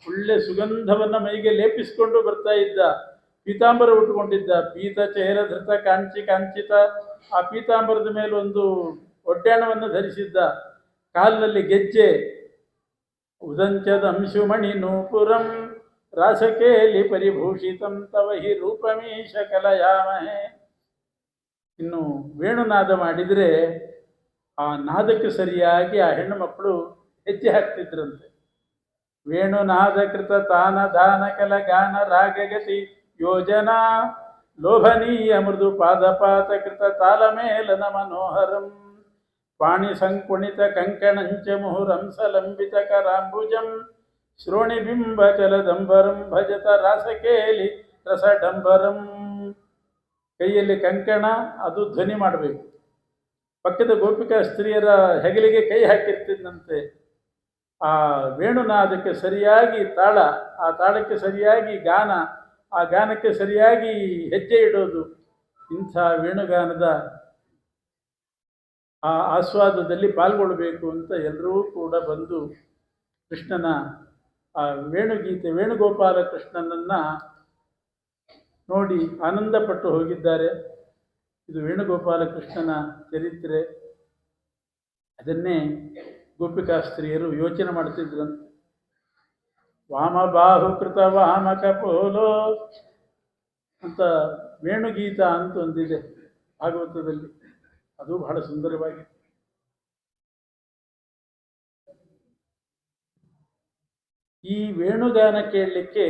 ಒಳ್ಳೆ ಸುಗಂಧವನ್ನು ಮೈಗೆ ಲೇಪಿಸಿಕೊಂಡು ಬರ್ತಾ ಇದ್ದ. ಪೀತಾಂಬರ ಉಟ್ಕೊಂಡಿದ್ದ. ಪೀತ ಚೇರ ಧೃತ ಕಾಂಚಿ ಕಾಂಚಿತ. ಆ ಪೀತಾಂಬರದ ಮೇಲೆ ಒಂದು ಒಡ್ಯಾಣವನ್ನು ಧರಿಸಿದ್ದ. ಕಾಲಿನಲ್ಲಿ ಗೆಜ್ಜೆ. ಉದಂಚದ ಅಂಶುಮಣಿ ನೂಪುರಂ ರಾಸಕೇಲಿ ಪರಿಭೂಷಿತಂ ತವ ಹಿ ರೂಪಮೀಶ ಕಲಯಾಮಹೇ. ಇನ್ನು ವೇಣುನಾದ ಮಾಡಿದರೆ ಆ ನಾದಕ್ಕೆ ಸರಿಯಾಗಿ ಆ ಹೆಣ್ಣು ಮಕ್ಕಳು ಹೆಜ್ಜೆ ಹಾಕ್ತಿದ್ರಂತೆ. ವೇಣುನಾದ ಕೃತ ತಾನ ದಾನ ಕಲ ಗಾನ ರಾಗಗತಿ ಯೋಜನಾ ಲೋಭನೀಯ ಮೃದು ಪಾದಪಾತ ಕೃತ ತಾಲಮೇಲನ ಮನೋಹರಂ ಪಾಣಿ ಸಂಕುಣಿತ ಕಂಕಣಂಚ ಮುಹುರಂಸ ಲಂಬಿತ ಕರಾಂಬುಜಂ ಶ್ರೋಣಿಬಿಂಬ ಚಲದಂಬರಂ ಭಜತ ರಾಸಕೇಲಿ ರಸಡಂಬರಂ. ಕೈಯಲ್ಲಿ ಕಂಕಣ, ಅದು ಧ್ವನಿ ಮಾಡಬೇಕು. ಪಕ್ಕದ ಗೋಪಿಕಾ ಸ್ತ್ರೀಯರ ಹೆಗಲಿಗೆ ಕೈ ಹಾಕಿರ್ತಿದ್ದಂತೆ. ಆ ವೇಣುನಾದಕ್ಕೆ ಸರಿಯಾಗಿ ತಾಳ, ಆ ತಾಳಕ್ಕೆ ಸರಿಯಾಗಿ ಗಾನ, ಆ ಗಾನಕ್ಕೆ ಸರಿಯಾಗಿ ಹೆಜ್ಜೆ ಇಡೋದು. ಇಂಥ ವೇಣುಗಾನದ ಆ ಆಸ್ವಾದದಲ್ಲಿ ಪಾಲ್ಗೊಳ್ಳಬೇಕು ಅಂತ ಎಲ್ಲರೂ ಕೂಡ ಬಂದು ಕೃಷ್ಣನ ಆ ವೇಣುಗೀತೆ, ವೇಣುಗೋಪಾಲ ಕೃಷ್ಣನನ್ನು ನೋಡಿ ಆನಂದಪಟ್ಟು ಹೋಗಿದ್ದಾರೆ. ಇದು ವೇಣುಗೋಪಾಲ ಕೃಷ್ಣನ ಚರಿತ್ರೆ. ಅದನ್ನೇ ಗೋಪಿಕಾಸ್ತ್ರೀಯರು ಯೋಚನೆ ಮಾಡ್ತಿದ್ರಂತೆ. ವಾಮಬಾಹು ಕೃತ ವಾಮ ಕಪೋಲೋ ಅಂತ ವೇಣುಗೀತ ಅಂತ ಒಂದಿದೆ ಭಾಗವತದಲ್ಲಿ. ಅದು ಬಹಳ ಸುಂದರವಾಗಿದೆ. ಈ ವೇಣುಗಾನ ಕೇಳಲಿಕ್ಕೆ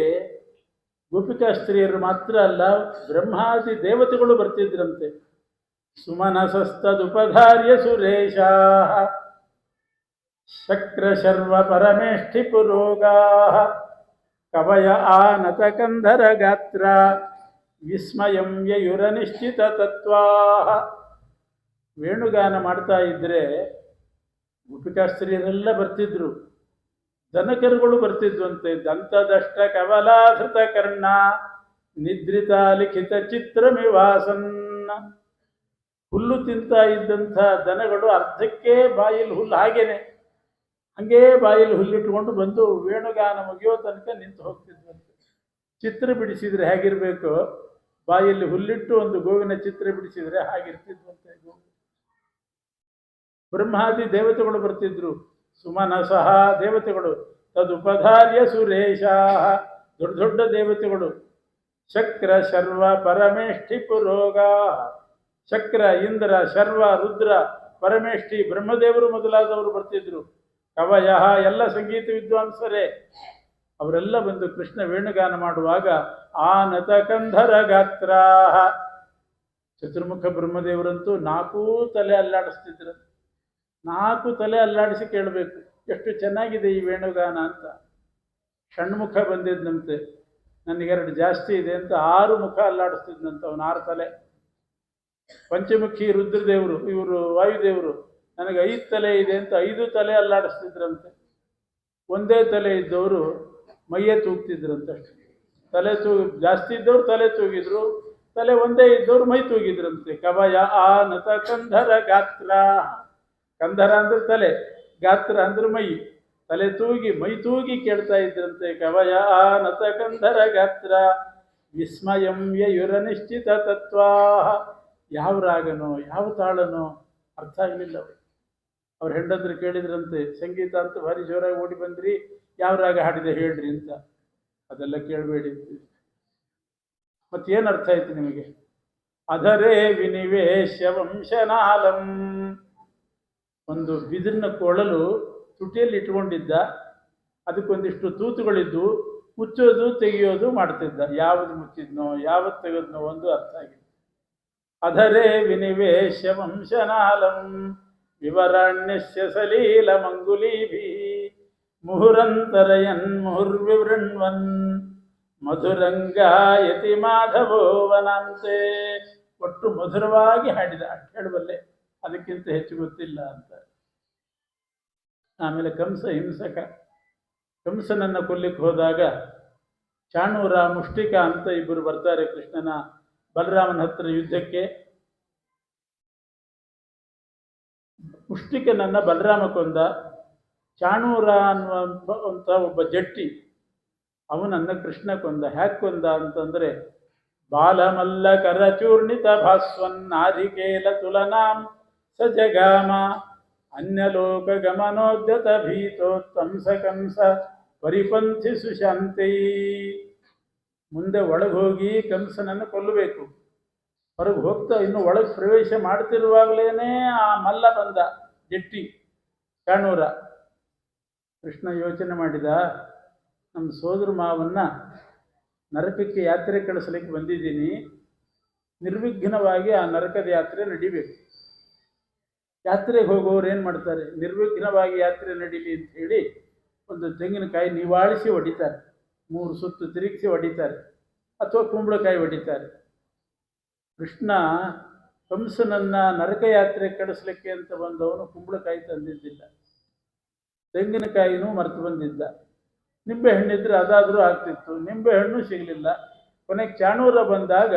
ಗೋಪಿಕಾಸ್ತ್ರೀಯರು ಮಾತ್ರ ಅಲ್ಲ, ಬ್ರಹ್ಮಾದಿ ದೇವತೆಗಳು ಬರ್ತಿದ್ರಂತೆ. ಸುಮನಸಸ್ತದುಪಧಾರ್ಯ ಸುರೇಶ ಶಕ್ರ ಶರ್ವ ಪರಮೇಷ್ಠಿ ಪುರೋಗಾ ಕವಯ ಆನತ ಕಂಧರ ಗಾತ್ರ ವಿಸ್ಮಯಂ ಯಯುರನಿಶ್ಚಿತ ತತ್ವಾ. ವೇಣುಗಾನ ಮಾಡ್ತಾ ಇದ್ರೆ ಗೋಪಿಕಾಸ್ತ್ರೀಯರೆಲ್ಲ ಬರ್ತಿದ್ರು. ದನಕರುಗಳು ಬರ್ತಿದ್ವಂತೆ. ದಂತದಷ್ಟ ಕವಲಾಧೃತ ಕರ್ಣ ನಿದ್ರಿತ ಲಿಖಿತ ಚಿತ್ರಮಿವಾಸನ್ನ. ಹುಲ್ಲು ತಿಂತಾ ಇದ್ದಂಥ ದನಗಳು ಅರ್ಧಕ್ಕೆ ಬಾಯಲ್ಲಿ ಹುಲ್ಲು ಹಂಗೇ ಬಾಯಲ್ಲಿ ಹುಲ್ಲಿಟ್ಟುಕೊಂಡು ಬಂದು ವೇಣುಗಾನ ಮುಗಿಯೋ ತನಕ ನಿಂತು ಹೋಗ್ತಿದ್ವಂತೆ. ಚಿತ್ರ ಬಿಡಿಸಿದ್ರೆ ಹೇಗಿರಬೇಕು, ಬಾಯಲ್ಲಿ ಹುಲ್ಲಿಟ್ಟು ಒಂದು ಗೋವಿನ ಚಿತ್ರ ಬಿಡಿಸಿದ್ರೆ ಹಾಗಿರ್ತಿದ್ವಂತೆ ಗೋವು. ಬ್ರಹ್ಮಾದಿ ದೇವತೆಗಳು ಬರ್ತಿದ್ರು, ಸುಮನಸಃ ದೇವತೆಗಳು, ತದುಪಧಾರ್ಯ ಸುರೇಶ ದೊಡ್ಡ ದೊಡ್ಡ ದೇವತೆಗಳು, ಶಕ್ರ ಶರ್ವ ಪರಮೇಷ್ಠಿ ಪುರೋಗ. ಶಕ್ರ, ಇಂದ್ರ, ಶರ್ವ, ರುದ್ರ, ಪರಮೇಷ್ಠಿ ಬ್ರಹ್ಮದೇವರು ಮೊದಲಾದವರು ಬರ್ತಿದ್ರು. ಕವಯ ಎಲ್ಲ ಸಂಗೀತ ವಿದ್ವಾಂಸರೇ. ಅವರೆಲ್ಲ ಬಂದು ಕೃಷ್ಣ ವೇಣುಗಾನ ಮಾಡುವಾಗ ಆನತ ಕಂಧರ ಗಾತ್ರ. ಚತುರ್ಮುಖ ಬ್ರಹ್ಮದೇವರಂತೂ 4 ತಲೆ ಅಲ್ಲಾಡಿಸ್ತಿದ್ರು. 4 ತಲೆ ಅಲ್ಲಾಡಿಸಿ ಕೇಳಬೇಕು ಎಷ್ಟು ಚೆನ್ನಾಗಿದೆ ಈ ವೇಣುಗಾನ ಅಂತ. ಷಣ್ಮುಖ ಬಂದಿದ್ದಂತೆ, ನನಗೆ2 ಜಾಸ್ತಿ ಇದೆ ಅಂತ 6 ಮುಖ ಅಲ್ಲಾಡಿಸ್ತಿದ್ದಂತೆ ಅವನು, 6 ತಲೆ. ಪಂಚಮುಖಿ ರುದ್ರದೇವರು, ಇವರು ವಾಯುದೇವರು, ನನಗೆ 5 ತಲೆ ಇದೆ ಅಂತ 5 ತಲೆ ಅಲ್ಲಾಡಿಸ್ತಿದ್ರಂತೆ. ಒಂದೇ ತಲೆ ಇದ್ದವರು ಮೈಯೇ ತೂಗ್ತಿದ್ರಂತೆ. ತಲೆ ಜಾಸ್ತಿ ಇದ್ದವ್ರು ತಲೆ ತೂಗಿದ್ರು, ತಲೆ ಒಂದೇ ಇದ್ದವ್ರು ಮೈ ತೂಗಿದ್ರಂತೆ. ಕವಯ ಆನತ ಕಂಧರ ಗಾತ್ರ. ಕಂಧರ ಅಂದ್ರೆ ತಲೆ, ಗಾತ್ರ ಅಂದ್ರೆ ಮೈ. ತಲೆ ತೂಗಿ ಮೈ ತೂಗಿ ಕೇಳ್ತಾ ಇದ್ರಂತೆ. ಕವಯ ಆನತ ಕಂಧರ ಗಾತ್ರ ವಿಸ್ಮಯಂ ಯಯುರನಿಶ್ಚಿತ ತತ್ವಾ. ಯಾವ ರಾಗನೋ ಯಾವ ತಾಳನೋ ಅರ್ಥ ಆಗಲಿಲ್ಲ ಅವರು. ಅವ್ರ ಹೆಂಡಂದ್ರೆ ಕೇಳಿದ್ರಂತೆ, ಸಂಗೀತ ಅಂತ ಭಾರಿ ಜೋರಾಗಿ ಓಡಿ ಬಂದ್ರಿ, ಯಾವ ರಾಗ ಹಾಡಿದೆ ಹೇಳ್ರಿ ಅಂತ. ಅದೆಲ್ಲ ಕೇಳಬೇಡಿ. ಮತ್ತೇನು ಅರ್ಥ ಆಯ್ತು ನಿಮಗೆ? ಅಧರೇ ವಿನಿವೇಶ್ಯ ವಂಶನಾಲಂ. ಒಂದು ಬಿದಿರಿನ ಕೊಳಲು ತುಟಿಯಲ್ಲಿ ಇಟ್ಕೊಂಡಿದ್ದ, ಅದಕ್ಕೊಂದಿಷ್ಟು ತೂತುಗಳಿದ್ದು ಮುಚ್ಚೋದು ತೆಗೆಯೋದು ಮಾಡ್ತಿದ್ದ. ಯಾವುದು ಮುಚ್ಚಿದ್ನೋ ಯಾವತ್ತು ತೆಗೆದ್ನೋ ಒಂದು ಅರ್ಥ ಆಗಿದೆ. ಅಧರೇ ವಿನಿವೇಶ್ಯ ವಂಶನಾಲಂ ವಿವರಾಣ್ಯಸ್ಯ ಸಲೀಲ ಮಂಗುಲೀಭಿ ಮುಹುರಂತರಯನ್ ಮುಹುರ್ವಿವೃಣ್ವನ್ ಮಧುರಂಗಾಯತಿ ಮಾಧವೋ ವನಾಂತೆ. ಒಟ್ಟು ಮಧುರವಾಗಿ ಹಾಡಿದ, ಹೇಳಬಲ್ಲೆ, ಅದಕ್ಕಿಂತ ಹೆಚ್ಚು ಗೊತ್ತಿಲ್ಲ ಅಂತ. ಆಮೇಲೆ ಕಂಸ ಹಿಂಸಕ. ಕಂಸನನ್ನು ಕೊಲ್ಲಿಕ್ಕೆ ಹೋದಾಗ ಚಾಣೂರ, ಮುಷ್ಟಿಕ ಅಂತ ಇಬ್ಬರು ಬರ್ತಾರೆ ಕೃಷ್ಣನ ಬಲರಾಮನ ಹತ್ರ ಯುದ್ಧಕ್ಕೆ. ಮುಷ್ಟಿಕನನ್ನು ಬಲರಾಮ ಕೊಂದ. ಚಾಣೂರ ಅನ್ನುವಂಥ ಒಬ್ಬ ಜಟ್ಟಿ, ಅವನನ್ನು ಕೃಷ್ಣ ಕೊಂದ. ಹ್ಯಾಕ್ ಕೊಂದ ಅಂತಂದರೆ, ಬಾಲಮಲ್ಲ ಕರಚೂರ್ಣಿತ ಭಾಸ್ವನ್ ನಾರಿಕೇಲ ತುಲನಾಂ ಸ ಜಗಾಮ ಅನ್ಯಲೋಕ ಗಮನೋದ್ಯತ ಭೀತೋತ್ತಂಸ ಕಂಸ ಪರಿಪಂಥಿ ಸುಶಾಂತೈ. ಮುಂದೆ ಒಳಗೆ ಹೋಗಿ ಕಂಸನನ್ನು ಕೊಲ್ಲಬೇಕು. ಹೊರಗೆ ಹೋಗ್ತಾ ಇನ್ನು ಒಳಗೆ ಪ್ರವೇಶ ಮಾಡ್ತಿರುವಾಗಲೇ ಆ ಮಲ್ಲ ಬಂದ, ಜಟ್ಟಿ ಚಾಣೂರ. ಕೃಷ್ಣ ಯೋಚನೆ ಮಾಡಿದ, ನಮ್ಮ ಸೋದರ ಮಾವನ್ನ ನರಕಕ್ಕೆ ಯಾತ್ರೆ ಕಳಿಸ್ಲಿಕ್ಕೆ ಬಂದಿದ್ದೀನಿ, ನಿರ್ವಿಘ್ನವಾಗಿ ಆ ನರಕದ ಯಾತ್ರೆ ನಡಿಬೇಕು. ಯಾತ್ರೆಗೆ ಹೋಗೋರು ಏನು ಮಾಡ್ತಾರೆ, ನಿರ್ವಿಘ್ನವಾಗಿ ಯಾತ್ರೆ ನಡೀಲಿ ಅಂತ ಹೇಳಿ ಒಂದು ತೆಂಗಿನಕಾಯಿ ನಿವಾಳಿಸಿ ಹೊಡಿತಾರೆ, 3 ಸುತ್ತು ತಿರುಗಿಸಿ ಹೊಡಿತಾರೆ, ಅಥವಾ ಕುಂಬಳಕಾಯಿ ಹೊಡಿತಾರೆ. ಕೃಷ್ಣ ಕಂಸನನ್ನ ನರಕಯಾತ್ರೆ ಕಳಿಸ್ಲಿಕ್ಕೆ ಅಂತ ಬಂದವನು ಕುಂಬಳಕಾಯಿ ತಂದಿದ್ದಿಲ್ಲ, ತೆಂಗಿನಕಾಯಿನೂ ಮರೆತು ಬಂದಿದ್ದ. ನಿಂಬೆ ಹಣ್ಣಿದ್ರೆ ಅದಾದರೂ ಆಗ್ತಿತ್ತು, ನಿಂಬೆ ಹಣ್ಣು ಸಿಗಲಿಲ್ಲ. ಕೊನೆಗೆ ಚಾಣೂರ ಬಂದಾಗ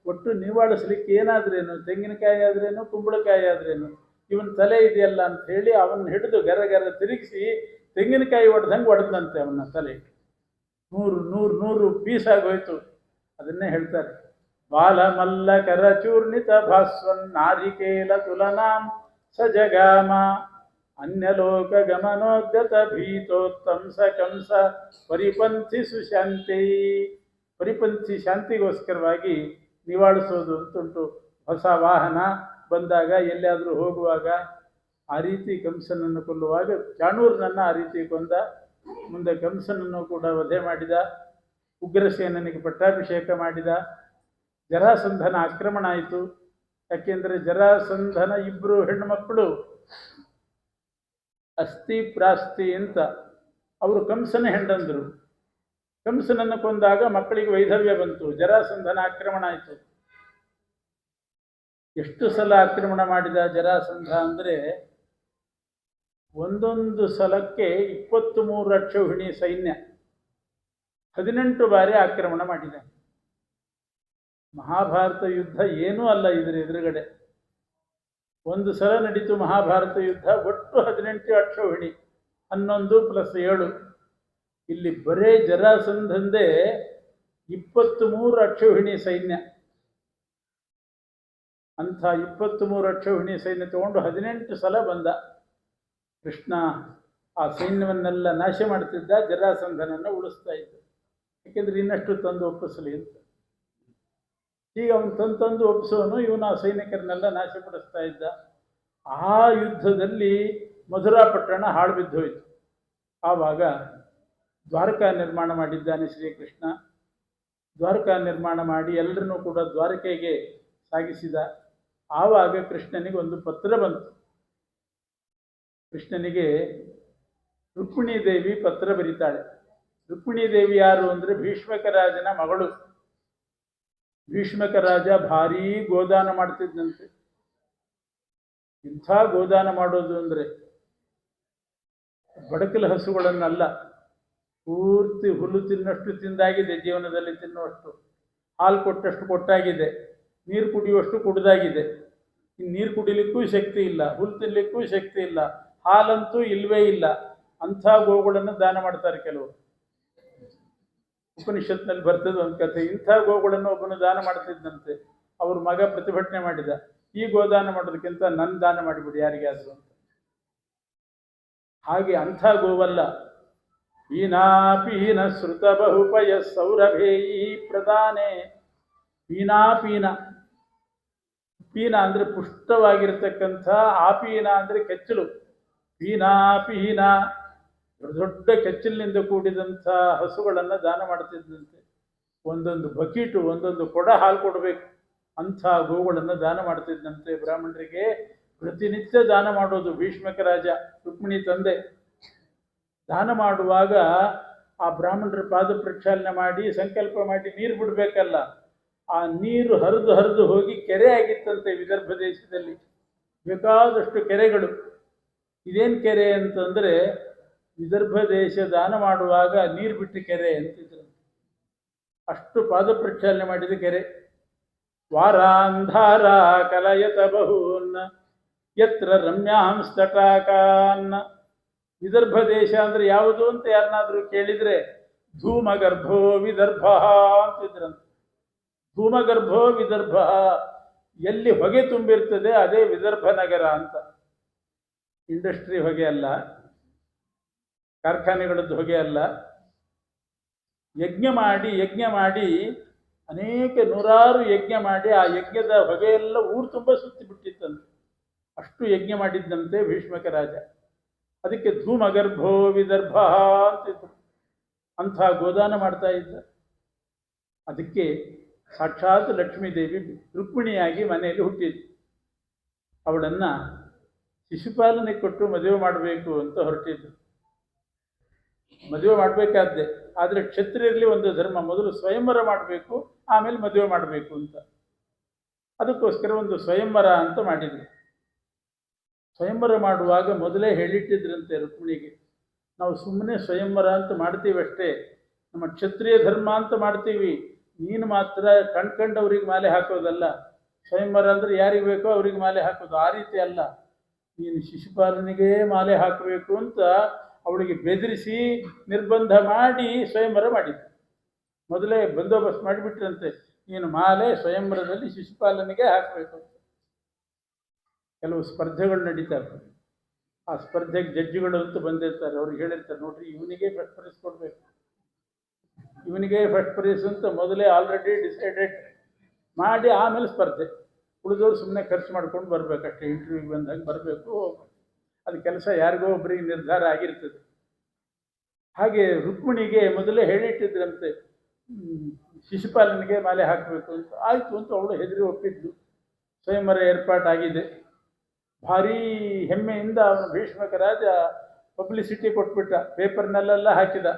ಒಟ್ಟು ನಿವಾಳಿಸ್ಲಿಕ್ಕೆ ಏನಾದ್ರೇನು, ತೆಂಗಿನಕಾಯಿ ಆದ್ರೇನು ಕುಂಬಳಕಾಯಿ ಆದ್ರೇನು, ಇವನ್ ತಲೆ ಇದೆಯಲ್ಲ ಅಂತ ಹೇಳಿ ಅವನ್ನ ಹಿಡಿದು ಗರ ತಿರುಗಿಸಿ ತೆಂಗಿನಕಾಯಿ ಹೊಡೆದಂಗೆ ಹೊಡೆದಂತೆ ಅವನ ತಲೆ. 100 ಪೀಸ್ ಆಗೋಯ್ತು. ಅದನ್ನೇ ಹೇಳ್ತಾರೆ. ಬಾಲ ಮಲ್ಲ ಕರ ಚೂರ್ಣಿತ ಭಾಸ್ವನ್ ನಾರಿಕೇಲ ತುಲನಾಂ ಸಜಗಾಮ ಅನ್ಯಲೋಕ ಗಮನೋದ್ಯತ ಭೀತೋತ್ತಂಸ ಕಂಸ ಪರಿಪಂಥಿ ಸುಶಾಂತಿ. ಪರಿಪಂಥಿ ಶಾಂತಿಗೋಸ್ಕರವಾಗಿ ನಿವಾಳಿಸೋದು ಅಂತುಂಟು. ಹೊಸ ವಾಹನ ಬಂದಾಗ ಎಲ್ಲಿಯಾದರೂ ಹೋಗುವಾಗ ಆ ರೀತಿ ಕಂಸನನ್ನು ಕೊಲ್ಲುವಾಗ ಚಾಣೂರನನ್ನು ಆ ರೀತಿ ಕೊಂದ. ಮುಂದೆ ಕಂಸನನ್ನು ಕೂಡ ವಧೆ ಮಾಡಿದ. ಉಗ್ರಸೇನನಿಗೆ ಪಟ್ಟಾಭಿಷೇಕ ಮಾಡಿದ. ಜರಾಸಂಧನ ಆಕ್ರಮಣ ಆಯಿತು. ಯಾಕೆಂದರೆ ಜರಾಸಂಧನ ಇಬ್ಬರು ಹೆಣ್ಣು ಮಕ್ಕಳು ಅಸ್ಥಿ ಪ್ರಾಸ್ತಿ ಅಂತ ಅವರು ಕಂಸನ ಹೆಂಡಂದರು. ಕಂಸನನ್ನು ಕೊಂದಾಗ ಮಕ್ಕಳಿಗೆ ವೈಧವ್ಯ ಬಂತು. ಜರಾಸಂಧನ ಆಕ್ರಮಣ ಆಯಿತು. ಎಷ್ಟು ಸಲ ಆಕ್ರಮಣ ಮಾಡಿದ ಜರಾಸಂಧ ಅಂದರೆ ಒಂದೊಂದು ಸಲಕ್ಕೆ 23 ಅಕ್ಷೌಹಿಣಿ ಸೈನ್ಯ 18 ಬಾರಿ ಆಕ್ರಮಣ ಮಾಡಿದ. ಮಹಾಭಾರತ ಯುದ್ಧ ಏನೂ ಅಲ್ಲ ಇದರ ಎದುರುಗಡೆ. ಒಂದು ಸಲ ನಡೀತು ಮಹಾಭಾರತ ಯುದ್ಧ, ಒಟ್ಟು 18 ಅಕ್ಷೌಹಿಣಿ, 11 + 7. ಇಲ್ಲಿ ಬರೇ ಜರಾಸಂಧಂದೇ 23 ಅಕ್ಷೌಹಿಣಿ ಸೈನ್ಯ. ಅಂಥ 23 ಅಕ್ಷೌಹಿಣಿ ಸೈನ್ಯ ತಗೊಂಡು 18 ಸಲ ಬಂದ. ಕೃಷ್ಣ ಆ ಸೈನ್ಯವನ್ನೆಲ್ಲ ನಾಶ ಮಾಡ್ತಿದ್ದ, ಜರಾಸಂಧನನ್ನು ಉಳಿಸ್ತಾ ಇದ್ದ. ಯಾಕೆಂದ್ರೆ ಇನ್ನಷ್ಟು ತಂದು ಒಪ್ಪಿಸಲಿ ಅಂತ. ಈಗ ಅವನು ತಂದು ಒಪ್ಪಿಸೋನು, ಇವನು ಆ ಸೈನಿಕರನ್ನೆಲ್ಲ ನಾಶಪಡಿಸ್ತಾ ಇದ್ದ. ಆ ಯುದ್ಧದಲ್ಲಿ ಮಧುರಾ ಪಟ್ಟಣ ಹಾಳು ಬಿದ್ದೋಯ್ತು. ಆವಾಗ ದ್ವಾರಕಾ ನಿರ್ಮಾಣ ಮಾಡಿದ್ದಾನೆ ಶ್ರೀಕೃಷ್ಣ. ದ್ವಾರಕಾ ನಿರ್ಮಾಣ ಮಾಡಿ ಎಲ್ಲರನ್ನೂ ಕೂಡ ದ್ವಾರಕೆಗೆ ಸಾಗಿಸಿದ. ಆವಾಗ ಕೃಷ್ಣನಿಗೆ ಒಂದು ಪತ್ರ ಬಂತು. ಕೃಷ್ಣನಿಗೆ ರುಕ್ಮಿಣೀ ದೇವಿ ಪತ್ರ ಬರೀತಾಳೆ. ರುಕ್ಮಿಣೀ ದೇವಿ ಯಾರು ಅಂದರೆ ಭೀಷ್ಮಕ ರಾಜನ ಮಗಳು. ಭೀಷ್ಮಕ ರಾಜ ಭಾರೀ ಗೋದಾನ ಮಾಡ್ತಿದ್ದಂತೆ. ಇಂಥ ಗೋದಾನ ಮಾಡೋದು ಅಂದರೆ ಬಡಕಲ ಹಸುಗಳನ್ನಲ್ಲ, ಪೂರ್ತಿ ಹುಲ್ಲು ತಿನ್ನಷ್ಟು ತಿಂದಾಗಿದೆ, ಜೀವನದಲ್ಲಿ ತಿನ್ನುವಷ್ಟು, ಹಾಲು ಕೊಟ್ಟಷ್ಟು ಕೊಟ್ಟಾಗಿದೆ, ನೀರು ಕುಡಿಯುವಷ್ಟು ಕುಡ್ದಾಗಿದೆ. ಇನ್ನು ನೀರು ಕುಡಿಲಿಕ್ಕೂ ಶಕ್ತಿ ಇಲ್ಲ, ಹುಲ್ಲು ತಿನ್ನಲಿಕ್ಕೂ ಶಕ್ತಿ ಇಲ್ಲ, ಹಾಲಂತೂ ಇಲ್ಲವೇ ಇಲ್ಲ. ಅಂಥ ಗೋಗಳನ್ನು ದಾನ ಮಾಡ್ತಾರೆ ಕೆಲವರು. ಉಪನಿಷತ್ನಲ್ಲಿ ಬರ್ತದೆ ಒಂದು ಕಥೆ. ಇಂಥ ಗೋಗಳನ್ನು ಒಬ್ಬನು ದಾನ ಮಾಡ್ತಿದ್ದಂತೆ. ಅವ್ರ ಮಗ ಪ್ರತಿಭಟನೆ ಮಾಡಿದ, ಈ ಗೋದಾನ ಮಾಡೋದಕ್ಕಿಂತ ನನ್ನ ದಾನ ಮಾಡಿಬಿಡಿ ಯಾರಿಗಾದ್ರು ಅಂತ. ಹಾಗೆ ಅಂಥ ಗೋವಲ್ಲ. ಪೀನ ಶ್ರುತ ಬಹುಪಯ ಸೌರಭೇಯಿ ಪ್ರಧಾನೆ. ಪೀನ ಪೀನ ಅಂದರೆ ಪುಷ್ಟವಾಗಿರ್ತಕ್ಕಂಥ, ಆಪೀನ ಅಂದರೆ ಕೆಚ್ಚಲು. ಪೀನ ದೊಡ್ಡ ಕೆಚ್ಚಲಿನಿಂದ ಕೂಡಿದಂಥ ಹಸುಗಳನ್ನು ದಾನ ಮಾಡ್ತಿದ್ದಂತೆ. ಒಂದೊಂದು ಬಕೀಟು, ಒಂದೊಂದು ಕೊಡ ಹಾಲು ಕೊಡಬೇಕು. ಅಂಥ ಗೋಗಳನ್ನು ದಾನ ಮಾಡ್ತಿದ್ದಂತೆ ಬ್ರಾಹ್ಮಣರಿಗೆ. ಪ್ರತಿನಿತ್ಯ ದಾನ ಮಾಡೋದು ಭೀಷ್ಮಕ ರಾಜ, ರುಕ್ಮಿಣಿ ತಂದೆ. ದಾನ ಮಾಡುವಾಗ ಆ ಬ್ರಾಹ್ಮಣರ ಪಾದ ಪ್ರಕ್ಷಾಲನೆ ಮಾಡಿ ಸಂಕಲ್ಪ ಮಾಡಿ ನೀರು ಬಿಡಬೇಕಲ್ಲ. ಆ ನೀರು ಹರಿದು ಹೋಗಿ ಕೆರೆ ಆಗಿತ್ತಂತೆ ವಿದರ್ಭ ದೇಶದಲ್ಲಿ. ಬೇಕಾದಷ್ಟು ಕೆರೆಗಳು. ಇದೇನು ಕೆರೆ ಅಂತಂದರೆ ವಿದರ್ಭ ದೇಶ ದಾನ ಮಾಡುವಾಗ ನೀರು ಬಿಟ್ಟು ಕೆರೆ ಅಂತಿದ್ರು. ಅಷ್ಟು ಪಾದ ಪ್ರಕ್ಷಾಲನೆ ಮಾಡಿದ ಕೆರೆ. ವಾರಾಂಧಾರ ಕಲಯತ ಬಹೂನ್ ಯತ್ರ ರಮ್ಯಾಂಸ್ತಟಾಕಾನ್. ವಿದರ್ಭ ದೇಶ ಅಂದರೆ ಯಾವುದು ಅಂತ ಯಾರನ್ನಾದರೂ ಕೇಳಿದರೆ ಧೂಮಗರ್ಭೋ ವಿದರ್ಭ ಅಂತಿದ್ರಂತೆ. ಧೂಮಗರ್ಭೋ ವಿದರ್ಭ, ಎಲ್ಲಿ ಹೊಗೆ ತುಂಬಿರ್ತದೆ ಅದೇ ವಿದರ್ಭ ನಗರ ಅಂತ. ಇಂಡಸ್ಟ್ರಿ ಹೊಗೆ ಅಲ್ಲ, ಕಾರ್ಖಾನೆಗಳದ್ದು ಹೊಗೆ ಅಲ್ಲ. ಯಜ್ಞ ಮಾಡಿ ಅನೇಕ ನೂರಾರು ಯಜ್ಞ ಮಾಡಿ ಆ ಯಜ್ಞದ ಹೊಗೆಯೆಲ್ಲ ಊರು ತುಂಬ ಸುತ್ತಿ ಬಿಟ್ಟಿತ್ತಂತೆ. ಅಷ್ಟು ಯಜ್ಞ ಮಾಡಿದ್ದಂತೆ ಭೀಷ್ಮಕ ರಾಜ. ಅದಕ್ಕೆ ಧೂಮಗರ್ಭೋ ವಿದರ್ಭ ಅಂತಿದ್ರು. ಅಂಥ ಗೋದಾನ ಮಾಡ್ತಾ ಇದ್ದ. ಅದಕ್ಕೆ ಸಾಕ್ಷಾತ್ ಲಕ್ಷ್ಮೀದೇವಿ ರುಕ್ಮಿಣಿಯಾಗಿ ಮನೆಯಲ್ಲಿ ಹುಟ್ಟಿದ್ದು. ಅವಳನ್ನು ಶಿಶುಪಾಲನೆ ಕೊಟ್ಟು ಮದುವೆ ಮಾಡಬೇಕು ಅಂತ ಹೊರಟಿದ್ದು. ಮದುವೆ ಮಾಡಬೇಕಾದ್ದೆ. ಆದರೆ ಕ್ಷತ್ರಿಯರಲ್ಲಿ ಒಂದು ಧರ್ಮ, ಮೊದಲು ಸ್ವಯಂವರ ಮಾಡಬೇಕು, ಆಮೇಲೆ ಮದುವೆ ಮಾಡಬೇಕು ಅಂತ. ಅದಕ್ಕೋಸ್ಕರ ಒಂದು ಸ್ವಯಂವರ ಅಂತ ಮಾಡಿದ್ರು. ಸ್ವಯಂವರ ಮಾಡುವಾಗ ಮೊದಲೇ ಹೇಳಿಟ್ಟಿದ್ರಂತೆ ರುಕ್ಮಿಣಿಗೆ, ನಾವು ಸುಮ್ಮನೆ ಸ್ವಯಂವರ ಅಂತ ಮಾಡ್ತೀವಷ್ಟೇ, ನಮ್ಮ ಕ್ಷತ್ರಿಯ ಧರ್ಮ ಅಂತ ಮಾಡ್ತೀವಿ, ನೀನು ಮಾತ್ರ ಕಣ್ಕಂಡವ್ರಿಗೆ ಮಾಲೆ ಹಾಕೋದಲ್ಲ. ಸ್ವಯಂವರ ಅಂದರೆ ಯಾರಿಗೆ ಬೇಕೋ ಅವ್ರಿಗೆ ಮಾಲೆ ಹಾಕೋದು, ಆ ರೀತಿ ಅಲ್ಲ. ನೀನು ಶಿಶುಪಾಲನಿಗೆ ಮಾಲೆ ಹಾಕಬೇಕು ಅಂತ ಅವಳಿಗೆ ಬೆದರಿಸಿ ನಿರ್ಬಂಧ ಮಾಡಿ ಸ್ವಯಂವರ ಮಾಡಿದ್ದು. ಮೊದಲೇ ಬಂದೋಬಸ್ತ್ ಮಾಡಿಬಿಟ್ರಂತೆ, ನೀನು ಮಾಲೆ ಸ್ವಯಂವರದಲ್ಲಿ ಶಿಶುಪಾಲನಿಗೆ ಹಾಕಬೇಕು. ಕೆಲವು ಸ್ಪರ್ಧೆಗಳು ನಡೀತಾರೆ. ಆ ಸ್ಪರ್ಧೆಗೆ ಜಡ್ಜಿಗಳು ಅಂತ ಬಂದಿರ್ತಾರೆ. ಅವ್ರಿಗೆ ಹೇಳಿರ್ತಾರೆ, ನೋಡ್ರಿ ಇವನಿಗೆ ಫಸ್ಟ್ ಪ್ರೈಸ್ ಕೊಡಬೇಕು, ಇವನಿಗೆ ಫಸ್ಟ್ ಪ್ರೈಸ್ ಅಂತ ಮೊದಲೇ ಆಲ್ರೆಡಿ ಡಿಸೈಡೆಡ್ ಮಾಡಿ ಆಮೇಲೆ ಸ್ಪರ್ಧೆ. ಉಳಿದವರು ಸುಮ್ಮನೆ ಖರ್ಚು ಮಾಡ್ಕೊಂಡು ಬರಬೇಕಷ್ಟೇ, ಇಂಟರ್ವ್ಯೂಗೆ ಬಂದಾಗ ಬರಬೇಕು, ಹೋಗ್ಬೇಕು. ಅದು ಕೆಲಸ ಯಾರಿಗೋ ಒಬ್ಬರಿಗೆ ನಿರ್ಧಾರ ಆಗಿರ್ತದೆ. ಹಾಗೆ ರುಕ್ಮಿಣಿಗೆ ಮೊದಲೇ ಹೇಳಿಟ್ಟಿದ್ರಂತೆ ಶಿಶುಪಾಲನಿಗೆ ಮಾಲೆ ಹಾಕಬೇಕು ಅಂತ. ಆಯಿತು ಅಂತ ಅವಳು ಹೆದರಿ ಒಪ್ಪಿದ್ಲು. ಸ್ವಯಂವರ ಏರ್ಪಾಟಾಗಿದೆ. ಭಾರೀ ಹೆಮ್ಮೆಯಿಂದ ಅವನು ಭೀಷ್ಮಕ ರಾಜ ಪಬ್ಲಿಸಿಟಿ ಕೊಟ್ಬಿಟ್ಟ, ಪೇಪರ್ನಲ್ಲೆಲ್ಲ ಹಾಕಿದ.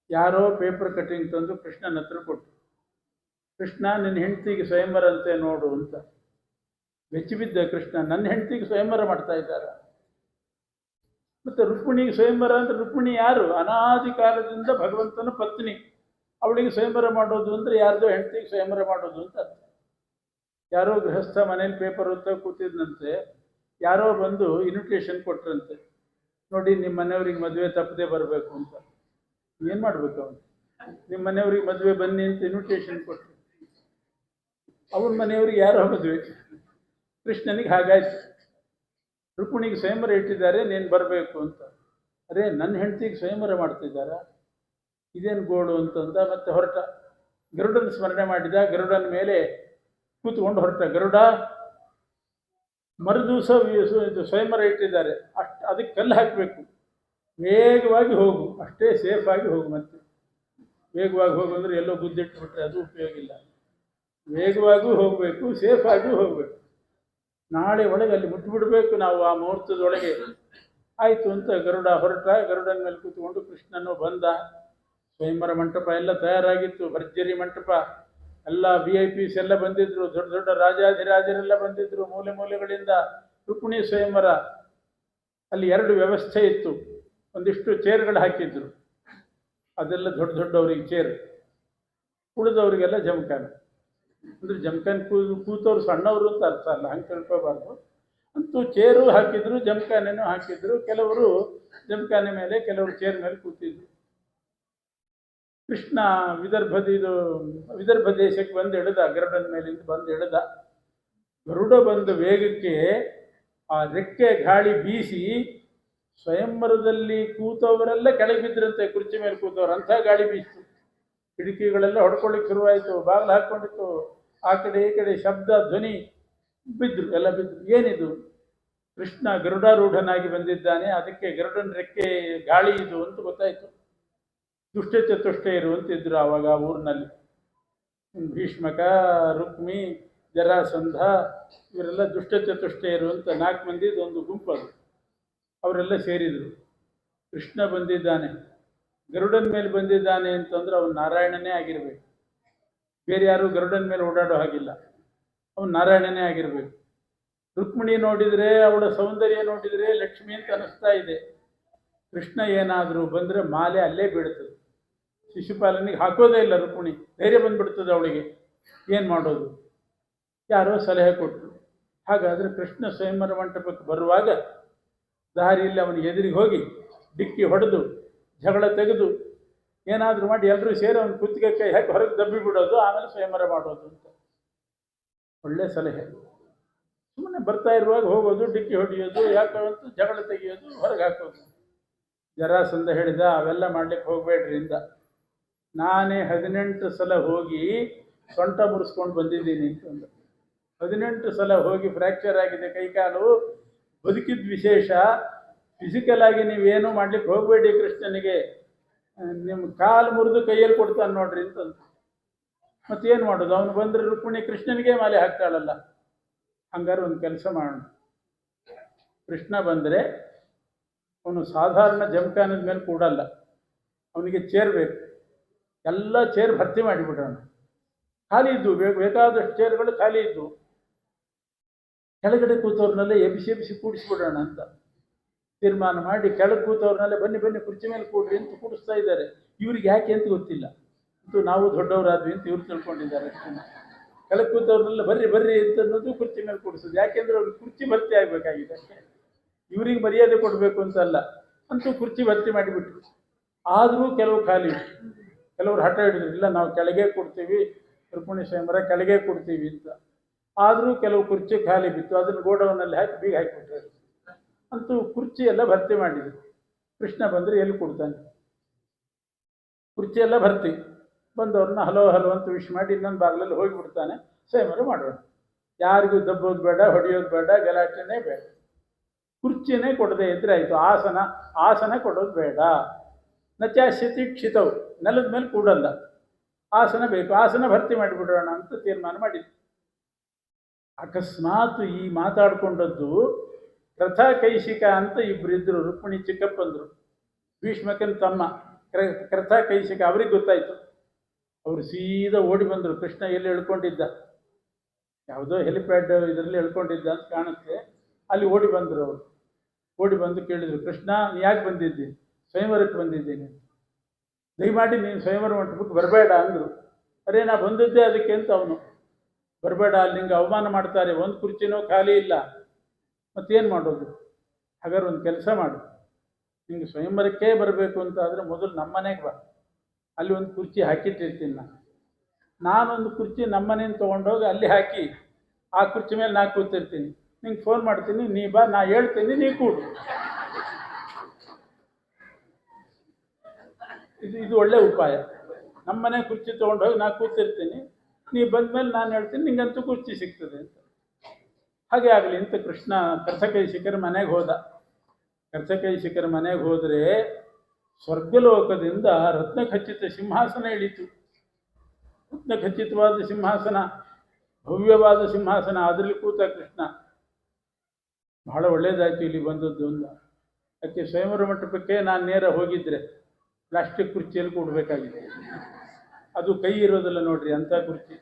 ಯಾರೋ ಪೇಪರ್ ಕಟಿಂಗ್ ತಂದು ಕೃಷ್ಣನ ಹತ್ರ ಕೊಟ್ಟು, ಕೃಷ್ಣ ನಿನ್ನ ಹೆಂಡತಿಗೆ ಸ್ವಯಂವರ ಅಂತೆ ನೋಡು ಅಂತ. ಬೆಚ್ಚಿಬಿದ್ದ ಕೃಷ್ಣ, ನನ್ನ ಹೆಂಡತಿಗೆ ಸ್ವಯಂವರ ಮಾಡ್ತಾ ಇದ್ದಾರ? ಮತ್ತು ರುಕ್ಮಿಣಿಗೆ ಸ್ವಯಂವರ ಅಂದರೆ ರುಕ್ಮಿಣಿ ಯಾರು? ಅನಾದಿ ಕಾಲದಿಂದ ಭಗವಂತನ ಪತ್ನಿ. ಅವಳಿಗೆ ಸ್ವಯಂವರ ಮಾಡೋದು ಅಂದರೆ ಯಾರ್ದೋ ಹೆಂಡತಿಗೆ ಸ್ವಯಂವರ ಮಾಡೋದು ಅಂತ ಅರ್ಥ. ಯಾರೋ ಗೃಹಸ್ಥ ಮನೇಲಿ ಪೇಪರ್ ಓದ್ತಾ ಕೂತಿದ್ದಂತೆ, ಯಾರೋ ಬಂದು ಇನ್ವಿಟೇಷನ್ ಕೊಟ್ರಂತೆ, ನೋಡಿ ನಿಮ್ಮ ಮನೆಯವ್ರಿಗೆ ಮದುವೆ ತಪ್ಪದೆ ಬರಬೇಕು ಅಂತ. ಏನು ಮಾಡಬೇಕು ಅವನು? ನಿಮ್ಮ ಮನೆಯವ್ರಿಗೆ ಮದುವೆ ಬನ್ನಿ ಅಂತ ಇನ್ವಿಟೇಷನ್ ಕೊಟ್ಟರು. ಅವನ ಮನೆಯವ್ರಿಗೆ ಯಾರೋ ಮದುವೆ. ಕೃಷ್ಣನಿಗೆ ಹಾಗಾಯ್ತು. ರುಕ್ಮಿಣಿಗೆ ಸ್ವಯಂವರ ಇಟ್ಟಿದ್ದಾರೆ, ನೀನು ಬರಬೇಕು ಅಂತ. ಅರೇ ನನ್ನ ಹೆಂಡತಿಗೆ ಸ್ವಯಂವರ ಮಾಡ್ತಿದ್ದಾರಾ? ಇದೇನು ಗೋಳು ಅಂತಂದ. ಮತ್ತೆ ಹೊರಟ. ಗರುಡನ ಸ್ಮರಣೆ ಮಾಡಿದ. ಗರುಡನ ಮೇಲೆ ಕೂತ್ಕೊಂಡು ಹೊರಟ. ಗರುಡ, ಮರುದಿವಸ ಸ್ವಯಂವರ ಇಟ್ಟಿದ್ದಾರೆ, ಅದಕ್ಕೆ ಕಲ್ಲು ಹಾಕಬೇಕು, ವೇಗವಾಗಿ ಹೋಗು, ಅಷ್ಟೇ ಸೇಫಾಗಿ ಹೋಗು. ಮತ್ತೆ ವೇಗವಾಗಿ ಹೋಗು ಅಂದರೆ ಎಲ್ಲೋ ಗುದ್ದಿಟ್ಬಿಟ್ರೆ ಅದು ಉಪಯೋಗ ಇಲ್ಲ. ವೇಗವಾಗೂ ಹೋಗಬೇಕು, ಸೇಫಾಗಿಯೂ ಹೋಗಬೇಕು. ನಾಳೆ ಒಳಗೆ ಅಲ್ಲಿ ಮುಟ್ಟಿಬಿಡ್ಬೇಕು ನಾವು ಆ ಮುಹೂರ್ತದೊಳಗೆ. ಆಯಿತು ಅಂತ ಗರುಡ ಹೊರಟ. ಗರುಡನ ಮೇಲೆ ಕೂತ್ಕೊಂಡು ಕೃಷ್ಣನು ಬಂದ. ಸ್ವಯಂವರ ಮಂಟಪ ಎಲ್ಲ ತಯಾರಾಗಿತ್ತು, ಭರ್ಜರಿ ಮಂಟಪ. ಎಲ್ಲ VIPs ಎಲ್ಲ ಬಂದಿದ್ರು, ದೊಡ್ಡ ದೊಡ್ಡ ರಾಜಾಧಿರಾಜರೆಲ್ಲ ಬಂದಿದ್ರು ಮೂಲೆ ಮೂಲೆಗಳಿಂದ. ರುಕ್ಮಿಣಿ ಸ್ವಯಂವರ. ಅಲ್ಲಿ 2 ವ್ಯವಸ್ಥೆ ಇತ್ತು. ಒಂದಿಷ್ಟು ಚೇರ್ಗಳು ಹಾಕಿದ್ರು, ಅದೆಲ್ಲ ದೊಡ್ಡ ದೊಡ್ಡವರಿಗೆ ಚೇರ್, ಉಳಿದವರಿಗೆಲ್ಲ ಜಮಖಾನೆ. ಅಂದರೆ ಜಮಖಾನೆ ಕೂತವ್ರು ಸಣ್ಣವರು ಅಂತ ಅರ್ಥ ಅಲ್ಲ, ಹಂಗೆ ತಿಳ್ಕೋಬಾರ್ದು. ಅಂತೂ ಚೇರು ಹಾಕಿದ್ರು, ಜಮಖಾನೆನೂ ಹಾಕಿದ್ರು. ಕೆಲವರು ಜಮಖಾನೆ ಮೇಲೆ, ಕೆಲವರು ಚೇರ್ ಮೇಲೆ ಕೂತಿದ್ರು. ಕೃಷ್ಣ ವಿದರ್ಭ ದೇಶಕ್ಕೆ ಬಂದು ಇಳಿದ. ಗರುಡನ ಮೇಲಿಂದ ಬಂದು ಇಳಿದ. ಗರುಡ ಬಂದ ವೇಗಕ್ಕೆ ಆ ರೆಕ್ಕೆ ಗಾಳಿ ಬೀಸಿ ಸ್ವಯಂವರದಲ್ಲಿ ಕೂತವರೆಲ್ಲ ಕೆಳಗೆ ಬಿದ್ದರಂತೆ, ಕುರ್ಚಿ ಮೇಲೆ ಕೂತವ್ರು. ಅಂಥ ಗಾಳಿ ಬೀಸಿತು. ಕಿಟಕಿಗಳೆಲ್ಲ ಹೊಡ್ಕೊಳ್ಳಿಕ್ಕೆ ಶುರುವಾಯಿತು, ಬಾಗಿಲು ಹಾಕ್ಕೊಂಡಿತ್ತು. ಆ ಕಡೆ ಈ ಕಡೆ ಶಬ್ದ, ಧ್ವನಿ. ಬಿದ್ದರು, ಎಲ್ಲ ಬಿದ್ದರು. ಏನಿದು? ಕೃಷ್ಣ ಗರುಡಾರೂಢನಾಗಿ ಬಂದಿದ್ದಾನೆ, ಅದಕ್ಕೆ ಗರುಡನ ರೆಕ್ಕೆ ಗಾಳಿ ಇದು ಅಂತ ಗೊತ್ತಾಯಿತು. ದುಷ್ಟ ಚತುಷ್ಟಯರು ಅಂತಿದ್ರು ಆವಾಗ ಊರಿನಲ್ಲಿ. ಭೀಷ್ಮಕ, ರುಕ್ಮಿ, ಜರಾಸಂಧ, ಇವರೆಲ್ಲ ದುಷ್ಟ ಚತುಷ್ಟಯರು ಅಂತ 4 ಮಂದಿದು ಒಂದು ಗುಂಪದು. ಅವರೆಲ್ಲ ಸೇರಿದರು. ಕೃಷ್ಣ ಬಂದಿದ್ದಾನೆ, ಗರುಡನ ಮೇಲೆ ಬಂದಿದ್ದಾನೆ ಅಂತಂದ್ರೆ ಅವನು ನಾರಾಯಣನೇ ಆಗಿರಬೇಕು. ಬೇರೆ ಯಾರು ಗರುಡನ ಮೇಲೆ ಓಡಾಡೋ ಹಾಗಿಲ್ಲ, ಅವನು ನಾರಾಯಣನೇ ಆಗಿರಬೇಕು. ರುಕ್ಮಿಣಿ ನೋಡಿದರೆ, ಅವಳ ಸೌಂದರ್ಯ ನೋಡಿದರೆ ಲಕ್ಷ್ಮಿ ಅಂತ ಅನ್ನಿಸ್ತಾ ಇದೆ. ಕೃಷ್ಣ ಏನಾದರೂ ಬಂದರೆ ಮಾಲೆ ಅಲ್ಲೇ ಬೀಳ್ತದೆ. ಶಿಶುಪಾಲನಿಗೆ ಹಾಕೋದೇ ಇಲ್ಲ ರುಕ್ಮಿಣಿ, ಧೈರ್ಯ ಬಂದ್ಬಿಡ್ತದೆ ಅವಳಿಗೆ. ಏನು ಮಾಡೋದು? ಯಾರೋ ಸಲಹೆ ಕೊಟ್ಟರು, ಹಾಗಾದರೆ ಕೃಷ್ಣ ಸ್ವಯಂವರ ಮಂಟಪಕ್ಕೆ ಬರುವಾಗ ದಾರಿಯಲ್ಲಿ ಅವನಿಗೆ ಎದುರಿಗೆ ಹೋಗಿ ಡಿಕ್ಕಿ ಹೊಡೆದು ಜಗಳ ತೆಗೆದು ಏನಾದರೂ ಮಾಡಿ ಎಲ್ಲರೂ ಸೇರಿ ಅವನು ಕುತ್ತಿಗೆ ಕೈ ಹಾಕಿ ಹೊರಗೆ ದಬ್ಬಿ ಬಿಡೋದು, ಆಮೇಲೆ ಸ್ವಯಂವರ ಮಾಡೋದು ಅಂತ. ಒಳ್ಳೆ ಸಲಹೆ. ಸುಮ್ಮನೆ ಬರ್ತಾ ಇರುವಾಗ ಹೋಗೋದು, ಡಿಕ್ಕಿ ಹೊಡೆಯೋದು, ಯಾಕಂತ ಜಗಳ ತೆಗೆಯೋದು, ಹೊರಗೆ ಹಾಕೋದು. ಜರಾಸಂಧ ಹೇಳಿದ, ಅವೆಲ್ಲ ಮಾಡ್ಲಿಕ್ಕೆ ಹೋಗಬೇಡ್ರಿ ಇಂದ. ನಾನೇ 18 ಸಲ ಹೋಗಿ ಸೊಂಟ ಮುರಿಸ್ಕೊಂಡು ಬಂದಿದ್ದೀನಿ ಅಂತಂದು. 18 ಸಲ ಹೋಗಿ ಫ್ರ್ಯಾಕ್ಚರ್ ಆಗಿದೆ ಕೈಕಾಲು, ಬದುಕಿದ ವಿಶೇಷ. ಫಿಸಿಕಲ್ ಆಗಿ ನೀವೇನು ಮಾಡ್ಲಿಕ್ಕೆ ಹೋಗಬೇಡಿ ಕೃಷ್ಣನಿಗೆ, ನಿಮ್ಮ ಕಾಲು ಮುರಿದು ಕೈಯಲ್ಲಿ ಕೊಡ್ತಾನೆ ನೋಡ್ರಿ ಅಂತಂದು. ಮತ್ತೇನು ಮಾಡೋದು? ಅವನು ಬಂದರೆ ರುಕ್ಮಿಣಿ ಕೃಷ್ಣನಿಗೆ ಮಾಲೆ ಹಾಕ್ತಾಳಲ್ಲ. ಹಂಗಾರೆ ಒಂದು ಕೆಲಸ ಮಾಡೋಣ, ಕೃಷ್ಣ ಬಂದರೆ ಅವನು ಸಾಧಾರಣ ಜಮಖಾನದ ಮೇಲೆ ಕೂಡಲ್ಲ, ಅವನಿಗೆ ಚೇರ್ ಬೇಕು. ಎಲ್ಲ ಚೇರ್ ಭರ್ತಿ ಮಾಡಿಬಿಡೋಣ. ಖಾಲಿ ಇದ್ದು, ಬೇಕಾದಷ್ಟು ಚೇರ್ಗಳು ಖಾಲಿ ಇದ್ದು, ಕೆಳಗಡೆ ಕೂತವ್ರನ್ನೆಲ್ಲ ಎಬ್ಬಿಸಿ ಕೂಡಿಸ್ಬಿಡೋಣ ಅಂತ ತೀರ್ಮಾನ ಮಾಡಿ, ಕೆಳಗೆ ಕೂತವ್ರನ್ನೆಲ್ಲ ಬನ್ನಿ ಬನ್ನಿ ಕುರ್ಚಿ ಮೇಲೆ ಕೂಡ್ರಿ ಅಂತ ಕೂಡಿಸ್ತಾ ಇದ್ದಾರೆ. ಇವ್ರಿಗೆ ಯಾಕೆ ಅಂತ ಗೊತ್ತಿಲ್ಲ, ಅಂತೂ ನಾವು ದೊಡ್ಡವರಾದ್ವಿ ಅಂತ ಇವ್ರು ತಿಳ್ಕೊಂಡಿದ್ದಾರೆ. ಕೆಳಗೆ ಕೂತವ್ರನ್ನೆಲ್ಲ ಬರ್ರಿ ಬರ್ರಿ ಅಂತ ಅನ್ನೋದು ಕುರ್ಚಿ ಮೇಲೆ ಕೂಡಿಸೋದು. ಯಾಕೆಂದ್ರೆ ಅವ್ರಿಗೆ ಕುರ್ಚಿ ಭರ್ತಿ ಆಗಬೇಕಾಗಿದೆ ಅಷ್ಟೇ, ಇವ್ರಿಗೆ ಮರ್ಯಾದೆ ಕೊಡಬೇಕು ಅಂತಲ್ಲ. ಅಂತೂ ಕುರ್ಚಿ ಭರ್ತಿ ಮಾಡಿಬಿಟ್ರು. ಆದರೂ ಕೆಲವು ಖಾಲಿ ಇತ್ತು, ಕೆಲವರು ಹಠ ಹಿಡಿದ್ರು, ಇಲ್ಲ ನಾವು ಕೆಳಗೆ ಕೊಡ್ತೀವಿ, ರುಕ್ಮಿಣಿ ಸ್ವಯಂವರ ಕೆಳಗೆ ಕೊಡ್ತೀವಿ ಅಂತ. ಆದರೂ ಕೆಲವು ಕುರ್ಚಿ ಖಾಲಿ ಬಿತ್ತು, ಅದನ್ನು ಗೋಡೌನಲ್ಲಿ ಹಾಕಿ ಬೀಗ ಹಾಕಿಬಿಟ್ರೆ ಅಂತೂ ಕುರ್ಚಿ ಎಲ್ಲ ಭರ್ತಿ ಮಾಡಿದ್ರು. ಕೃಷ್ಣ ಬಂದರೆ ಎಲ್ಲಿ ಕೊಡ್ತಾನೆ? ಕುರ್ಚಿ ಎಲ್ಲ ಭರ್ತಿ. ಬಂದವ್ರನ್ನ ಹಲೋ ಹಲೋ ಅಂತ ವಿಶ್ ಮಾಡಿ ಇನ್ನೊಂದು ಬಾಗಿಲಲ್ಲಿ ಹೋಗಿಬಿಡ್ತಾನೆ. ಸ್ವಯಂವರ ಮಾಡೋಣ, ಯಾರಿಗೂ ದಬ್ಬೋದು ಬೇಡ, ಹೊಡೆಯೋದು ಬೇಡ, ಗಲಾಟೆನೇ ಬೇಡ. ಕುರ್ಚಿನೇ ಕೊಡದೆ ಇದ್ರೆ ಆಯಿತು. ಆಸನ ಕೊಡೋದು ಬೇಡ. ನಚಾಶ್ಯತಿ ಕ್ಷಿತವು, ನೆಲದ ಮೇಲೆ ಕೂಡಲ್ಲ, ಆಸನ ಬೇಕು, ಆಸನ ಭರ್ತಿ ಮಾಡಿಬಿಡೋಣ ಅಂತ ತೀರ್ಮಾನ ಮಾಡಿದ್ರು. ಅಕಸ್ಮಾತ್ ಈ ಮಾತಾಡ್ಕೊಂಡದ್ದು ರಥ ಕೈಶಿಕ ಅಂತ ಇಬ್ಬರಿದ್ದರು, ರುಕ್ಮಿಣಿ ಚಿಕ್ಕಪ್ಪಂದರು, ಭೀಷ್ಮಕನ ತಮ್ಮ ಕೃಥ ಕೈಶಿಕ. ಅವ್ರಿಗೆ ಗೊತ್ತಾಯಿತು. ಅವರು ಸೀದಾ ಓಡಿ ಬಂದರು. ಕೃಷ್ಣ ಎಲ್ಲಿ ಎಳ್ಕೊಂಡಿದ್ದ, ಯಾವುದೋ ಹೆಲಿಪ್ಯಾಡ್ ಇದರಲ್ಲಿ ಎಳ್ಕೊಂಡಿದ್ದ ಅಂತ ಕಾಣುತ್ತೆ. ಅಲ್ಲಿ ಓಡಿ ಬಂದರು. ಅವರು ಓಡಿ ಬಂದು ಕೇಳಿದರು, ಕೃಷ್ಣ ನೀ ಯಾಕೆ ಬಂದಿದ್ದೀನಿ? ಸ್ವಯಂವರಕ್ಕೆ ಬಂದಿದ್ದೀನಿ, ದಯಮಾಡಿ ನೀನು ಸ್ವಯಂವರ ಮಂಟಪಕ್ಕೆ ಬರಬೇಡ ಅಂದರು. ಅರೇ ನಾ ಬಂದದ್ದೇ ಅದಕ್ಕೆ ಅಂತ ಅವನು. ಬರಬೇಡ, ಅಲ್ಲಿ ನಿಂಗೆ ಅವಮಾನ ಮಾಡ್ತಾರೆ, ಒಂದು ಕುರ್ಚಿನೂ ಖಾಲಿ ಇಲ್ಲ, ಮತ್ತೇನು ಮಾಡೋದು? ಹಾಗಾದ್ರೆ ಒಂದು ಕೆಲಸ ಮಾಡು, ನಿಂಗೆ ಸ್ವಯಂವರಕ್ಕೆ ಬರಬೇಕು ಅಂತ ಆದರೆ ಮೊದಲು ನಮ್ಮ ಮನೆಗೆ ಬಾ, ಅಲ್ಲಿ ಒಂದು ಕುರ್ಚಿ ಹಾಕಿಟ್ಟಿರ್ತೀನಿ. ನಾನೊಂದು ಕುರ್ಚಿ ನಮ್ಮ ಮನೆಯಿಂದ ತೊಗೊಂಡೋಗಿ ಅಲ್ಲಿ ಹಾಕಿ ಆ ಕುರ್ಚಿ ಮೇಲೆ ನಾ ಕೂತಿರ್ತೀನಿ, ನಿಂಗೆ ಫೋನ್ ಮಾಡ್ತೀನಿ, ನೀ ಬಾ, ನಾ ಹೇಳ್ತೀನಿ, ನೀ ಕೂಡು. ಇದು ಒಳ್ಳೆ ಉಪಾಯ. ನಮ್ಮನೆ ಕುರ್ಚಿ ತೊಗೊಂಡೋಗಿ ನಾ ಕೂತಿರ್ತೀನಿ, ನೀ ಬಂದಮೇಲೆ ನಾನು ಹೇಳ್ತೀನಿ, ನಿಂಗಂತೂ ಕುರ್ಚಿ ಸಿಗ್ತದೆ ಅಂತ. ಹಾಗೆ ಆಗಲಿ ಅಂತ ಕೃಷ್ಣ ಕರ್ತಕೈಶಿಕರ ಮನೆಗೆ ಹೋದ. ಕರ್ತಕೈಶಿಕರ ಮನೆಗೆ ಹೋದರೆ ಸ್ವರ್ಗಲೋಕದಿಂದ ರತ್ನಖಚಿತ ಸಿಂಹಾಸನ ಇಳಿತು. ರತ್ನಖಚಿತವಾದ ಸಿಂಹಾಸನ, ಭವ್ಯವಾದ ಸಿಂಹಾಸನ, ಅದರಲ್ಲಿ ಕೂತ ಕೃಷ್ಣ. ಬಹಳ ಒಳ್ಳೆಯದಾಯಿತು ಇಲ್ಲಿ ಬಂದದ್ದು ಅಂತ. ಯಾಕೆ ಸ್ವಯಂವರ ಮಂಟಪಕ್ಕೆ ನಾನು ನೇರ ಹೋಗಿದ್ದರೆ ಪ್ಲಾಸ್ಟಿಕ್ ಕುರ್ಚಿಯಲ್ಲಿ ಕೂಡಬೇಕಾಗಿದೆ. ಅದು ಕೈ ಇರೋದಿಲ್ಲ ನೋಡ್ರಿ, ಅಂಥ ಕುರ್ಚಿ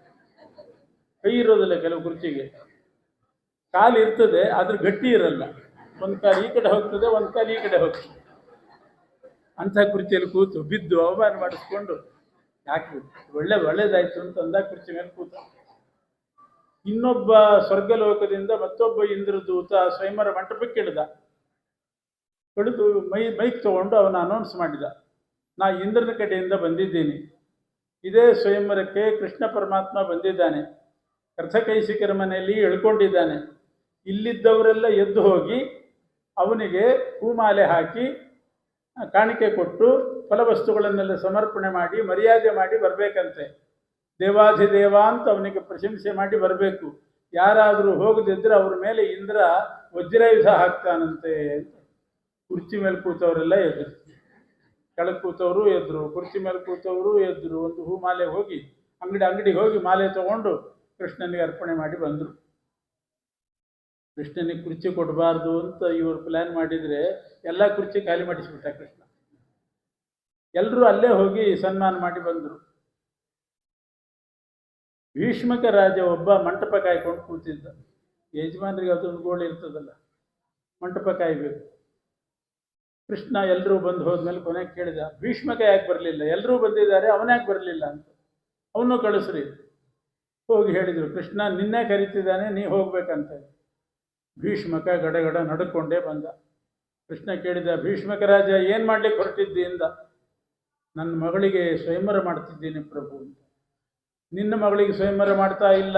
ಕೈ ಇರೋದಿಲ್ಲ. ಕೆಲವು ಕುರ್ಚಿಗೆ ಕಾಲು ಇರ್ತದೆ, ಆದ್ರೆ ಗಟ್ಟಿ ಇರಲ್ಲ. ಒಂದು ಕಾಲು ಈ ಕಡೆ ಹೋಗ್ತದೆ, ಒಂದು ಕಾಲು ಈ ಕಡೆ ಹೋಗ್ತದೆ. ಅಂಥ ಕುರ್ಚಿಯಲ್ಲಿ ಕೂತು ಬಿದ್ದು ಅವಮಾನ ಮಾಡಿಸ್ಕೊಂಡು ಯಾಕೆ ಒಳ್ಳೇದಾಯ್ತು ಅಂತ ಅಂದ ಕುರ್ಚಿ ಮೇಲೆ ಕೂತ. ಇನ್ನೊಬ್ಬ ಸ್ವರ್ಗಲೋಕದಿಂದ ಮತ್ತೊಬ್ಬ ಇಂದ್ರದೂತ ಸ್ವಯಂವರ ಮಂಟಪಕ್ಕೆ ಹಿಡಿದು ಮೈಕ್ ತಗೊಂಡು ಅವನು ಅನೌನ್ಸ್ ಮಾಡಿದ, ನಾ ಇಂದ್ರನ ಕಡೆಯಿಂದ ಬಂದಿದ್ದೀನಿ, ಇದೇ ಸ್ವಯಂವರಕ್ಕೆ ಕೃಷ್ಣ ಪರಮಾತ್ಮ ಬಂದಿದ್ದಾನೆ, ಕರ್ತಕೈಶಿಕರ ಮನೆಯಲ್ಲಿ ಎಳ್ಕೊಂಡಿದ್ದಾನೆ. ಇಲ್ಲಿದ್ದವರೆಲ್ಲ ಎದ್ದು ಹೋಗಿ ಅವನಿಗೆ ಹೂಮಾಲೆ ಹಾಕಿ ಕಾಣಿಕೆ ಕೊಟ್ಟು ಫಲವಸ್ತುಗಳನ್ನೆಲ್ಲ ಸಮರ್ಪಣೆ ಮಾಡಿ ಮರ್ಯಾದೆ ಮಾಡಿ ಬರಬೇಕಂತೆ. ದೇವಾಧಿದೇವ ಅಂತ ಅವನಿಗೆ ಪ್ರಶಂಸೆ ಮಾಡಿ ಬರಬೇಕು. ಯಾರಾದರೂ ಹೋಗದಿದ್ದರೆ ಅವ್ರ ಮೇಲೆ ಇಂದ್ರ ವಜ್ರಾಯುಧ ಹಾಕ್ತಾನಂತೆ. ಕುರ್ಚಿ ಮೇಲೆ ಕೂತವರೆಲ್ಲ ಎದ್ರು, ಕೆಳಗೆ ಕೂತವರು ಎದ್ರು, ಕುರ್ಚಿ ಮೇಲೆ ಕೂತವರು ಎದ್ರು. ಒಂದು ಹೂಮಾಲೆ ಹೋಗಿ ಅಂಗಡಿಗೆ ಹೋಗಿ ಮಾಲೆ ತಗೊಂಡು ಕೃಷ್ಣನಿಗೆ ಅರ್ಪಣೆ ಮಾಡಿ ಬಂದರು. ಕೃಷ್ಣನಿಗೆ ಕುರ್ಚಿ ಕೊಡಬಾರ್ದು ಅಂತ ಇವರು ಪ್ಲ್ಯಾನ್ ಮಾಡಿದರೆ ಎಲ್ಲ ಕುರ್ಚಿ ಖಾಲಿ ಮಾಡಿಸಿಬಿಟ್ಟ ಕೃಷ್ಣ. ಎಲ್ಲರೂ ಅಲ್ಲೇ ಹೋಗಿ ಸನ್ಮಾನ ಮಾಡಿ ಬಂದರು. ಭೀಷ್ಮಕ ರಾಜ ಒಬ್ಬ ಮಂಟಪ ಕಾಯ್ಕೊಂಡು ಕೂತಿದ್ದ. ಯಜಮಾನರಿಗೆ ಅದೊಂದು ಗೋಳು ಇರ್ತದಲ್ಲ, ಮಂಟಪ ಕಾಯಬೇಕು. ಕೃಷ್ಣ ಎಲ್ಲರೂ ಬಂದು ಹೋದ್ಮೇಲೆ ಕೊನೆಗೆ ಕೇಳಿದ, ಭೀಷ್ಮಕ ಯಾಕೆ ಬರಲಿಲ್ಲ? ಎಲ್ಲರೂ ಬಂದಿದ್ದಾರೆ, ಅವನ್ಯಾಕೆ ಬರಲಿಲ್ಲ ಅಂತ. ಅವನು ಕಳಿಸ್ರಿ. ಹೋಗಿ ಹೇಳಿದರು, ಕೃಷ್ಣ ನಿನ್ನೆ ಕರೀತಿದ್ದಾನೆ, ನೀ ಹೋಗ್ಬೇಕಂತ. ಭೀಷ್ಮಕ ಗಡಗಡ ನಡ್ಕೊಂಡೇ ಬಂದ. ಕೃಷ್ಣ ಕೇಳಿದ, ಭೀಷ್ಮಕ ರಾಜ ಏನು ಮಾಡ್ಲಿಕ್ಕೆ ಹೊರಟಿದ್ದಿ ಅಂದ. ನನ್ನ ಮಗಳಿಗೆ ಸ್ವಯಂವರ ಮಾಡ್ತಿದ್ದೀನಿ ಪ್ರಭು ಅಂತ. ನಿನ್ನ ಮಗಳಿಗೆ ಸ್ವಯಂವರ ಮಾಡ್ತಾ ಇಲ್ಲ,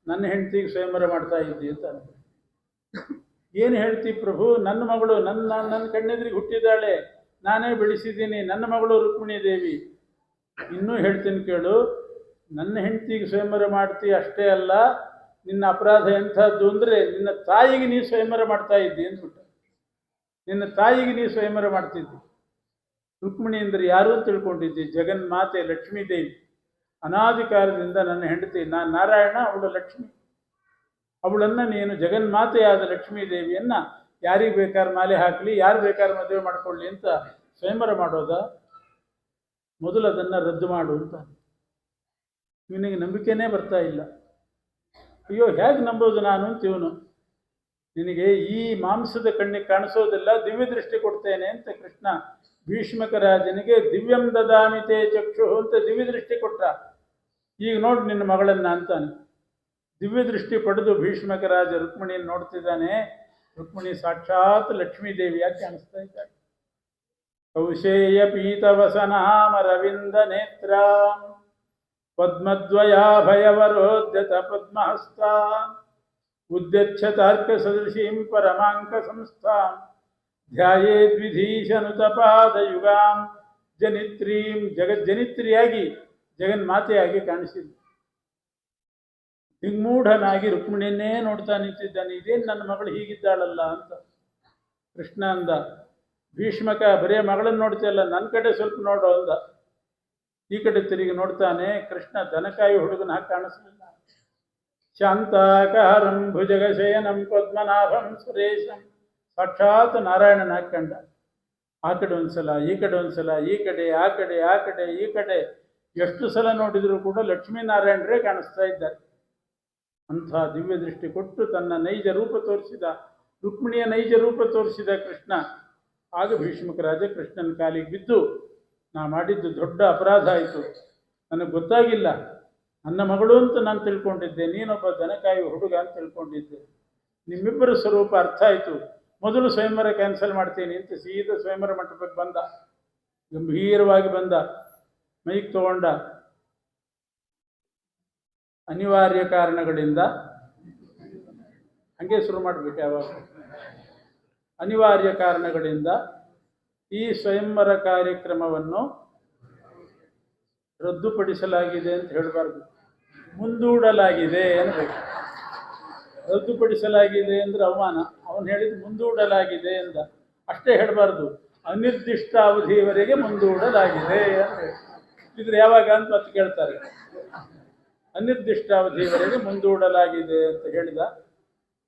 ನನ್ನ ಹೆಂಡತಿಗೆ ಸ್ವಯಂವರ ಮಾಡ್ತಾ ಇದ್ದಿ ಅಂತ. ಏನು ಹೇಳ್ತಿ ಪ್ರಭು? ನನ್ನ ಮಗಳು ನನ್ನ ಕಣ್ಣೆದುರಿಗೆ ಹುಟ್ಟಿದ್ದಾಳೆ, ನಾನೇ ಬೆಳೆಸಿದ್ದೀನಿ, ನನ್ನ ಮಗಳು ರುಕ್ಮಿಣಿ ದೇವಿ. ಇನ್ನೂ ಹೇಳ್ತೀನಿ ಕೇಳು, ನನ್ನ ಹೆಂಡತಿಗೆ ಸ್ವಯಂವರ ಮಾಡ್ತಿ ಅಷ್ಟೇ ಅಲ್ಲ, ನಿನ್ನ ಅಪರಾಧ ಎಂಥದ್ದು ಅಂದರೆ ನಿನ್ನ ತಾಯಿಗೆ ನೀ ಸ್ವಯಂವರ ಮಾಡ್ತಾ ಇದ್ದಿ ಅಂದ್ಬಿಟ್ಟ. ನಿನ್ನ ತಾಯಿಗೆ ನೀ ಸ್ವಯಂವರ ಮಾಡ್ತಿದ್ದಿ. ರುಕ್ಮಿಣಿ ಅಂದರೆ ಯಾರೂ ತಿಳ್ಕೊಂಡಿದ್ದಿ? ಜಗನ್ಮಾತೆ ಲಕ್ಷ್ಮೀದೇವಿ. ಅನಾದಿ ಕಾಲದಿಂದ ನನ್ನ ಹೆಂಡತಿ, ನಾನು ನಾರಾಯಣ, ಅವಳು ಲಕ್ಷ್ಮಿ. ಅವಳನ್ನು ನೀನು ಜಗನ್ಮಾತೆಯಾದ ಲಕ್ಷ್ಮೀದೇವಿಯನ್ನು ಯಾರಿಗೆ ಬೇಕಾದ್ರೆ ಮಾಲೆ ಹಾಕಲಿ, ಯಾರು ಬೇಕಾದ್ರೆ ಮದುವೆ ಮಾಡಿಕೊಳ್ಳಿ ಅಂತ ಸ್ವಯಂವರ ಮಾಡೋದ? ಮೊದಲು ಅದನ್ನು ರದ್ದು ಮಾಡು ಅಂತ. ಇವನಿಗೆ ನಂಬಿಕೆನೇ ಬರ್ತಾ ಇಲ್ಲ. ಅಯ್ಯೋ, ಹೇಗೆ ನಂಬೋದು ನಾನು ಅಂತ ಇವನು. ನಿನಗೆ ಈ ಮಾಂಸದ ಕಣ್ಣಿಗೆ ಕಾಣಿಸೋದಿಲ್ಲ, ದಿವ್ಯ ದೃಷ್ಟಿ ಕೊಡ್ತೇನೆ ಅಂತ ಕೃಷ್ಣ ಭೀಷ್ಮಕ ರಾಜನಿಗೆ ದಿವ್ಯಂ ದದಾಮಿತೆ ಚಕ್ಷು ಅಂತ ದಿವ್ಯ ದೃಷ್ಟಿ ಕೊಟ್ಟ. ಈಗ ನೋಡಿ ನಿನ್ನ ಮಗಳನ್ನ ಅಂತಾನೆ. ದಿವ್ಯ ದೃಷ್ಟಿ ಪಡೆದು ಭೀಷ್ಮಕ ರಾಜ ರುಕ್ಮಿಣಿಯನ್ನು ನೋಡ್ತಿದ್ದಾನೆ. ರುಕ್ಮಿಣಿ ಸಾಕ್ಷಾತ್ ಲಕ್ಷ್ಮೀದೇವಿಯಾಗಿ ಕಾಣಿಸ್ತಾ ಇದ್ದಾಳೆ. ಕೌಶೇಯ ಪೀತವಸನಾಮರವಿಂದ ನೇತ್ರ ಪದ್ಮದ್ವಯಾಭಯವರೋದ್ಯತ ಪದ್ಮಹಸ್ತ ಉದ್ಯಚ್ಛತಾರ್ಕ ಸದೃಶೀಂ ಪರಮಾಂಕ ಸಂಸ್ಥಾಂ ಧ್ಯಾಯೇದ್ವಿಧೀಶನುತಪಾದಯುಗಾಂ ಜನಿತ್ರೀಂ ಜಗಜ್ಜನಿತ್ರಿಯಾಗಿ ಜಗನ್ಮಾತೆಯಾಗಿ ಕಾಣಿಸಿದ್ದು. ದಿಗ್ಮೂಢನಾಗಿ ರುಕ್ಮಿಣಿಯನ್ನೇ ನೋಡ್ತಾ ನಿಂತಿದ್ದಾನೆ. ಇದೇನು ನನ್ನ ಮಗಳು ಹೀಗಿದ್ದಾಳಲ್ಲ ಅಂತ ಕೃಷ್ಣ ಅಂದ. ಭೀಷ್ಮಕ ಬರೇ ಮಗಳನ್ನು ನೋಡ್ತಿಯಲ್ಲ, ನನ್ನ ಕಡೆ ಸ್ವಲ್ಪ ನೋಡು ಅಂದ. ಈ ಕಡೆ ತಿರುಗಿ ನೋಡ್ತಾನೆ, ಕೃಷ್ಣ ದನಕಾಯಿ ಹುಡುಗನ ಹಾಕಿ ಕಾಣಿಸ್ಲಿಲ್ಲ. ಶಾಂತಾಕಾರಂ ಭುಜಗಶಯನಂ ಪದ್ಮನಾಭಂ ಸುರೇಶಂ, ಸಾಕ್ಷಾತ್ ನಾರಾಯಣನ ಹಾಕಂಡ. ಆ ಕಡೆ ಒಂದ್ಸಲ, ಈ ಕಡೆ ಒಂದ್ಸಲ, ಈ ಕಡೆ ಆ ಕಡೆ, ಆ ಕಡೆ ಈ ಕಡೆ, ಎಷ್ಟು ಸಲ ನೋಡಿದರೂ ಕೂಡ ಲಕ್ಷ್ಮೀನಾರಾಯಣರೇ ಕಾಣಿಸ್ತಾ ಇದ್ದಾರೆ. ಅಂಥ ದಿವ್ಯ ದೃಷ್ಟಿ ಕೊಟ್ಟು ತನ್ನ ನೈಜ ರೂಪ ತೋರಿಸಿದ, ರುಕ್ಮಿಣಿಯ ನೈಜ ರೂಪ ತೋರಿಸಿದ ಕೃಷ್ಣ. ಆಗ ಭೀಷ್ಮಕ ರಾಜ ಕೃಷ್ಣನ ಕಾಲಿಗೆ ಬಿದ್ದು, ನಾ ಮಾಡಿದ್ದು ದೊಡ್ಡ ಅಪರಾಧ ಆಯಿತು, ನನಗೆ ಗೊತ್ತಾಗಿಲ್ಲ, ನನ್ನ ಮಗಳು ಅಂತ ನಾನು ತಿಳ್ಕೊಂಡಿದ್ದೆ, ನೀನೊಬ್ಬ ದನಕಾಯಿ ಹುಡುಗ ಅಂತ ತಿಳ್ಕೊಂಡಿದ್ದೆ, ನಿಮ್ಮಿಬ್ಬರ ಸ್ವರೂಪ ಅರ್ಥ ಆಯಿತು, ಮೊದಲು ಸ್ವಯಂವರ ಕ್ಯಾನ್ಸಲ್ ಮಾಡ್ತೀನಿ ಅಂತ ಸೀದಾ ಸ್ವಯಂವರ ಮಂಟಪಕ್ಕೆ ಬಂದ. ಗಂಭೀರವಾಗಿ ಬಂದ, ಮೈಕ್ ತಗೊಂಡ. ಅನಿವಾರ್ಯ ಕಾರಣಗಳಿಂದ ಹಂಗೆ ಶುರು ಮಾಡಬೇಕು ಯಾವಾಗ. ಅನಿವಾರ್ಯ ಕಾರಣಗಳಿಂದ ಈ ಸ್ವಯಂವರ ಕಾರ್ಯಕ್ರಮವನ್ನು ರದ್ದುಪಡಿಸಲಾಗಿದೆ ಅಂತ ಹೇಳಬಾರ್ದು, ಮುಂದೂಡಲಾಗಿದೆ ಅನ್ನಬೇಕು. ರದ್ದುಪಡಿಸಲಾಗಿದೆ ಅಂದರೆ ಅವಮಾನ. ಅವನು ಹೇಳಿದ್ದು ಮುಂದೂಡಲಾಗಿದೆ ಎಂದ, ಅಷ್ಟೇ ಹೇಳಬಾರ್ದು, ಅನಿರ್ದಿಷ್ಟ ಅವಧಿಯವರೆಗೆ ಮುಂದೂಡಲಾಗಿದೆ ಅಂತ. ಇದ್ರೆ ಯಾವಾಗ ಅಂತ ಮತ್ತೆ ಕೇಳ್ತಾರೆ. ಅನಿರ್ದಿಷ್ಟ ಅವಧಿಯವರೆಗೆ ಮುಂದೂಡಲಾಗಿದೆ ಅಂತ ಹೇಳಿದ.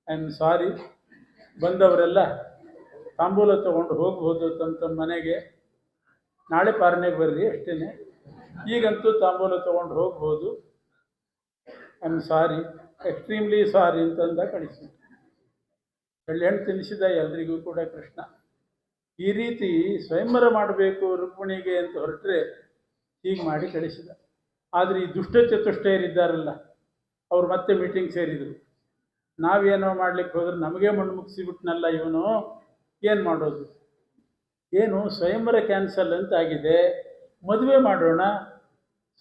I am sorry. ಬಂದವರೆಲ್ಲ ತಾಂಬೂಲ ತಗೊಂಡು ಹೋಗ್ಬೋದು ತಮ್ಮ ಮನೆಗೆ, ನಾಳೆ ಪಾರಣೆಗೆ ಬರ್ರಿ ಅಷ್ಟೇ, ಈಗಂತೂ ತಾಂಬೂಲ ತಗೊಂಡು ಹೋಗ್ಬೋದು. I am sorry, extremely sorry ಅಂತಂದ ಕಳಿಸಿ. ಎಳ್ಳೆಣ್ಣು ತಿನ್ನಿಸಿದ ಎಲ್ರಿಗೂ ಕೂಡ ಕೃಷ್ಣ. ಈ ರೀತಿ ಸ್ವಯಂವರ ಮಾಡಬೇಕು ರುಕ್ಮಿಣಿಗೆ ಅಂತ ಹೊರಟ್ರೆ ಹೀಗೆ ಮಾಡಿ ಕಳಿಸಿದ. ಆದರೆ ಈ ದುಷ್ಟ ಚತುಷ್ಟಯರಿದ್ದಾರಲ್ಲ, ಅವ್ರು ಮತ್ತೆ ಮೀಟಿಂಗ್ ಸೇರಿದರು. ನಾವೇನೋ ಮಾಡ್ಲಿಕ್ಕೆ ಹೋದ್ರೆ ನಮಗೆ ಮಣ್ಣು ಮುಗಿಸಿಬಿಟ್ನಲ್ಲ ಇವನು, ಏನು ಮಾಡೋದು? ಏನು ಸ್ವಯಂವರ ಕ್ಯಾನ್ಸಲ್ ಅಂತ ಆಗಿದೆ, ಮದುವೆ ಮಾಡೋಣ.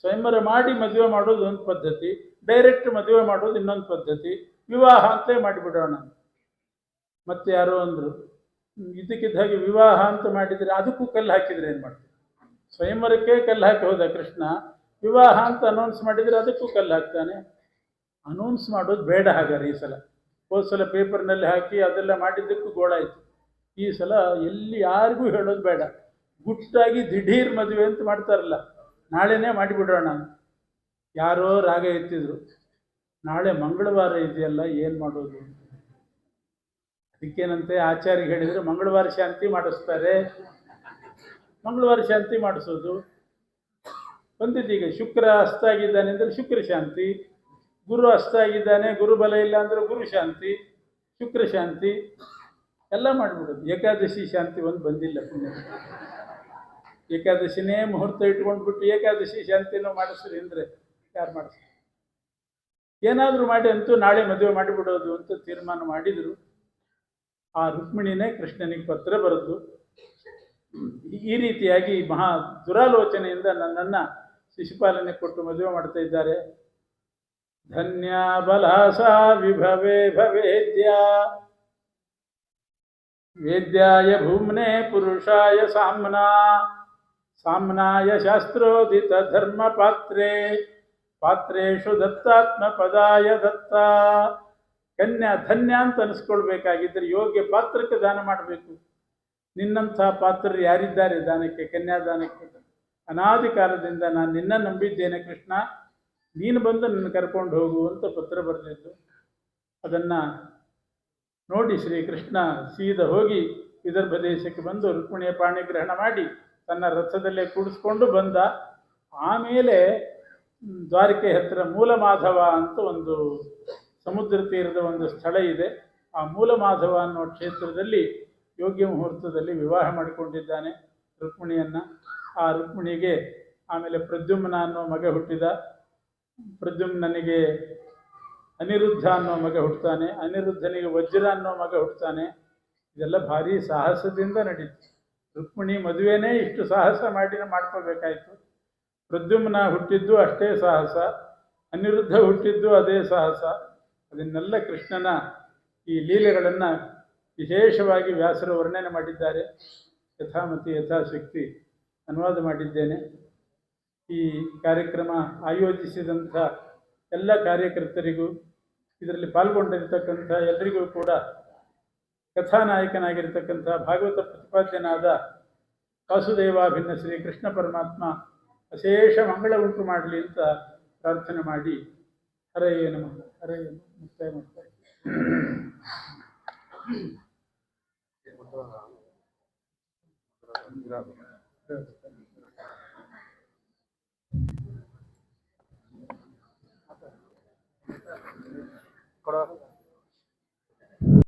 ಸ್ವಯಂವರ ಮಾಡಿ ಮದುವೆ ಮಾಡೋದು ಒಂದು ಪದ್ಧತಿ, ಡೈರೆಕ್ಟ್ ಮದುವೆ ಮಾಡೋದು ಇನ್ನೊಂದು ಪದ್ಧತಿ, ವಿವಾಹ ಅಂತ ಮಾಡಿಬಿಡೋಣ. ಮತ್ತೆ ಯಾರೋ ಅಂದರು, ಇದಕ್ಕಿದ್ದ ಹಾಗೆ ವಿವಾಹ ಅಂತ ಮಾಡಿದರೆ ಅದಕ್ಕೂ ಕಲ್ಲು ಹಾಕಿದರೆ ಏನು ಮಾಡ್ತೀವಿ? ಸ್ವಯಂವರಕ್ಕೆ ಕಲ್ಲು ಹಾಕಿ ಹೋದ ಕೃಷ್ಣ, ವಿವಾಹ ಅಂತ ಅನೌನ್ಸ್ ಮಾಡಿದರೆ ಅದಕ್ಕೂ ಕಲ್ಲು ಹಾಕ್ತಾನೆ. ಅನೌನ್ಸ್ ಮಾಡೋದು ಬೇಡ ಹಾಗಾದ್ರೆ ಈ ಸಲ. ಹೋದ ಸಲ ಪೇಪರ್ನಲ್ಲಿ ಹಾಕಿ ಅದೆಲ್ಲ ಮಾಡಿದ್ದಕ್ಕೂ ಗೋಳಾಯಿತು. ಈ ಸಲ ಎಲ್ಲಿ ಯಾರಿಗೂ ಹೇಳೋದು ಬೇಡ, ಗುಟ್ಟಾಗಿ ದಿಢೀರ್ ಮದುವೆ ಅಂತ ಮಾಡ್ತಾರಲ್ಲ, ನಾಳೆನೇ ಮಾಡಿಬಿಡೋಣ. ಯಾರೋ ರಾಗ ಎತ್ತಿದ್ರು, ನಾಳೆ ಮಂಗಳವಾರ ಇದೆಯಲ್ಲ ಏನು ಮಾಡೋದು? ಅದಕ್ಕೇನಂತೆ ಆಚಾರ್ಯ ಹೇಳಿದರೆ ಮಂಗಳವಾರ ಶಾಂತಿ ಮಾಡಿಸ್ತಾರೆ. ಮಂಗಳವಾರ ಶಾಂತಿ ಮಾಡಿಸೋದು ಬಂದಿದ್ದೀಗ. ಶುಕ್ರ ಅಸ್ತ ಆಗಿದ್ದಾನೆ ಅಂದರೆ ಶುಕ್ರ ಶಾಂತಿ, ಗುರು ಅಸ್ತ ಆಗಿದ್ದಾನೆ, ಗುರು ಬಲ ಇಲ್ಲ ಅಂದರೆ ಗುರು ಶಾಂತಿ, ಶುಕ್ರ ಶಾಂತಿ ಎಲ್ಲ ಮಾಡಿಬಿಡೋದು. ಏಕಾದಶಿ ಶಾಂತಿ ಒಂದು ಬಂದಿಲ್ಲ ಪುಣ್ಯ. ಏಕಾದಶಿನೇ ಮುಹೂರ್ತ ಇಟ್ಕೊಂಡ್ಬಿಟ್ಟು ಏಕಾದಶಿ ಶಾಂತಿನೂ ಮಾಡಿಸ್ರಿ ಅಂದರೆ ಯಾರು ಮಾಡಿಸ್ರಿ? ಏನಾದರೂ ಮಾಡಿ ಅಂತೂ ನಾಳೆ ಮದುವೆ ಮಾಡಿಬಿಡೋದು ಅಂತ ತೀರ್ಮಾನ ಮಾಡಿದರು. ಆ ರುಕ್ಮಿಣಿನೇ ಕೃಷ್ಣನಿಗೆ ಪತ್ರ ಬರೆದು ಈ ರೀತಿಯಾಗಿ ಮಹಾ ದುರಾಲೋಚನೆಯಿಂದ ನನ್ನನ್ನು ಶಿಶುಪಾಲನೆ ಕೊಟ್ಟು ಮದುವೆ ಮಾಡ್ತಾ ಇದ್ದಾರೆ. ಧನ್ಯ ಬಲಾಸ ವಿಭವೇ ಭವೇದ್ಯ ವೇದ್ಯಾಯ ಭೂಮ್ನೆ ಪುರುಷಾಯ ಸಾಮ್ನಾ ಸಾಮ್ನಾಯ ಶಾಸ್ತ್ರೋದಿತ ಧರ್ಮ ಪಾತ್ರೇ ಪಾತ್ರೇಶು ದತ್ತಾತ್ಮ ಪದಾಯ ದತ್ತ. ಕನ್ಯಾ ಧನ್ಯ ಅಂತ ಅನಿಸ್ಕೊಳ್ಬೇಕಾಗಿದ್ದರೆ ಯೋಗ್ಯ ಪಾತ್ರಕ್ಕೆ ದಾನ ಮಾಡಬೇಕು. ನಿನ್ನಂಥ ಪಾತ್ರರು ಯಾರಿದ್ದಾರೆ ದಾನಕ್ಕೆ, ಕನ್ಯಾದಾನಕ್ಕೆ? ಅನಾದಿ ಕಾಲದಿಂದ ನಾನು ನಿನ್ನ ನಂಬಿದ್ದೇನೆ ಕೃಷ್ಣ, ನೀನು ಬಂದು ನನ್ನ ಕರ್ಕೊಂಡು ಹೋಗು ಅಂತ ಪತ್ರ ಬರೆದಿದ್ದು. ಅದನ್ನು ನೋಡಿ ಶ್ರೀಕೃಷ್ಣ ಸೀದಾ ಹೋಗಿ ವಿದರ್ಭ ದೇಶಕ್ಕೆ ಬಂದು ರುಕ್ಮಿಣಿಯ ಪಾಣಿಗ್ರಹಣ ಮಾಡಿ ತನ್ನ ರಥದಲ್ಲೇ ಕೂಡಿಸ್ಕೊಂಡು ಬಂದ. ಆಮೇಲೆ ದ್ವಾರಕೆ ಹತ್ತಿರ ಮೂಲಮಾಧವ ಅಂತ ಒಂದು ಸಮುದ್ರ ತೀರದ ಒಂದು ಸ್ಥಳ ಇದೆ. ಆ ಮೂಲಮಾಧವ ಅನ್ನೋ ಕ್ಷೇತ್ರದಲ್ಲಿ ಯೋಗ್ಯ ಮುಹೂರ್ತದಲ್ಲಿ ವಿವಾಹ ಮಾಡಿಕೊಂಡಿದ್ದಾನೆ ರುಕ್ಮಿಣಿಯನ್ನು. ಆ ರುಕ್ಮಿಣಿಗೆ ಆಮೇಲೆ ಪ್ರದ್ಯುಮ್ನ ಅನ್ನೋ ಮಗ ಹುಟ್ಟಿದ. ಪ್ರದ್ಯುಮ್ನಿಗೆ ಅನಿರುದ್ಧ ಅನ್ನೋ ಮಗ ಹುಟ್ಟುತ್ತಾನೆ. ಅನಿರುದ್ಧನಿಗೆ ವಜ್ರ ಅನ್ನೋ ಮಗ ಹುಟ್ಟುತ್ತಾನೆ. ಇದೆಲ್ಲ ಭಾರಿ ಸಾಹಸದಿಂದ ನಡೀತು. ರುಕ್ಮಿಣಿ ಮದುವೆನೇ ಇಷ್ಟು ಸಾಹಸ ಮಾಡ್ಕೋಬೇಕಾಯ್ತು. ಪ್ರದ್ಯುಮ್ನ ಹುಟ್ಟಿದ್ದು ಅಷ್ಟೇ ಸಾಹಸ, ಅನಿರುದ್ಧ ಹುಟ್ಟಿದ್ದು ಅದೇ ಸಾಹಸ. ಅದನ್ನೆಲ್ಲ ಕೃಷ್ಣನ ಈ ಲೀಲೆಗಳನ್ನು ವಿಶೇಷವಾಗಿ ವ್ಯಾಸರು ವರ್ಣನೆ ಮಾಡಿದ್ದಾರೆ. ಯಥಾಮತಿ ಯಥಾಶಕ್ತಿ ಅನುವಾದ ಮಾಡಿದ್ದೇನೆ. ಈ ಕಾರ್ಯಕ್ರಮ ಆಯೋಜಿಸಿದಂಥ ಎಲ್ಲ ಕಾರ್ಯಕರ್ತರಿಗೂ, ಇದರಲ್ಲಿ ಪಾಲ್ಗೊಂಡಿರ್ತಕ್ಕಂಥ ಎಲ್ಲರಿಗೂ ಕೂಡ ಕಥಾನಾಯಕನಾಗಿರ್ತಕ್ಕಂಥ ಭಾಗವತ ಪ್ರತಿಪಾದ್ಯನಾದ ವಾಸುದೇವಾಭಿನ್ನ ಶ್ರೀ ಕೃಷ್ಣ ಪರಮಾತ್ಮ ಅಶೇಷ ಮಂಗಳ ಉಂಟು ಮಾಡಲಿ ಅಂತ ಪ್ರಾರ್ಥನೆ ಮಾಡಿ ಹರಯೇ ನಮಃ. ಹರಯೇ ಮುಕ್ತಾಯ ಮಾಡ್ತಾರೆ. ಕೊಡ